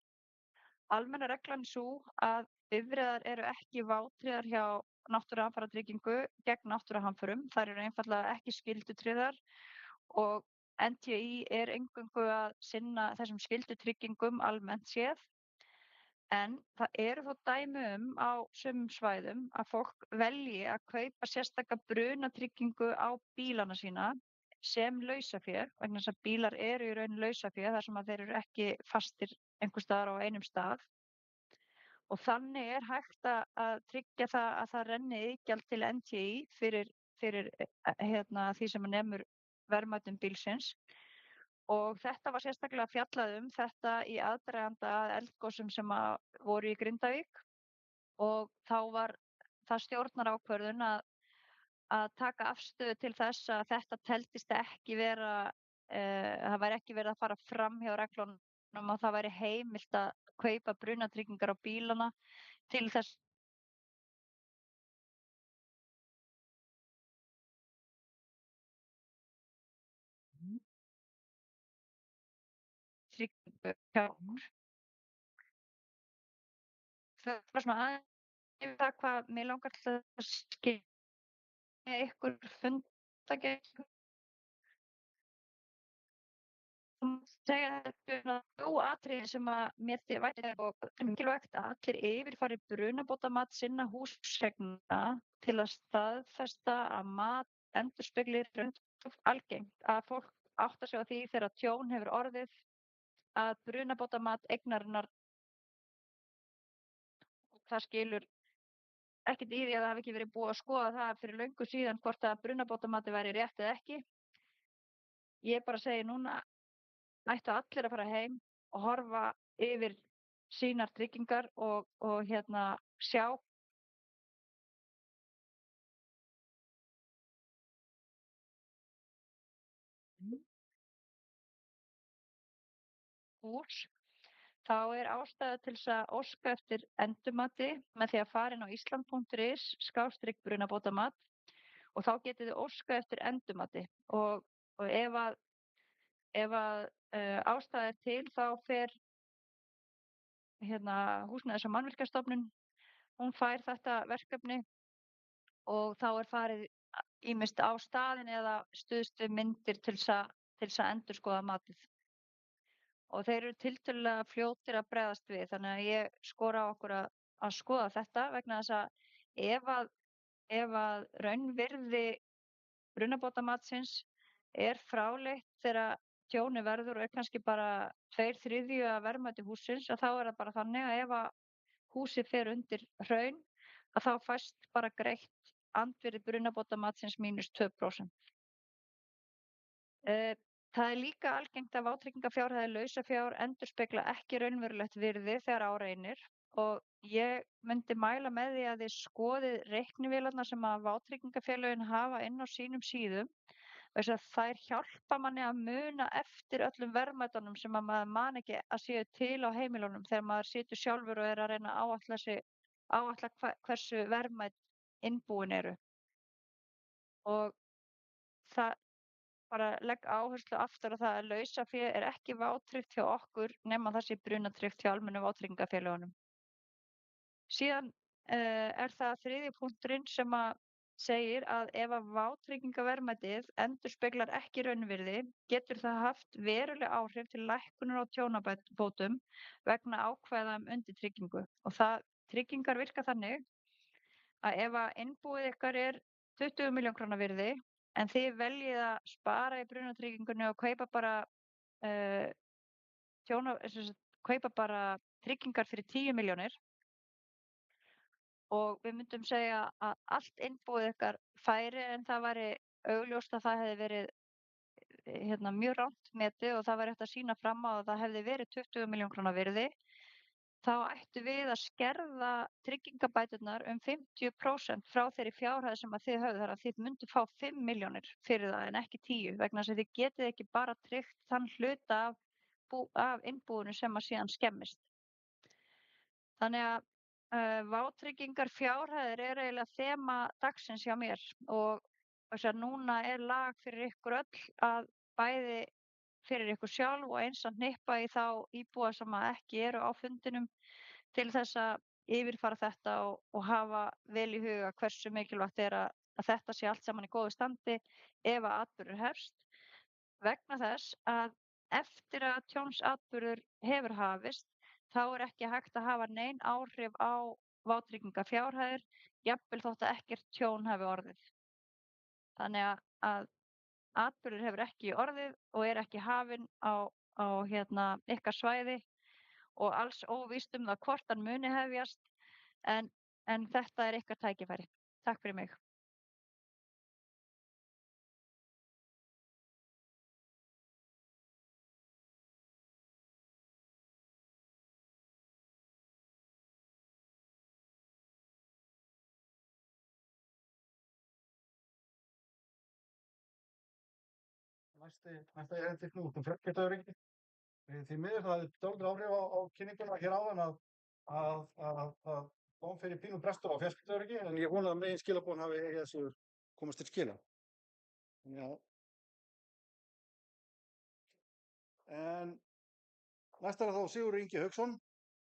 Almenna reglan er sú að bifreiðar eru ekki vátryggðar hjá náttúruhamfaratryggingu gegn náttúruhamförum. Þær eru einfaldlega ekki skyldutryggðar, og NTÍ er eingöngu að sinna þessum skyldutryggingum almennt séð. En það eru þó dæmi á sumum svæðum að fólk velji að kaupa sérstaka brunatryggingu á bílana sína sem lausafé, vegna þess að bílar eru í raun lausafé þar sem að þeir eru ekki fastir einhvers staðar á einum stað. Og þannig er hægt að tryggja það að það renni iðgjald til NTÍ fyrir því sem nemur verðmætum bílsins. Og þetta var sérstaklega fjallað þetta í aðdraganda að eldgosum sem voru í Grindavík og þá var það stjórnarákvörðun að taka afstöðu til þess að þetta teldist ekki vera, það væri ekki verið að fara fram hjá reglunum og það væri heimilt að kaupa brunatryggingar á bílana til þess tryggingu hjá okkur. Það var svona aðeins yfir það hvað mig langar til að skilja ykkur fundargerð. Segja þetta þrjú atriði sem að mér væri og mikilvægt að allir yfirfari brunabótamat sinna húseigna til að staðfesta að mat endurspeglir algengt að fólk áttar sig á því þegar tjón hefur orðið að brunabótamat eignarinnar það skilur ekkert í því að það hafi ekki verið búið að skoða það fyrir löngu síðan hvort að brunabótamati væri rétt eða ekki. Ég bara segi núna ættu allir að fara heim og horfa yfir sínar tryggingar og sjá hús. Þá er ástæða til þess að óska eftir endurmati með því að fara inn á island.is/brunabótamat og þá getið þið óska eftir endurmati og ef að ástæða er til þá fer Húsnæðis- og mannvirkjastofnun, hún fær þetta verkefni og þá er farið ýmist á staðinn eða stuðst við myndir til þess að endurskoða matið. Og þeir eru tiltölulega fljótir að bregðast við, þannig að ég skora á okkur að skoða þetta vegna þess að ef að raunvirði brunabótamatsins er fráleitt þegar tjóni verður og er kannski bara 2/3 af verðmæti hússins, að þá er það bara þannig að ef að húsið fer undir hraun að þá fæst bara greitt andvirði brunabótamatsins mínus 2%. Það er líka algengt að vátryggingafjárhæðir lausafjár endurspegla ekki raunverulegt virði þegar á reynir og ég myndi mæla með því að þið skoðið reiknivélarnar sem að vátryggingafélögin hafa inn á sínum síðum. Þess að þær hjálpa manni að muna eftir öllum verðmætunum sem að maður man ekki að séu til á heimilunum þegar maður situr sjálfur og er að reyna að áætla hversu verðmæt innbúin eru. Og það bara legg áherslu aftur á það að lausafé er ekki vátryggt hjá okkur nema það sé brunatryggt hjá almennu vátryggingafélögunum. Síðan er það þriðji punkturinn sem að segir að ef að vátryggingaverðmætið endurspeglar ekki raunvirði getur það haft veruleg áhrif til lækkunar á tjónabótum vegna ákvæða undirtryggingu og tryggingar virka þannig að ef að innbúið ykkar er 20 milljón króna virði en þið veljið að spara í brunatryggingunni og kaupa bara tryggingar fyrir 10 milljónir og við myndum segja að allt innbúið ykkar færi en það væri augljóst að það hefði verið mjög rangt metið og það væri hægt að sýna fram á að það hefði verið 20 milljón króna virði, þá ættu við að skerða tryggingabæturnar 50% frá þeirri fjárhæð sem að þið höfðu þar að þið myndu fá 5 milljónir fyrir það en ekki 10 vegna þess að þið getið ekki bara tryggt þann hluta af innbúinu sem að síðan skemmist. Þannig að vátryggingar fjárhæðir er eiginlega þema dagsins hjá mér og þess að núna er lag fyrir ykkur öll að bæði fyrir ykkur sjálf og eins að hnippa í þá íbúa sem að ekki eru á fundinum til þess að yfirfara þetta og hafa vel í huga hversu mikilvægt er að þetta sé allt saman í góðu standi ef að atburður hefst vegna þess að eftir að tjónsatburður hefur hafist þá er ekki hægt að hafa nein áhrif á vátryggingafjárhæðir, jafnvel þótt að ekkert tjón hafi orðið. Þannig að atburður hefur ekki orðið og er ekki hafinn á ykkar svæði og alls óvíst það hvort hann muni hefjast en þetta er ykkar tækifæri. Takk fyrir mig. næsta erindi snúist fjarskiptaöryggi. Því miður það hafði dálítil áhrif á kynninguna hér áðan að það kom fyrir pínu brestur á fjarskiptaöryggi, en ég vona að megin skilaboðin hafi eigi að síður komast til skila. En næst er það þá Sigurður Ingi Hauksson,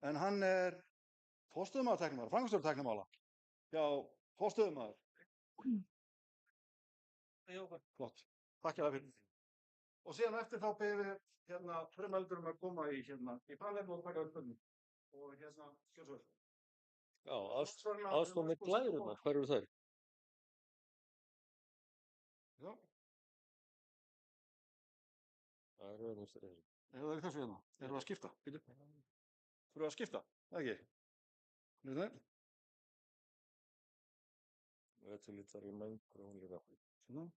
en hann er forstöðumaður tæknimála, framkvæmdastjóri tæknimála hjá forstöðumaður. Flott, takk hjá það fyrir. Og síðan eftir þá byrjum við frumældur að koma í panel og taka upp spurningar. Og skjóðsvöld. Já, aðstoð með glærurnar, hvar eru þær? Já. Það er rauðnumstur þessu. Það er þessu hérna. Erum við að skipta? Þurfum við að skipta? Það ekki? Þetta er? Þetta litar í möngur og hún líka. Svona.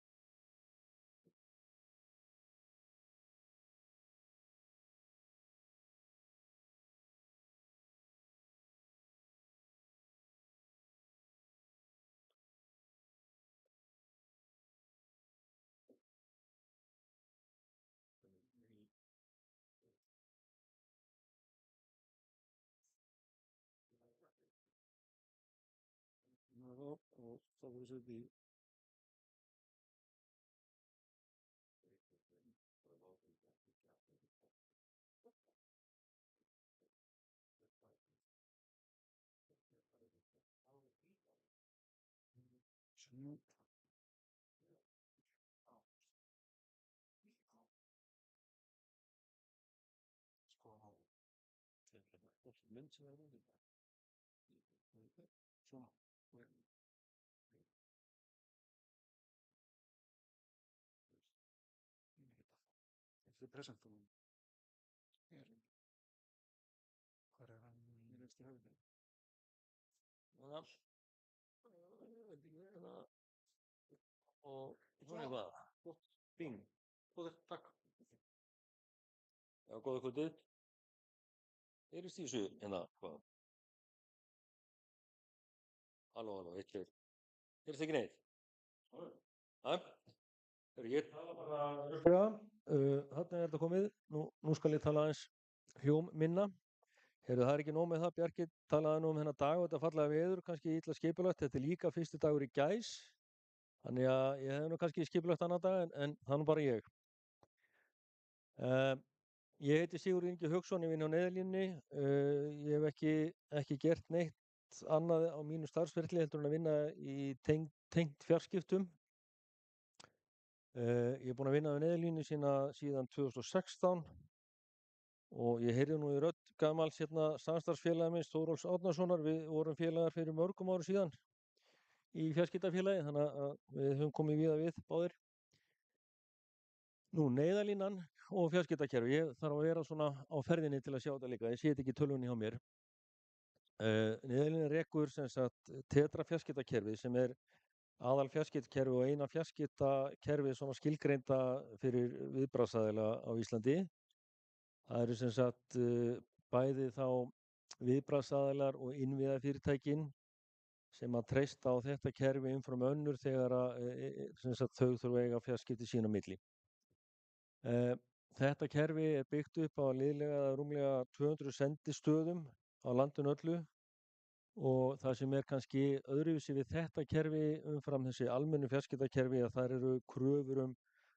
Og þá fyrir svo því. Svona. Mynd sem er myndið. Svona. Þetta er presentum. Hvar er hann? Mér veist í höfðu. Svona. Og svona eitthvað. Bing. Góður, takk. Já, góða kvöldið. Heyrist í þessu hérna, hvað? Halló, eitt tveir. Heyrist ekki neitt? Hæ? Ég tala bara röflega. Þarna er þetta komið. Nú skal ég tala aðeins hljóm minna. Heyrðu, það er ekki nóg með það. Bjarki talaði nú þennan dag og þetta fallega veður, kannski illa skipulagt. Þetta er líka fyrsti dagur í gæs. Þannig að ég hef nú kannski skipulagt annan dag, en það er nú bara ég. Ég heiti Sigurður Ingi Hauksson, ég vinn á Neyðarlínunni. Ég hef ekki gert neitt annað á mínu starfsferli heldur en að vinna í tengt fjarskiptum. Ég er búinn að vinna á Neyðarlínunni síðan 2016 og ég heyrði nú í rödd gamals samstarfsfélaga minns Þórólfs Árnasonar. Við vorum félagar fyrir mörgum árum síðan í fjarskiptafélagi, þannig að við höfum komið víða við báðir. Nú, Neyðarlínan og fjarskiptakerfi, ég þarf að vera svona á ferðinni til að sjá þetta líka, ég sé þetta ekki í tölvunni hjá mér. Neyðarlínan rekur sem sagt Tetra fjarskiptakerfi sem er aðal fjarskiptakerfi og eina fjarskiptakerfi svona skilgreinda fyrir viðbragðsaðila á Íslandi. Það eru sem sagt bæði þá viðbragðsaðilar og innviðafyrirtækin sem að treysta á þetta kerfi umfram önnur þegar sem sagt þau þurfa að eiga fjarskipti sín á milli. Þetta kerfi er byggt upp á liðlega rúmlega 200 sendistöðum á landinu öllu og það sem er kannski öðruvísi við þetta kerfi umfram þessi almennu fjarskiptakerfi að þar eru kröfur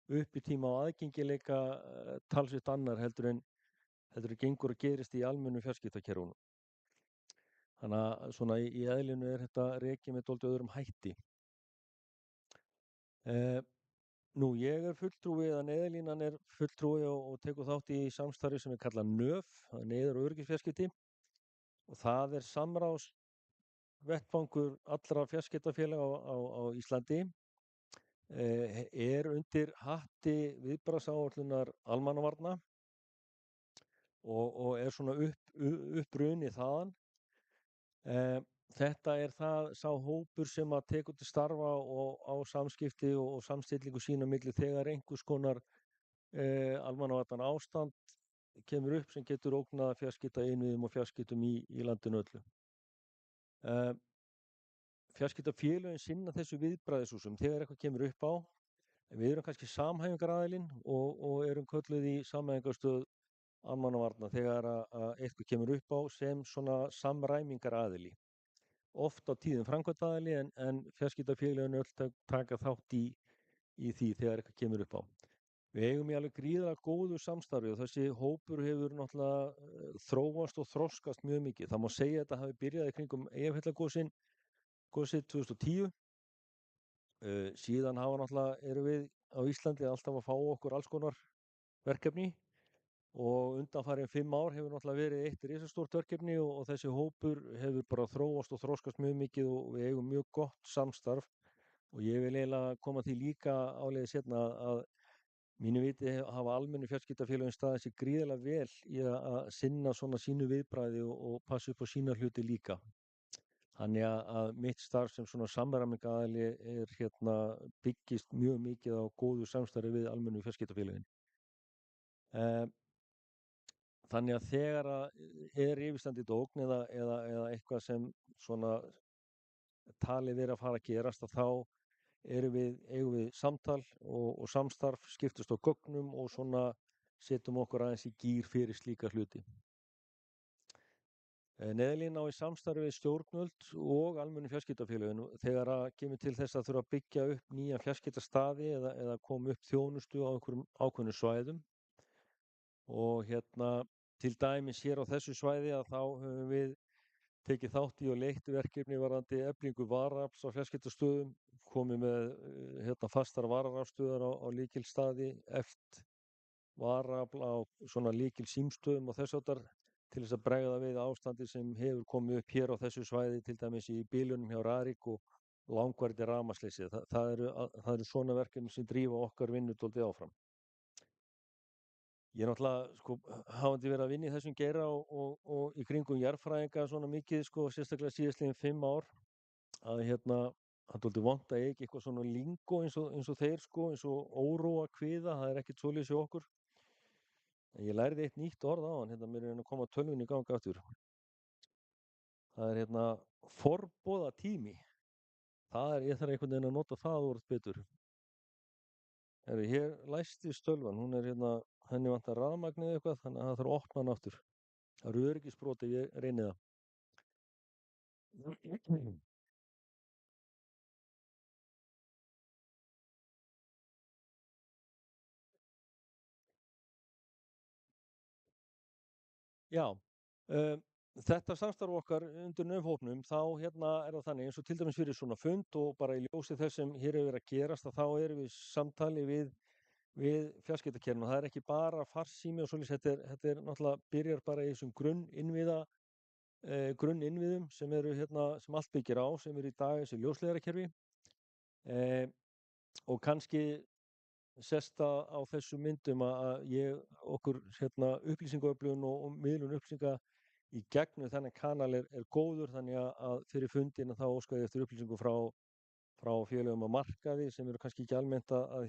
uppitíma og aðgengileika talsvert annar heldur en gengur og gerist í almennu fjarskiptakerfunum. Þannig að svona í eðlinu er þetta rekið með dálítið öðrum hætti. Nú, ég er fulltrúi eða Neyðarlínan er fulltrúi og tekur þátt í samstarfi sem er kallað NÖF, það er neyðar- og öryggisfjarskipti, og það er samráðsvettvangur allra fjarskiptafélaga á Íslandi, er undir hatti viðbragðsáætlunar almannavarna og er svona upprunið þaðan. Þetta er sá hópur sem að tekur til starfa og á samskipti og samstillingu sín á milli þegar einhvers konar almannavarna ástand kemur upp sem getur ógnað fjarskiptainnviðum og fjarskiptum í landinu öllu. Fjarskiptafélögin sinna þessu viðbragðshúsum þegar eitthvað kemur upp á Við erum kannski samhæfingaraðilinn og erum kölluð í samhæfingarstöð almannavarna þegar að eitthvað kemur upp á sem svona samræmingaraðili. Oft á tíðum framkvæmdaraðili en fjarskiptafélögin öll taka þátt í því þegar eitthvað kemur upp á. Við eigum í alveg gríðarlega góðu samstarfi og þessi hópur hefur náttúrulega þróast og þroskast mjög mikið. Það má segja að þetta hafi byrjað í kringum Eyjafjallagosið 2010. Síðan erum við á Íslandi alltaf að fá okkur alls konar verkefni og undanfarin 5 ár hefur náttúrulega verið eitt risastórt verkefni og þessi hópur hefur bara þróast og þroskast mjög mikið og við eigum mjög gott samstarf og ég vil eiginlega koma því líka áleiðis hérna að mínu viti hafa almennu fjarskiptafélögin staðið sig gríðarlega vel í að sinna svona sínu viðbragði og passa upp á sína hluti líka. Þannig að mitt starf sem svona samræmingaraðili byggist mjög mikið á góðu samstarfi við almennu fjarskiptafélögin. Þannig að þegar yfirstandandi ógn eða eitthvað sem svona talið að fara að gerast að þá eigum við samtal og samstarf, skiptust á gögnum og svona setjum okkur aðeins í gír fyrir slíka hluti. Neyðarlínan á í samstarfi við stjórnvöld og almennu fjarskiptafélögin þegar að kemur til þess að þurfa að byggja upp nýja fjarskiptastaði eða koma upp þjónustu á einhverjum ákveðnum svæðum og til dæmis hér á þessu svæði að þá höfum við tekið þátt í og leitt verkefni varðandi eflingu varaafls á fjarskiptastöðum, komið með fastar vararafstöðar á lykilstaði, eflt varaafl á svona lykilsímstöðum og þess háttar til þess að bregða við ástandi sem hefur komið upp hér á þessu svæði, til dæmis í bílunum hjá Rarik og langvarandi rafmagnsleysi. Það eru svona verkefni sem drífa okkar vinnu dálítið áfram. Ég náttúrulega hafandi verið að vinna í þessum geira og í kringum jarðfræðinga svona mikið sérstaklega síðastliðin 5 ár að það er dálítið vont að eiga eitthvað svona lingó eins og þeir eins og óróa kviða, það er ekkert svoleiðis hjá okkur. En ég lærði eitt nýtt orð á hann, mér er að koma tölvunni í gang aftur. Það er forboðatími. Ég þarf einhvern veginn að nota það orð betur. Hér læstist tölvan, hún er henni vantar rafmagnið eitthvað, þannig að það þarf að opna hann aftur. Það eru öryggisbrot ef ég reyni það. Já, þetta samstarf okkar undir NÖF-hópnum, þá er það þannig eins og til dæmis fyrir svona fund og bara í ljósi þess sem hér hefur verið að gerast að þá erum við samtali við fjarskiptakerfin og það er ekki bara farsími og svoleiðis, þetta er náttúrulega byrjar bara í þessum grunninnviðum sem eru sem allt byggir á, sem eru í dag þessi ljósleiðarakerfi og kannski sest á þessu myndum að okkur upplýsingaöflun og miðlun upplýsinga í gegnum þennan kanal er góður, þannig að fyrir fundin þá óskaði eftir upplýsingu frá félögum á markaði sem eru kannski ekki almennt að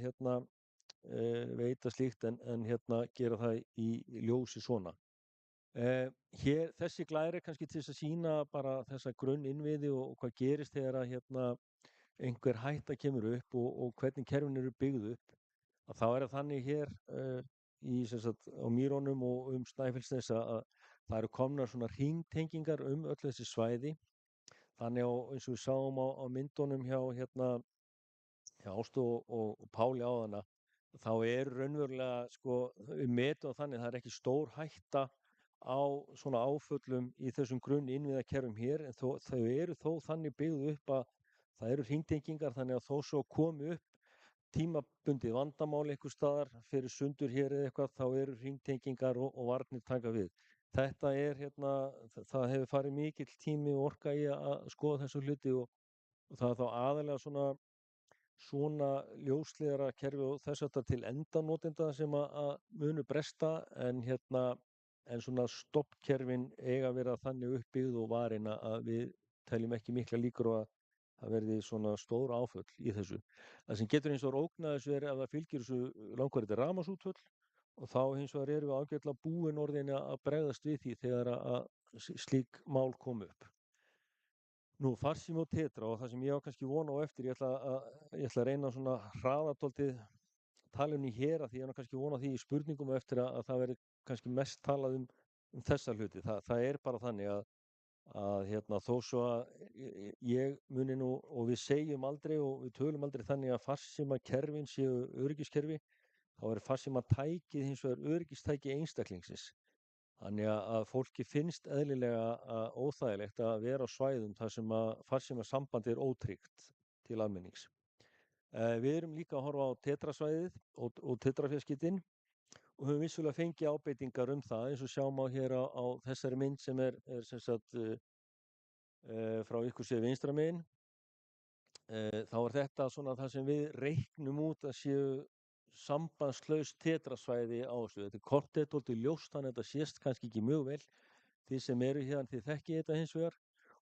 veita slíkt en gera það í ljósi svona. Þessi glæri kannski til þess að sýna bara þessa grunninnviði og hvað gerist þegar að einhver hætta kemur upp og hvernig kerfin eru byggð upp. Þá er það þannig hér á Mýrónum og Snæfellsnes að það eru komnar svona hringtengingar öll þessi svæði. Þannig eins og við sáum á myndunum hjá Ástu og Páli áðan þá er raunverulega við metum þannig, það er ekki stór hætta á svona áföllum í þessum grunninnviðakerfum hér, en þau eru þó þannig byggð upp að það eru hringtengingar, þannig að þó svo komi upp tímabundið vandamál einhvers staðar fyrir sundur hér eða eitthvað, þá eru hringtengingar og varnir taka við. Þetta það hefur farið mikill tími og orka í að skoða þessu hluti og það er þá aðalega svona ljósleiðarakerfi og þess aftar til endanotenda sem að munu bresta en svona stoppkerfin eiga að vera þannig uppbyggð og varin að við teljum ekki mikla líkur á að það verði svona stór áföll í þessu. Það sem getur hins vegar ógnað þessu er ef það fylgir þessu langvarandi rafmagnsútföll og þá hins vegar erum við ágætlega búin orðin að bregðast við því þegar að slík mál komu upp. Nú, Farsími og Tetra og það sem ég á kannski vona á eftir, ég ætla að reyna svona hraða dálítið talunni hér að því ég er nú kannski vona því í spurningum á eftir að það verði kannski mest talað um þessa hluti. Það er bara þannig að þó svo að ég muni nú og við segjum aldrei og við tölum aldrei þannig að farsímakerfin séu öryggiskerfi, þá er farsímatækið hins vegar öryggistæki einstaklingsins. Þannig að fólki finnst eðlilega óþægilegt að vera á svæðum þar sem að farsímasambandi er ótryggt til almennings. Við erum líka að horfa á Tetra-svæðið og Tetra-fjarskiptin og höfum vissulega fengið ábeitingar það eins og sjáum á hér á þessari mynd sem er sem sagt frá ykkur séð vinstra megin. Þá er þetta svona það sem við reiknum út að séu sambandslaus Tetra-svæði á þessu. Þetta er kortið dálítið ljóst, þannig að þetta sést kannski ekki mjög vel. Þið sem eru hérna, þið þekkið þetta hins vegar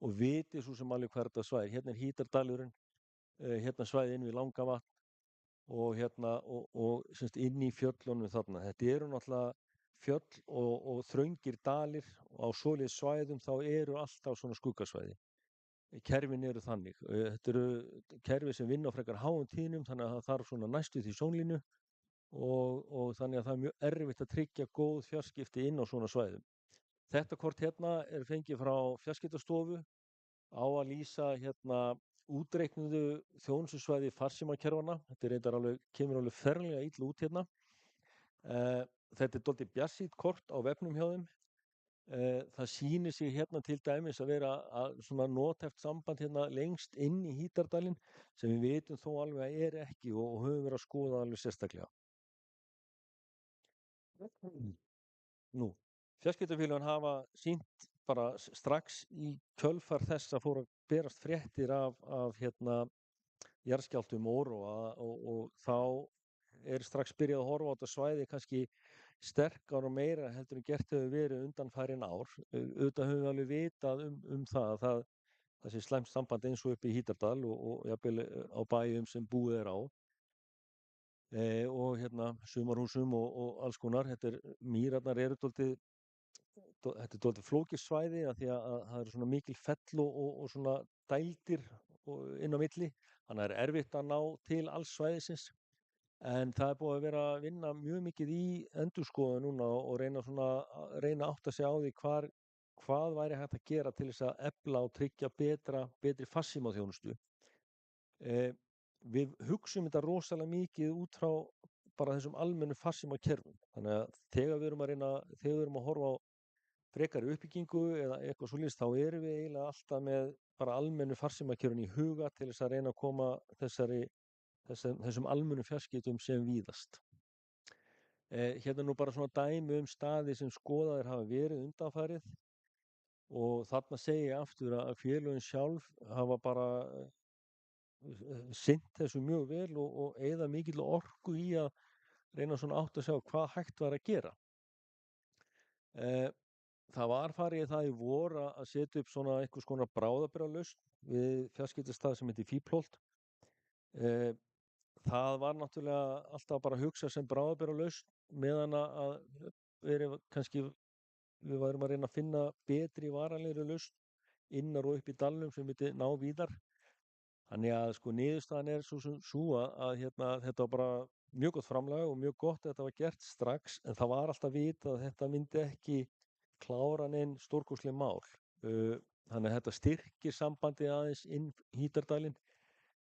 og vitið svo sem alveg hver þetta svæði. Hérna er Hítardalurinn, hérna svæði inn við Langavatn og hérna og semst inn í fjöllunum þarna. Þetta eru náttúrulega fjöll og þröngir dalir og á svoleiðis svæðum þá eru alltaf svona skuggasvæði. Kerfin eru þannig. Þetta eru kerfi sem vinna á frekar háum tíðnum, þannig að það þarf svona næstu því sjónlínu og þannig að það er mjög erfitt að tryggja góð fjarskipti inn á svona svæðum. Þetta kort hérna er fengið frá Fjarskiptastofu á að lýsa hérna útreiknuðu þjónustusvæði farsímakerfanna. Þetta er kemur alveg ferlega illa út hérna. Þetta er dálítið bjarsýnt kort á vefnum hjá þeim. Það sýnir sig hérna til dæmis að vera svona nothæft samband hérna lengst inn í Hítardalinn sem við vitum þó alveg að er ekki og höfum verið að skoða alveg sérstaklega. Nú, fjarskiptafélögin hafa sýnt bara strax í kjölfar þess að fóru að berast fréttir af hérna jarðskjálftum og þá er strax byrjað að horfa á þetta svæði kannski sterkar og meira heldur en gert hefur verið undanfarin ár. Auðvitað höfum við alveg vitað það að það sé slæmt samband eins og upp í Hítardal og jafnvel á bæjum sem búið er á. Og hérna sumarhúsum og alls konar. Mýrarnar eru þetta er dálítið flókið svæði af því að það eru svona mikil fell og svona dældir inn á milli. Þannig að það er erfitt að ná til alls svæðisins. En það er búið að vera að vinna mjög mikið í endurskoðun núna og reyna að átta sig á því hvað væri hægt að gera til þess að efla og tryggja betri farsímaþjónustu. Við hugsum þetta rosalega mikið út frá bara þessum almennu farsímakerfum. Þannig að þegar við erum að horfa á frekari uppbyggingu eða eitthvað svoleiðis þá erum við eiginlega alltaf með bara almennu farsímakerfin í huga til þess að reyna að koma þessum almennu fjarskiptum sem víðast. Hérna nú bara svona dæmi staði sem skoðaðir hafa verið undanfarið og þarna segi ég aftur að félögin sjálf hafa bara sinnt þessu mjög vel og eyða mikil orku í að reyna svona átt að sjá hvað hægt var að gera. Það var farið í það í vor að setja upp svona einhvers konar bráðabirgðalausn við fjarskiptastað sem heitir Fíflholt. Það var náttúrulega alltaf bara að hugsa sem bráðabirgðalausn meðan að við værum að reyna að finna betri varanlegri lausn innar og upp í dalnum sem myndi ná víðar. Þannig að sko niðurstaðan er sú að þetta var bara mjög gott framlag og mjög gott að þetta var gert strax, en það var alltaf vitað að þetta myndi ekki klára nein stórkostleg mál. Þannig að þetta styrkir sambandið aðeins inn Hítardalinn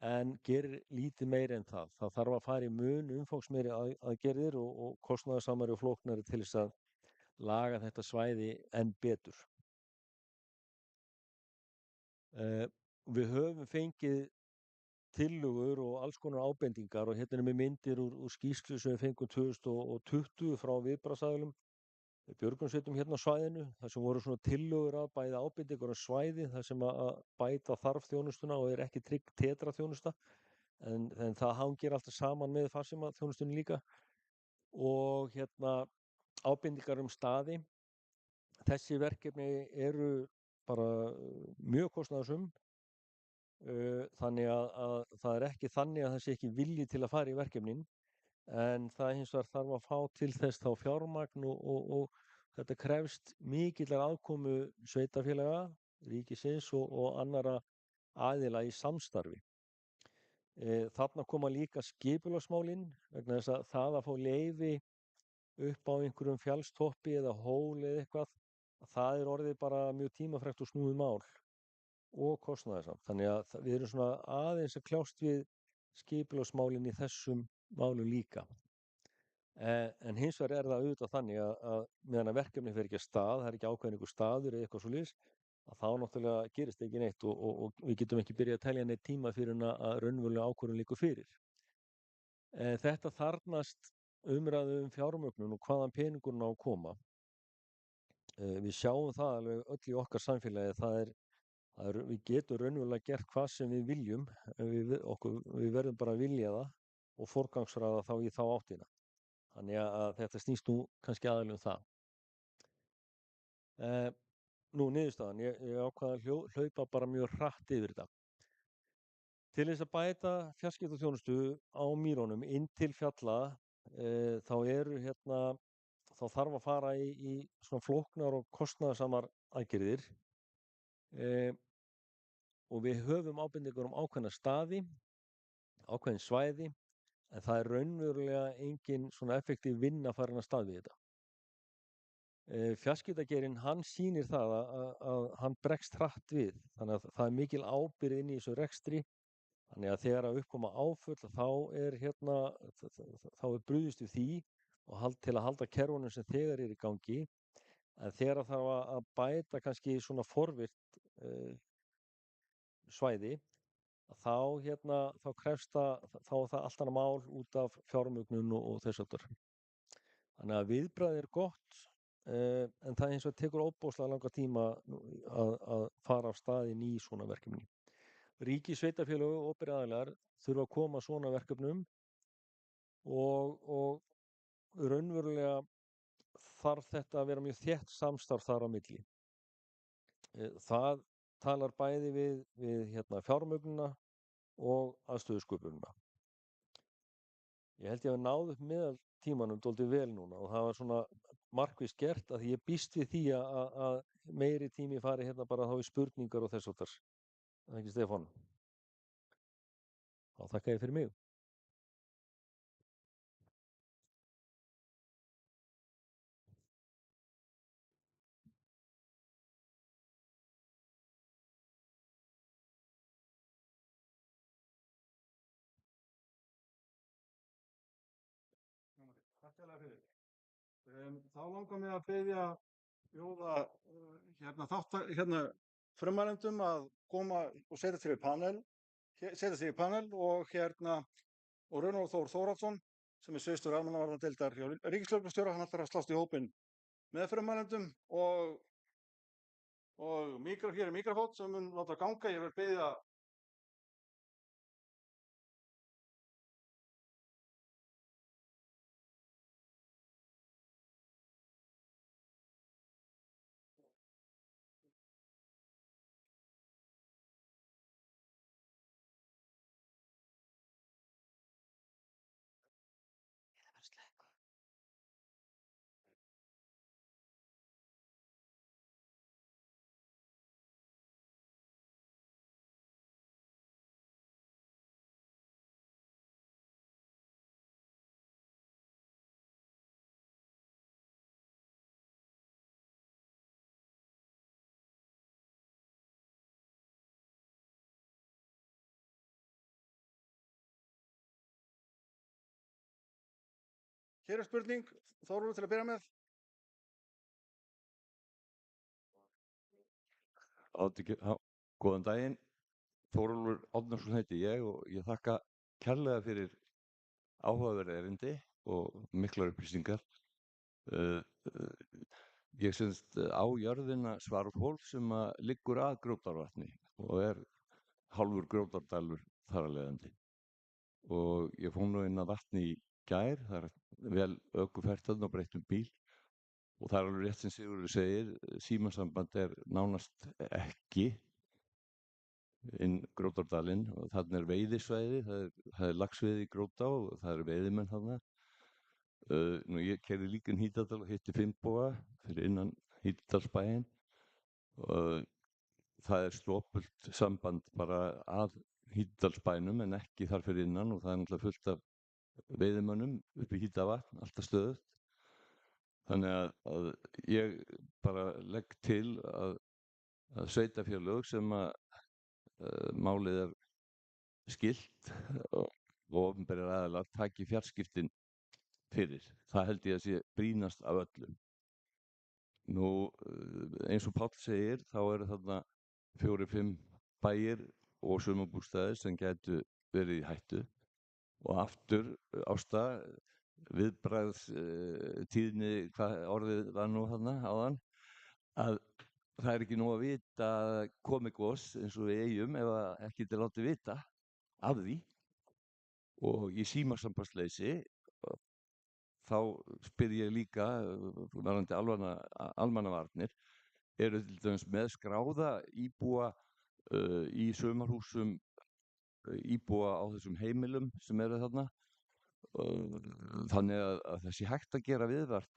en gerir lítið meiri en það. Það þarf að fara í mun umfangsmeiri aðgerðir og kostnaðarsamari og flóknari til þess að laga þetta svæði enn betur. Við höfum fengið tillögur og alls konar ábendingar og hérna er með myndir úr skýrslu sem við fengum 2020 frá viðbragðsaðilum, björgunarsveitum hérna á svæðinu, þar sem voru svona tillögur að bæði ábendingar á svæði, þar sem að bæta þarf þjónustuna og er ekki trygg Tetra þjónusta, en það hangir alltaf saman með farsímaþjónustunni líka og hérna ábendingar staði. Þessi verkefni eru bara mjög kostnaðarsöm. Þannig að það er ekki þannig að það sé ekki vilji til að fara í verkefnin, en það hins vegar þarf að fá til þess þá fjármagn og þetta krefst mikillar aðkomu sveitarfélaga, ríkisins og annarra aðila í samstarfi. Þarna koma líka skipulagsmálin vegna þess að það að fá leyfi upp á einhverjum fjallstoppi eða hól eða eitthvað, það orðið bara mjög tímafrekt og snúið mál og kostnaðarsamt. Þannig að við erum svona aðeins að kljást við skipulagsmálin í þessum málum líka. En hins vegar það auðvitað þannig að meðan að verkefni fer ekki að stað, það ekki ákveðin einhver staður eða eitthvað svoleiðis, að þá náttúrulega gerist ekki neitt og við getum ekki byrjað að telja neitt tíma fyrir að raunverulega ákvörðun liggur fyrir. Þetta þarfnast umræðu fjármögnun og hvaðan peningurinn á að koma. Við sjáum það alveg öll í okkar samfélagi, við getum raunverulega gert hvað sem við viljum, við verðum bara að vilja það og forgangsraða þá í þá áttina. Þannig að þetta snýst nú kannski aðallega það. Nú niðurstaðan, ég ákvað að hlaupa bara mjög hratt yfir þetta. Til þess að bæta fjarskiptaþjónustu á Mýrunum inn til fjalla, þá þarf að fara í svona flóknar og kostnaðarsamar aðgerðir, og við höfum ábendingar ákveðna staði, ákveðin svæði, en það raunverulega engin svona effektív vinna farin að stað við þetta. Fjarskiptageirinn, hann sýnir það að hann bregst hratt við, þannig að það mikil ábyrgð inn í þessu rekstri, þannig að þegar að uppkoma áföll þá brugðist við því og til að halda kerfunum sem þegar í gangi, en þegar að þarf að bæta kannski svona forvirt svæði, þá krefst það allt annað mál út af fjármögnun og þess háttar. Þannig að viðbragðið gott, en það hins vegar tekur ofboðslega langa tíma að fara af stað inn í svona verkefni. Ríki, sveitarfélög og opinberir aðilar þurfa að koma að svona verkefnum og raunverulega þarf þetta að vera mjög þétt samstarf þar á milli. Það talar bæði við fjármögnunina og aðstöðusköpunina. Ég held ég að náð upp meðaltímanum dálítið vel núna og það var svona markvisst gert að ég býst við því að meiri tími fari bara þá í spurningar og þess háttar. Það ekki, Stefán? Þá þakka ég fyrir mig. Takk hérlega fyrir. Þá langar mig að bjóða frummælendum að koma og setja sig í panel og Runólfur Þór Þórhallsson sem sviðsstjóri almannavarnadeildar hjá ríkislögreglustjóra, hann ætlar að slást í hópinn með frummælendum og hér er míkrafónn sem mun láta ganga. Ég vil biðja Hér er spurning, Þórólfur til að byrja með. Góðan daginn, Þórólfur Árnason heiti ég og ég þakka kærlega fyrir áhugaverð erindi og miklar upplýsingar. Ég semst á jörðina Svarfhól sem liggur að Grjótárvatni og hálfur Grjótárdalur þar af leiðandi. Og ég fór nú inn að vatni í gær, það vel ökufært þarna á breyttum bíl og það alveg rétt sem Sigurður segir, símasamband nánast ekki inn Grjótárdalinn og þarna veiðisvæði, það laxveiði í Grjótá og það veiðimenn þarna. Nú ég keyrði líka inn Hítardal og hitti Finnboga fyrir innan Hítardalsbæinn og það er stopult samband bara að Hítardalsbænum en ekki þar fyrir innan og það er náttúrulega fullt af veiðimönnum upp í Hítarvatn, alltaf stöðugt. Þannig að ég bara legg til að sveitarfélög sem að málið er skylt og opinberir aðilar taki fjarskiptin fyrir. Það held ég að sé brýnast af öllum. Nú, eins og Páll segir, þá eru þarna 4-5 bæir og sumarbústaðir sem gætu verið í hættu og aftur, Ásta, viðbragðstíðni, hvað orðið var nú þarna áðan, að það er ekki nóg að vita að komi gos eins og við Eyjum ef ekki er látið vita af því og í símasambandsleysi þá spyr ég líka varðandi almannavarnir eru til dæmis með skráða íbúa í sumarhúsum íbúa á þessum heimilum sem eru þarna þannig að það sé hægt að gera viðvart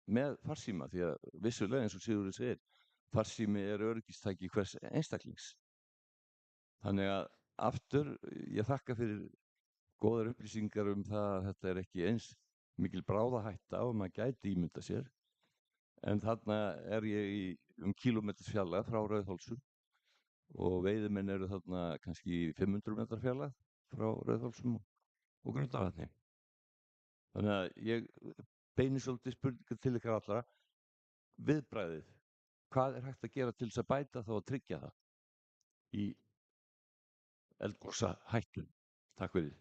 með farsíma því að vissulega eins og Sigurður segir farsími er öryggistæki hvers einstaklings þannig að aftur ég þakka fyrir góðar upplýsingar það að þetta er ekki eins mikil bráðahætta og maður gæti ímynda sér en þarna er ég í kílómeters fjarlægð frá Rauðhólsum og veiðimenn eru þarna kannski 500 metrar fjarlægð frá Rauðhólsum og Grundarvatni. Þannig að ég beini svolítið spurningar til ykkar allra viðbragðið. Hvað er hægt að gera til þess að bæta þá að tryggja það í eldgosahættu? Takk fyrir.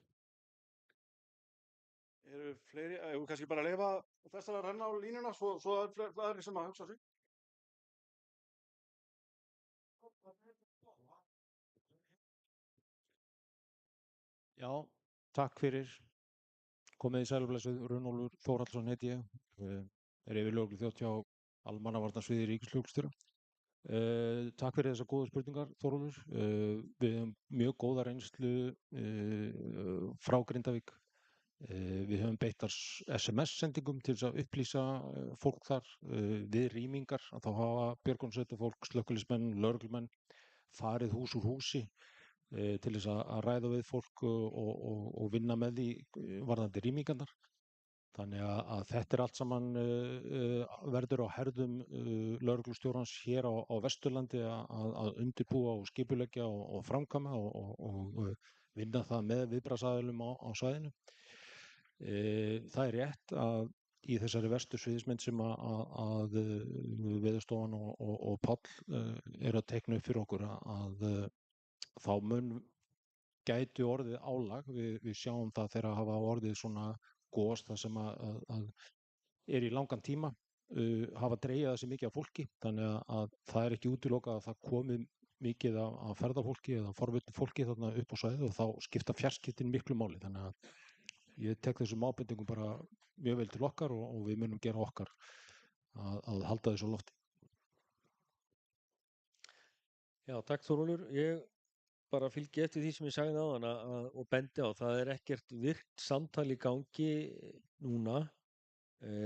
Eru fleiri, ég kannski bara leyfa þessar að renna á línuna svo er aðrir sem að hugsa sig. Já, takk fyrir. Komið í sælblessuð, Runólfur Þórhallsson heiti ég. Er yfirlögregluþjónn hjá almannavarnasviði ríkislögreglustjóra. Takk fyrir þessar góðu spurningar, Þórólfur. Við höfum mjög góða reynslu frá Grindavík. Við höfum beittar SMS-sendingum til þess að upplýsa fólk þar við rýmingar. Þá hafa björgunarsveitarfólk, slökkviliðsmenn, lögreglumenn farið hús úr húsi til þess að ræða við fólk og vinna með því varðandi rýmingarnar. Þannig að þetta er allt saman verður á herðum lögreglustjórans hér á Vesturlandi að undirbúa og skipuleggja og framkvæma og vinna það með viðbragðsaðilum á svæðinu. Það er rétt að í þessari verstu sviðismynd sem að Veðurstofan og Páll eru að teikna upp fyrir okkur að þá gæti orðið álag. Við sjáum það þegar hafa orðið svona gos það sem að er í langan tíma hafa dregið þessi mikið af fólki þannig að það er ekki útilokað að það komi mikið af ferðafólki eða forvitnu fólki þarna upp á svæðið og þá skipta fjarskiptin miklu máli þannig að ég tek þessum ábendingum bara mjög vel til okkar og við munum gera okkar að halda þessu á lofti. Já, takk Þórólfur. Ég bara fylgi eftir því sem ég sagði áðan og bendi á það er ekkert virkt samtal í gangi núna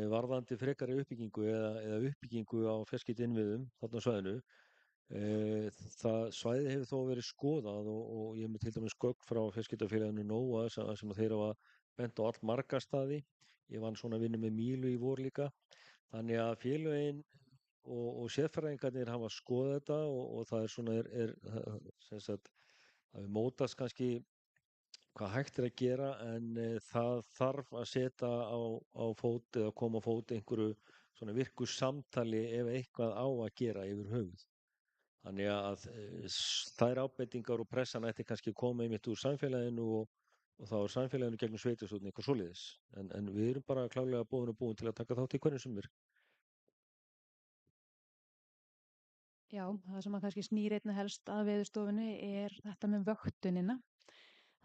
varðandi frekari uppbyggingu eða uppbyggingu á fjarskiptainnviðum þarna á svæðinu. Það svæði hefur þó verið skoðað og ég hef með til dæmis gögn frá fjarskiptafélaginu Nóa sem þeir hafa bent á allmarga staði. Ég vann svona vinnu með Mílu í vor líka. Þannig að félögin og sérfræðingarnir hafa skoðað þetta og það er svona sem sagt að við mótast kannski hvað hægt er að gera en það þarf að setja á fót eða koma á fót einhverju svona virku samtali ef eitthvað á að gera yfir höfuð. Þannig að þær ábendingar og pressan ætti kannski að koma einmitt úr samfélaginu og þá er samfélaginu gegnum sveitarstjórn eitthvað svoleiðis. En við erum bara klárlega búin til að taka þátt í hvernig sem er. Já, það sem að kannski snýr einna helst að Veðurstofunni er þetta með vöktunina.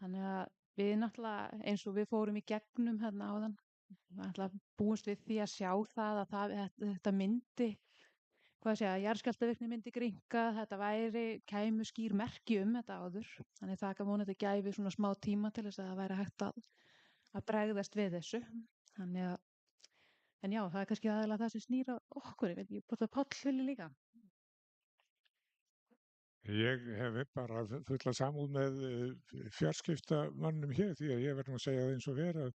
Þannig að við náttúrulega eins og við fórum í gegnum hérna áðan, náttúrulega búumst við því að sjá það að þetta myndi, jarðskjálftavirkni myndi grynnka, þetta kæmu skýr merki þetta áður. Þannig það kann vonandi gæfi svona smá tíma til þess að það væri hægt að bregðast við þessu. Þannig að, en já, það er kannski aðalega það sem snýr á okkur, ég veit ekki, hvort að Páll vilji líka. Ég hef bara fulla samúð með fjarskiptamönnum hér því að ég verð nú að segja það eins og vera að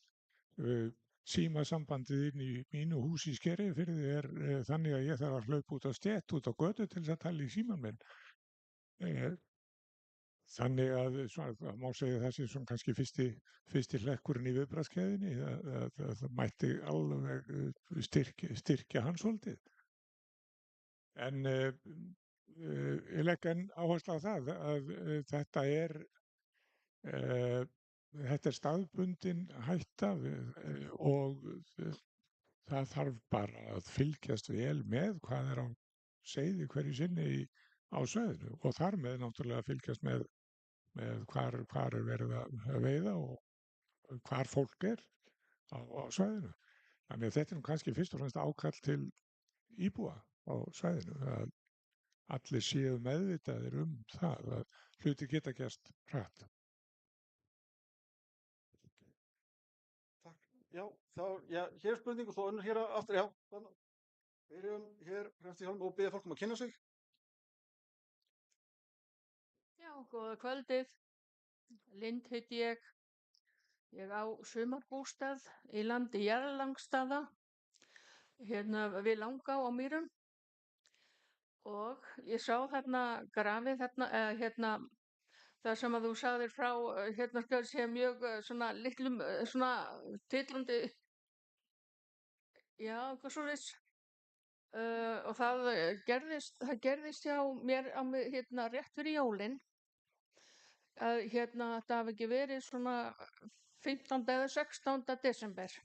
símasambandið inn í mínu húsi í Skerjafirði er þannig að ég þarf að hlaupa út á stétt, út á götu til þess að tala í síman minn. Þannig að það má segja það sé svona kannski fyrsti hlekkurinn í viðbragðskeðjunni að það mætti alveg styrkja hann svolítið. En ég legg enn áherslu á það að þetta er staðbundin hætta og það þarf bara að fylgjast vel með hvað er á seyði hverju sinni á svæðinu og þar með náttúrulega að fylgjast með hvar er verið að veiða og hvar fólk er á svæðinu. Þannig að þetta er kannski fyrst og fremst ákall til íbúa á svæðinu að allir séu meðvitaðir það að hluti geta gerst hratt. Takk. Hér er spurning og svo önnur hér aftur. Byrjum hér fremst í hjálm og biðja fólk að kynna sig. Já, góða kvöldið. Lind heiti ég. Ég á sumarbústað í landi Jarðlangsstaða, hérna við Langá á Mýrum. Og ég sá þarna grafið þarna, það sem að þú sagðir frá, skal sé mjög svona litlum, svona titrandi, já, hvað svoleiðis. Og það gerðist hjá mér rétt fyrir jólin, að það hafi ekki verið svona 15. eða 16. desember,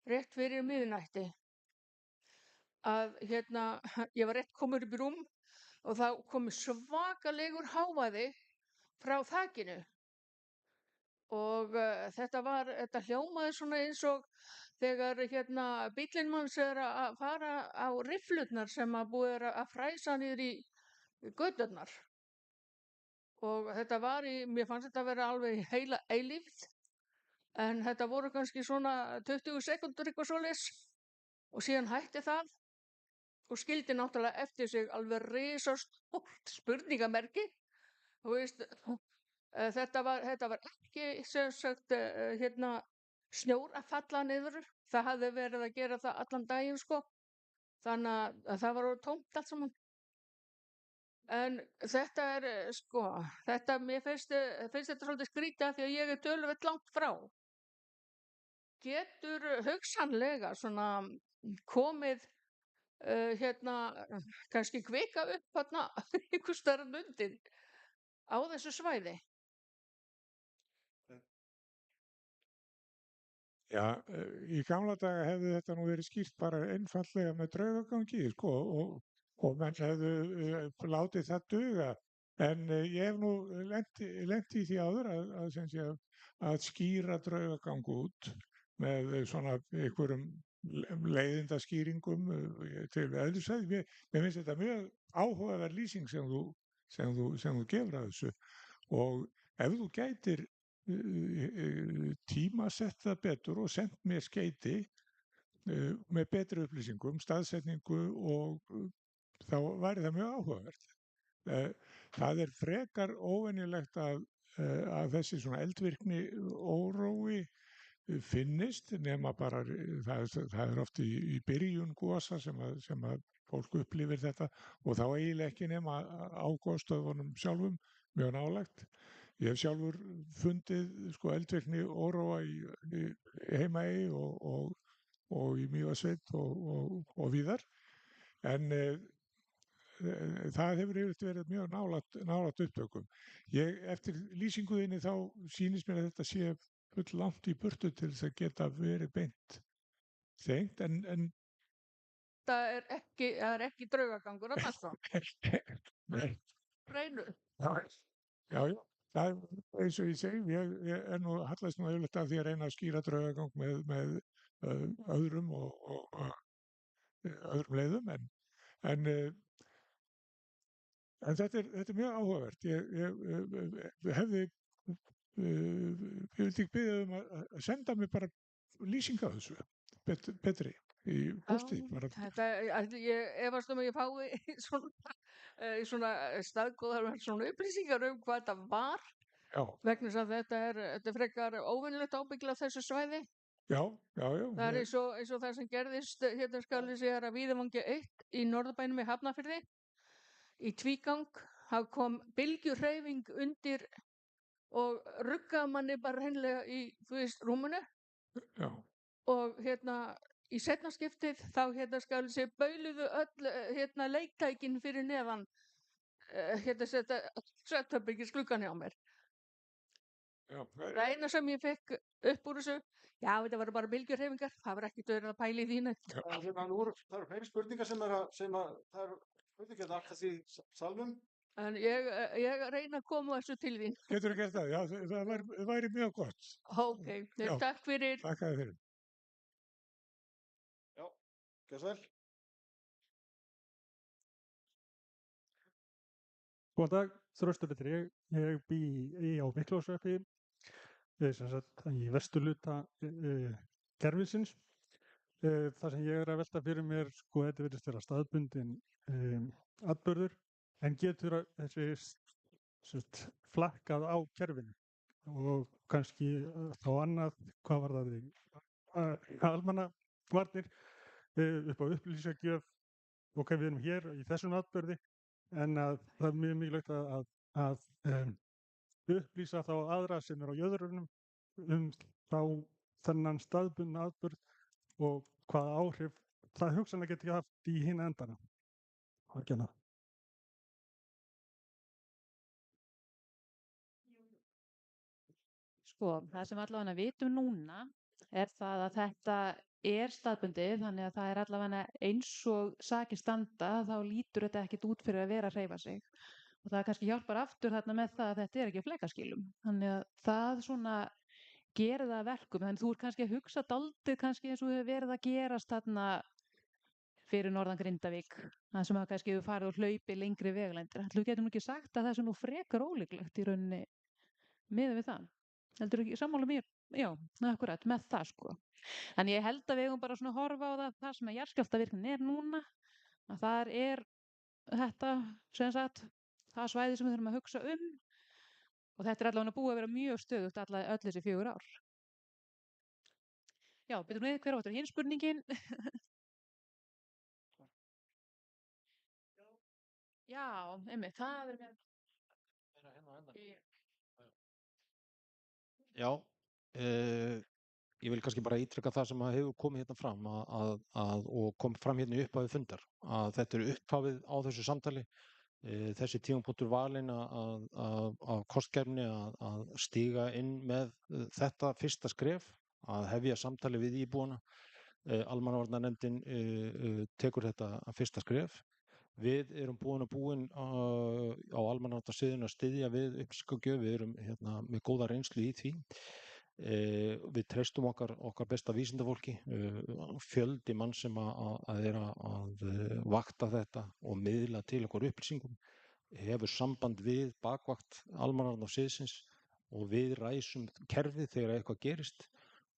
rétt fyrir miðnætti. Að ég var rétt komin upp í rúm og þá kom svakalegur hávaði frá þakinu og þetta hljómaði svona eins og þegar bíllinn manns er að fara á rifflurnar sem að búið er að fræsa niður í göturnar og mér fannst þetta vera alveg heila eilífð en þetta voru kannski svona 20 sekúndur eitthvað svoleiðis og síðan hætti það og skildi náttúrulega eftir sig alveg risastórt spurningamerki. Þú veist, þetta var ekki sem sagt snjór að falla niður. Það hafði verið að gera það allan daginn sko. Þannig að það var tómt allt saman. En þetta er mér finnst þetta svolítið skrítið því að ég er töluvert langt frá. Getur hugsanlega svona komið kannski kvika upp þarna einhvers staðar undir á þessu svæði? Já, í gamla daga hefði þetta nú verið skýrt bara einfaldlega með draugagangi sko og menn hefðu látið það duga en ég hef nú lent í því áður að skýra draugagang út með svona einhverjum leiðindaskýringum til eðlisfræði. Mér finnst þetta mjög áhugaverð lýsing sem þú gefur að þessu og ef þú gætir tímasett það betur og sendt mér skeyti með betri upplýsingum, staðsetningu og þá væri það mjög áhugavert. Það er frekar óvenjulegt að þessi svona eldvirkni órói finnist nema bara það er oft í byrjun gosa sem að fólk upplifir þetta og þá eiginlega ekki nema á gosstöðvunum sjálfum mjög nálægt. Ég hef sjálfur fundið eldvirkni óróa í Heimaey og í Mývatnssveit og víðar en það hefur yfirleitt verið mjög nálægt upptökum. Eftir lýsingu þinni þá sýnist mér að þetta sé full langt í burtu til þess að geta verið beint þengt en það er ekki draugagangur að passa. Nei. Hreinu. Já, það er eins og ég segi, ég er nú hallast nú yfirleitt af því að reyna að skýra draugagang með öðrum og öðrum leiðum en þetta er mjög áhugavert. Ég vildi ekki biðja að senda mér bara lýsing á þessu betri. í pósti. Já, Bara, ég efast að ég fái svona staðgóðar svona upplýsingar hvað þetta var já, vegna þess að þetta er frekar óvinnilegt ábyggla þessu svæði. já, já, já. Það er eins og það sem gerðist hérna skal ég segja að Víðavangi 1 í Norðurbænum í Hafnarfirði í tvígang, það kom bylgjuhreyfing undir og ruggaði manni bara hreinlega í, þú veist, rúmunu Já, og hérna í seinna skiptið þá skal ég segja bauluðu öll leiktækin fyrir neðan svefnherbergis gluggan hjá mér. já, Það eina sem ég fekk upp úr þessu, já, þetta var bara bylgjuhreyfingar, það var ekkert verið að pæla í því neitt. Það eru fleiri spurningar sem það eru spurningar alltaf í salnum. En ég reyna að koma þessu til þín. getur þú gert það? Já, það væri mjög gott. Ok, Já. takk fyrir. Þakka þér fyrir. Já, gjörðu svo vel. Góðan dag, Þröstur Petri. Ég bý á Miklóshreppi, sem sagt í vesturluta kerfisins. Það sem ég að velta fyrir mér, sko, þetta virðist vera staðbundin atburður, en getur þessi flakkað á kerfinu og kannski þá annað, hvað var það almannavarnir upp á upplýsingagjöf og hvað við erum hér í þessum atburði, en að það er mjög mikilvægt að upplýsa þá aðra sem er á jöðrunum þá þennan staðbundna atburð og hvaða áhrif það hugsanlega geti haft í hina endana. Ekki annað. Sko, það sem allavega vitum núna er það að þetta er staðbundið, þannig að það er allavega eins og sakir standa, þá lítur þetta ekkit út fyrir að vera að hreyfa sig. Og það kannski hjálpar aftur þarna með það að þetta er ekki á flekaskilum. Þannig að það svona gerir það að verkum. Þannig að þú ert kannski að hugsa daldið kannski eins og hefur verið að gerast þarna fyrir norðan Grindavík. Það sem að kannski hefur farið og hlaupi lengri vegalengdir. Þú getur nú ekki sagt að það sé nú frekar ólíklegt í rauninni miðað við það. Heldur ekki sammála mér? Já, akkurat, með það sko. En ég held að við eigum bara svona að horfa á það sem að jarðskjálftavirknin er núna, að þar er þetta, sem sagt, það svæði sem við þurfum að hugsa og þetta er allavega búið að vera mjög stöðugt öll þessi 4 ár. Já, betur við hver áttur hinn spurningin? Já, einmitt, það er mér. Já, ég vil kannski bara ítreka það sem hefur komið hérna fram og kom fram hérna í upphafið fundar, að þetta er upphafið á þessu samtali, þessi tímapunktur valinn af kostgæfni að stíga inn með þetta fyrsta skref, að hefja samtali við íbúana. Almannavarnanefndin tekur þetta fyrsta skref. Við erum búin á almannavarnasviðinu að styðja við upplýsingagjöf, við erum hérna með góða reynslu í því. Við treystum okkar besta vísindafólki, fjöldi mann sem að er að vakta þetta og miðla til okkur upplýsingum, hefur samband við bakvakt almannavarnasviðsins og við ræsum kerfið þegar eitthvað gerist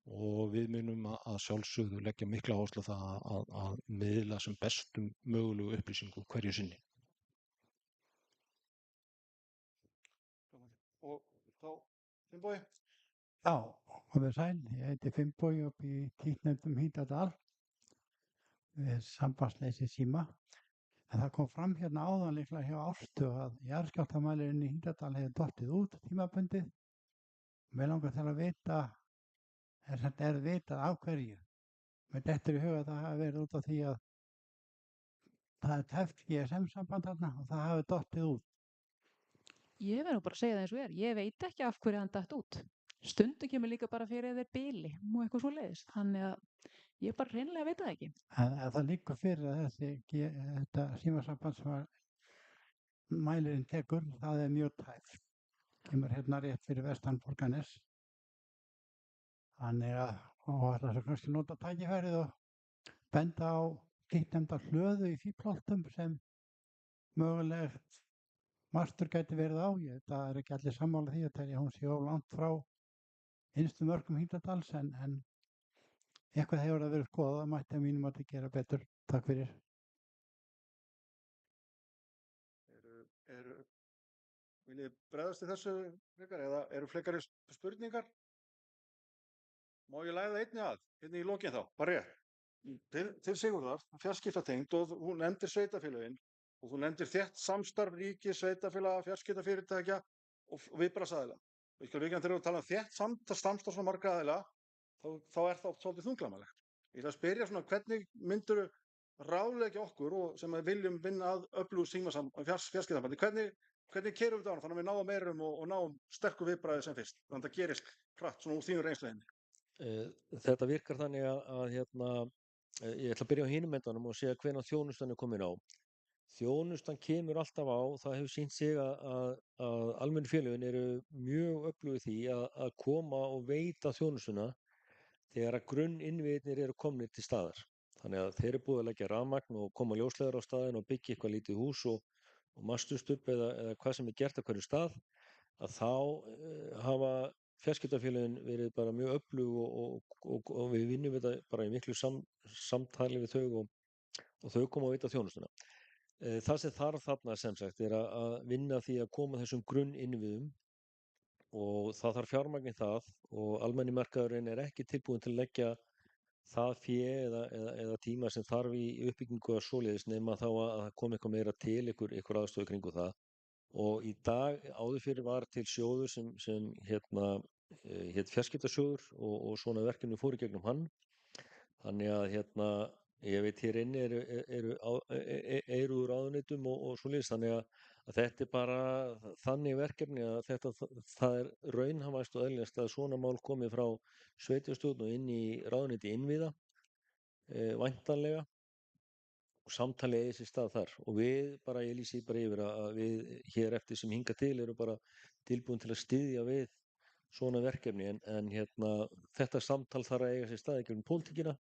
og við munum að sjálfsögðu leggja mikla áherslu á það að miðla sem bestum mögulegu upplýsingu hverju sinni. Og þá, Finnbogi? Já, komið sæl. Ég heiti Finnbogi upp í títtnefndum Hítardal við sambandsleysi síma. En það kom fram hérna áðan líklega hjá Ástu að jarðskjálftamælirinn í Hítardal hefur dottið út tímabundið. Mér langar til að vita er vitað af hverju. Mér dettur í huga að það hafi verið út af því að það er tæft GSM-samband þarna og það hafi dottið út. Ég verð nú bara að segja það eins og er. Ég veit ekki af hverju hann datt út. Stundum kemur líka bara fyrir þeir bili og eitthvað svo leiðist. Þannig að ég bara hreinlega veit það ekki. En það liggur fyrir að þetta símasamband sem mælirinn tekur, það er mjög tæft. Kemur hérna rétt fyrir vestan Borgarnes. Þannig að það er kannski nota tækifærið og benda á títtnefnda hlöðu í Fíflholtum sem mögulegt mastur gæti verið á. Það er ekki allir sammála því að hún sé of langt frá innstu mörkum Hítardals en eitthvað hefur að vera skoðað og mætti að mínum að gera betur. Takk fyrir. Viljið bregðast til þessu frekar eða eru frekari spurningar? Má ég læða einni að, einni í lokin þá, bara rétt. Til Sigurðar, fjarskiptatengt og þú nefndir sveitarfélögin og þú nefndir þétt samstarf ríki, sveitarfélaga, fjarskiptafyrirtækja og viðbragðsaðila. Við skulum ekki þegar við tala um þétt samstarf svona marga aðila, þá er það svolítið þunglamalegt. Ég ætla að spyrja svona hvernig myndirðu ráðleggja okkur og sem viljum vinna að öflugu fjarskiptasambandi, hvernig kerum við þetta á þannig að við náum meirum og náum sterku viðbragði sem fyrst, þannig að það gerist hratt svona úr þínu reynsluðinni. Þetta virkar þannig að ég ætla að byrja á hinum endanum og segja hvenær þjónustan er komin á. Þjónustan kemur alltaf á, það hefur sýnt sig að almennu félögin eru mjög öflugir því að koma og veita þjónustuna þegar að grunninnviðirnir eru komnir til staðar. Þannig að þeir eru búið að leggja rafmagn og koma ljósleiðar á staðinn og byggja eitthvað lítið hús og mastustubb eða hvað sem er gert á hverju stað, að þá hafa fjarskiptafélögin verið bara mjög öflug og við vinnum þetta bara í miklu samtali við þau og þau koma að veita þjónustuna. Það sem þarf þarna sem sagt er að vinna því að koma þessum grunninnviðum og það þarf fjármagn í það og almenni markaðurinn er ekki tilbúin til að leggja það fé eða tíma sem þarf í uppbyggingu að svoleiðis nema þá að það komi eitthvað meira til ykkur aðstöðu kringu það. Og í dag áður fyrir var til sjóður sem hét fjarskiptasjóður og svona verkefni fóru gegnum hann. Þannig að ég veit hér inni eru úr ráðuneytum og svoleiðis, þannig að þetta er bara þannig verkefni að það er raunhæfast og eðlilegast að svona mál komið frá sveitarstjórn og inn í ráðuneyti innviða væntanlega og samtalið eigi sér stað þar og ég lýsi bara yfir að við hér eftir sem hingað til eru bara tilbúin til að styðja við svona verkefni en þetta samtal þarf að eiga sér stað ekki um pólitíkina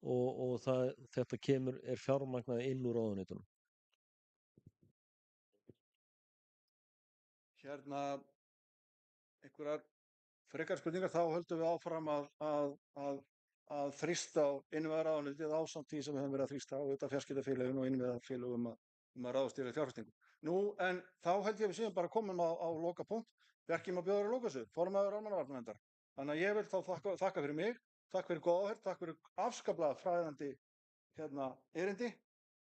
og þetta er fjármagnað inn úr ráðuneytunum. Einhverjar frekar spurningar, þá höldum við áfram að þrýsta á innviðaráðuneytið ásamt því sem við höfum verið að þrýsta á auðvitað fjarskiptafélögin og innviðafélögum að ráðast í fjárfestingu. Nú, en þá held ég við séum bara komin á lokapunkt. Bjarki má bjóða þér að loka þessu, formaður almannavarnanefndar. Þannig að ég vil þá þakka fyrir mig, takk fyrir góða áheyrn, takk fyrir afskaplega fræðandi erindi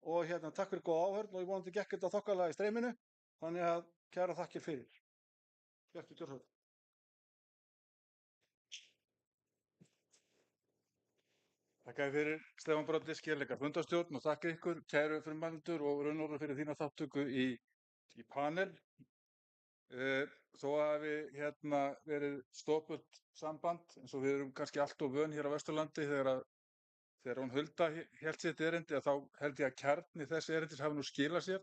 og takk fyrir góða áheyrn og ég vonandi gekk þetta þokkalega í streyminu. Þannig að kæra þakkir fyrir. Bjarki, gjörðu þetta. Þakka fyrir Stefán Broddi, skýrleika fundarstjórn og þakka ykkur, kæru frummælendur og Runólfur fyrir þína þátttöku í panel. Þó hafi verið stopult samband eins og við erum kannski allt of vön hér á Vesturlandi þegar hún Hulda hélt sitt erindi að þá held ég að kjarni þess erindis hafi nú skilað sér,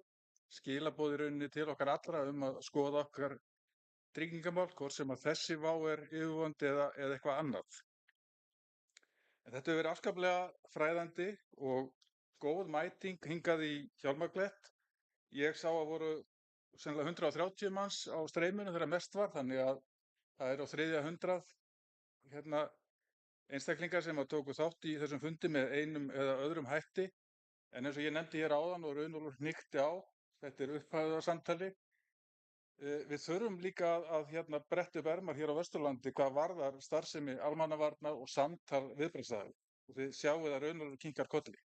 skilaboð í rauninni til okkar allra að skoða okkar tryggingamál, hvort sem að þessi vá er yfirvofandi eða eitthvað annað. En þetta hefur verið afskaplega fræðandi og góð mæting hingað í Hjálmaklett. Ég sá að voru sennilega 130 manns á streyminu þegar mest var, þannig að það er á 300 einstaklingar sem tóku þátt í þessum fundi með einum eða öðrum hætti. En eins og ég nefndi hér áðan og Runólfur hnykkti á, þetta er upphæðarsamtali. Við þurfum líka að bretta upp ermar hér á Vesturlandi hvað varðar starfsemi almannavarna og samtal viðbragðsaðila. Og þið sjáið að Runólfur kinkar kolli.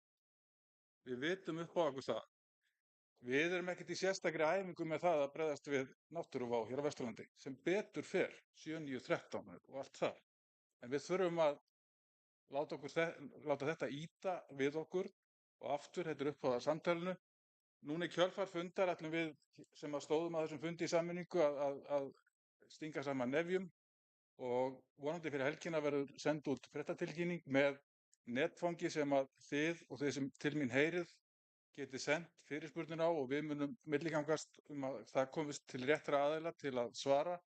Við vitum upp á okkur það. Við erum ekkert í sérstakri æfingu með það að bregðast við náttúruvá hér á Vesturlandi, sem betur fer 7, 9, 13 og allt það. En við þurfum að láta þetta ýta við okkur og aftur, þetta er upphæðarsamtalinu. Núna í kjölfar fundar ætlum við sem að stóðum að þessum fundi í sameiningu að stinga saman nefjum og vonandi fyrir helgina verður send út fréttatilkynning með netfangi sem að þið og þið sem til mín heyrið geti sendt fyrirspurnir á og við munum milligangast að það komist til réttra aðila til að svara.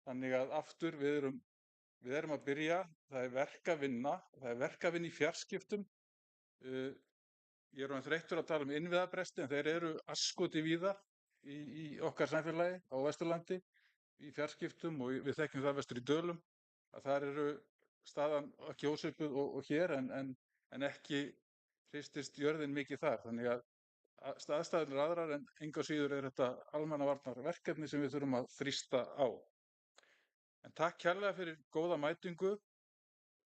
Þannig að aftur við erum að byrja, það er verk að vinna, það er verk að vinna í fjarskiptum. Ég er þreyttur að tala innviðabresti en þeir eru asskoti víða í okkar samfélagi á Vesturlandi í fjarskiptum og við þekkjum það vestur í Dölum að þar eru staðan ekki ósvipuð og hér en ekki hristist jörðin mikið þar. Þannig að aðstæður eru aðrar en engu að síður er þetta almannavarnaverkefni sem við þurfum að þrýsta á. En takk kærlega fyrir góða mætingu,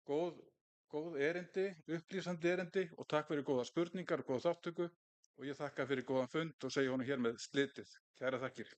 góð erindi, upplýsandi erindi og takk fyrir góða spurningar og góða þáttöku og ég þakka fyrir góðan fund og segi honum hér með slitið. Kærar þakkir.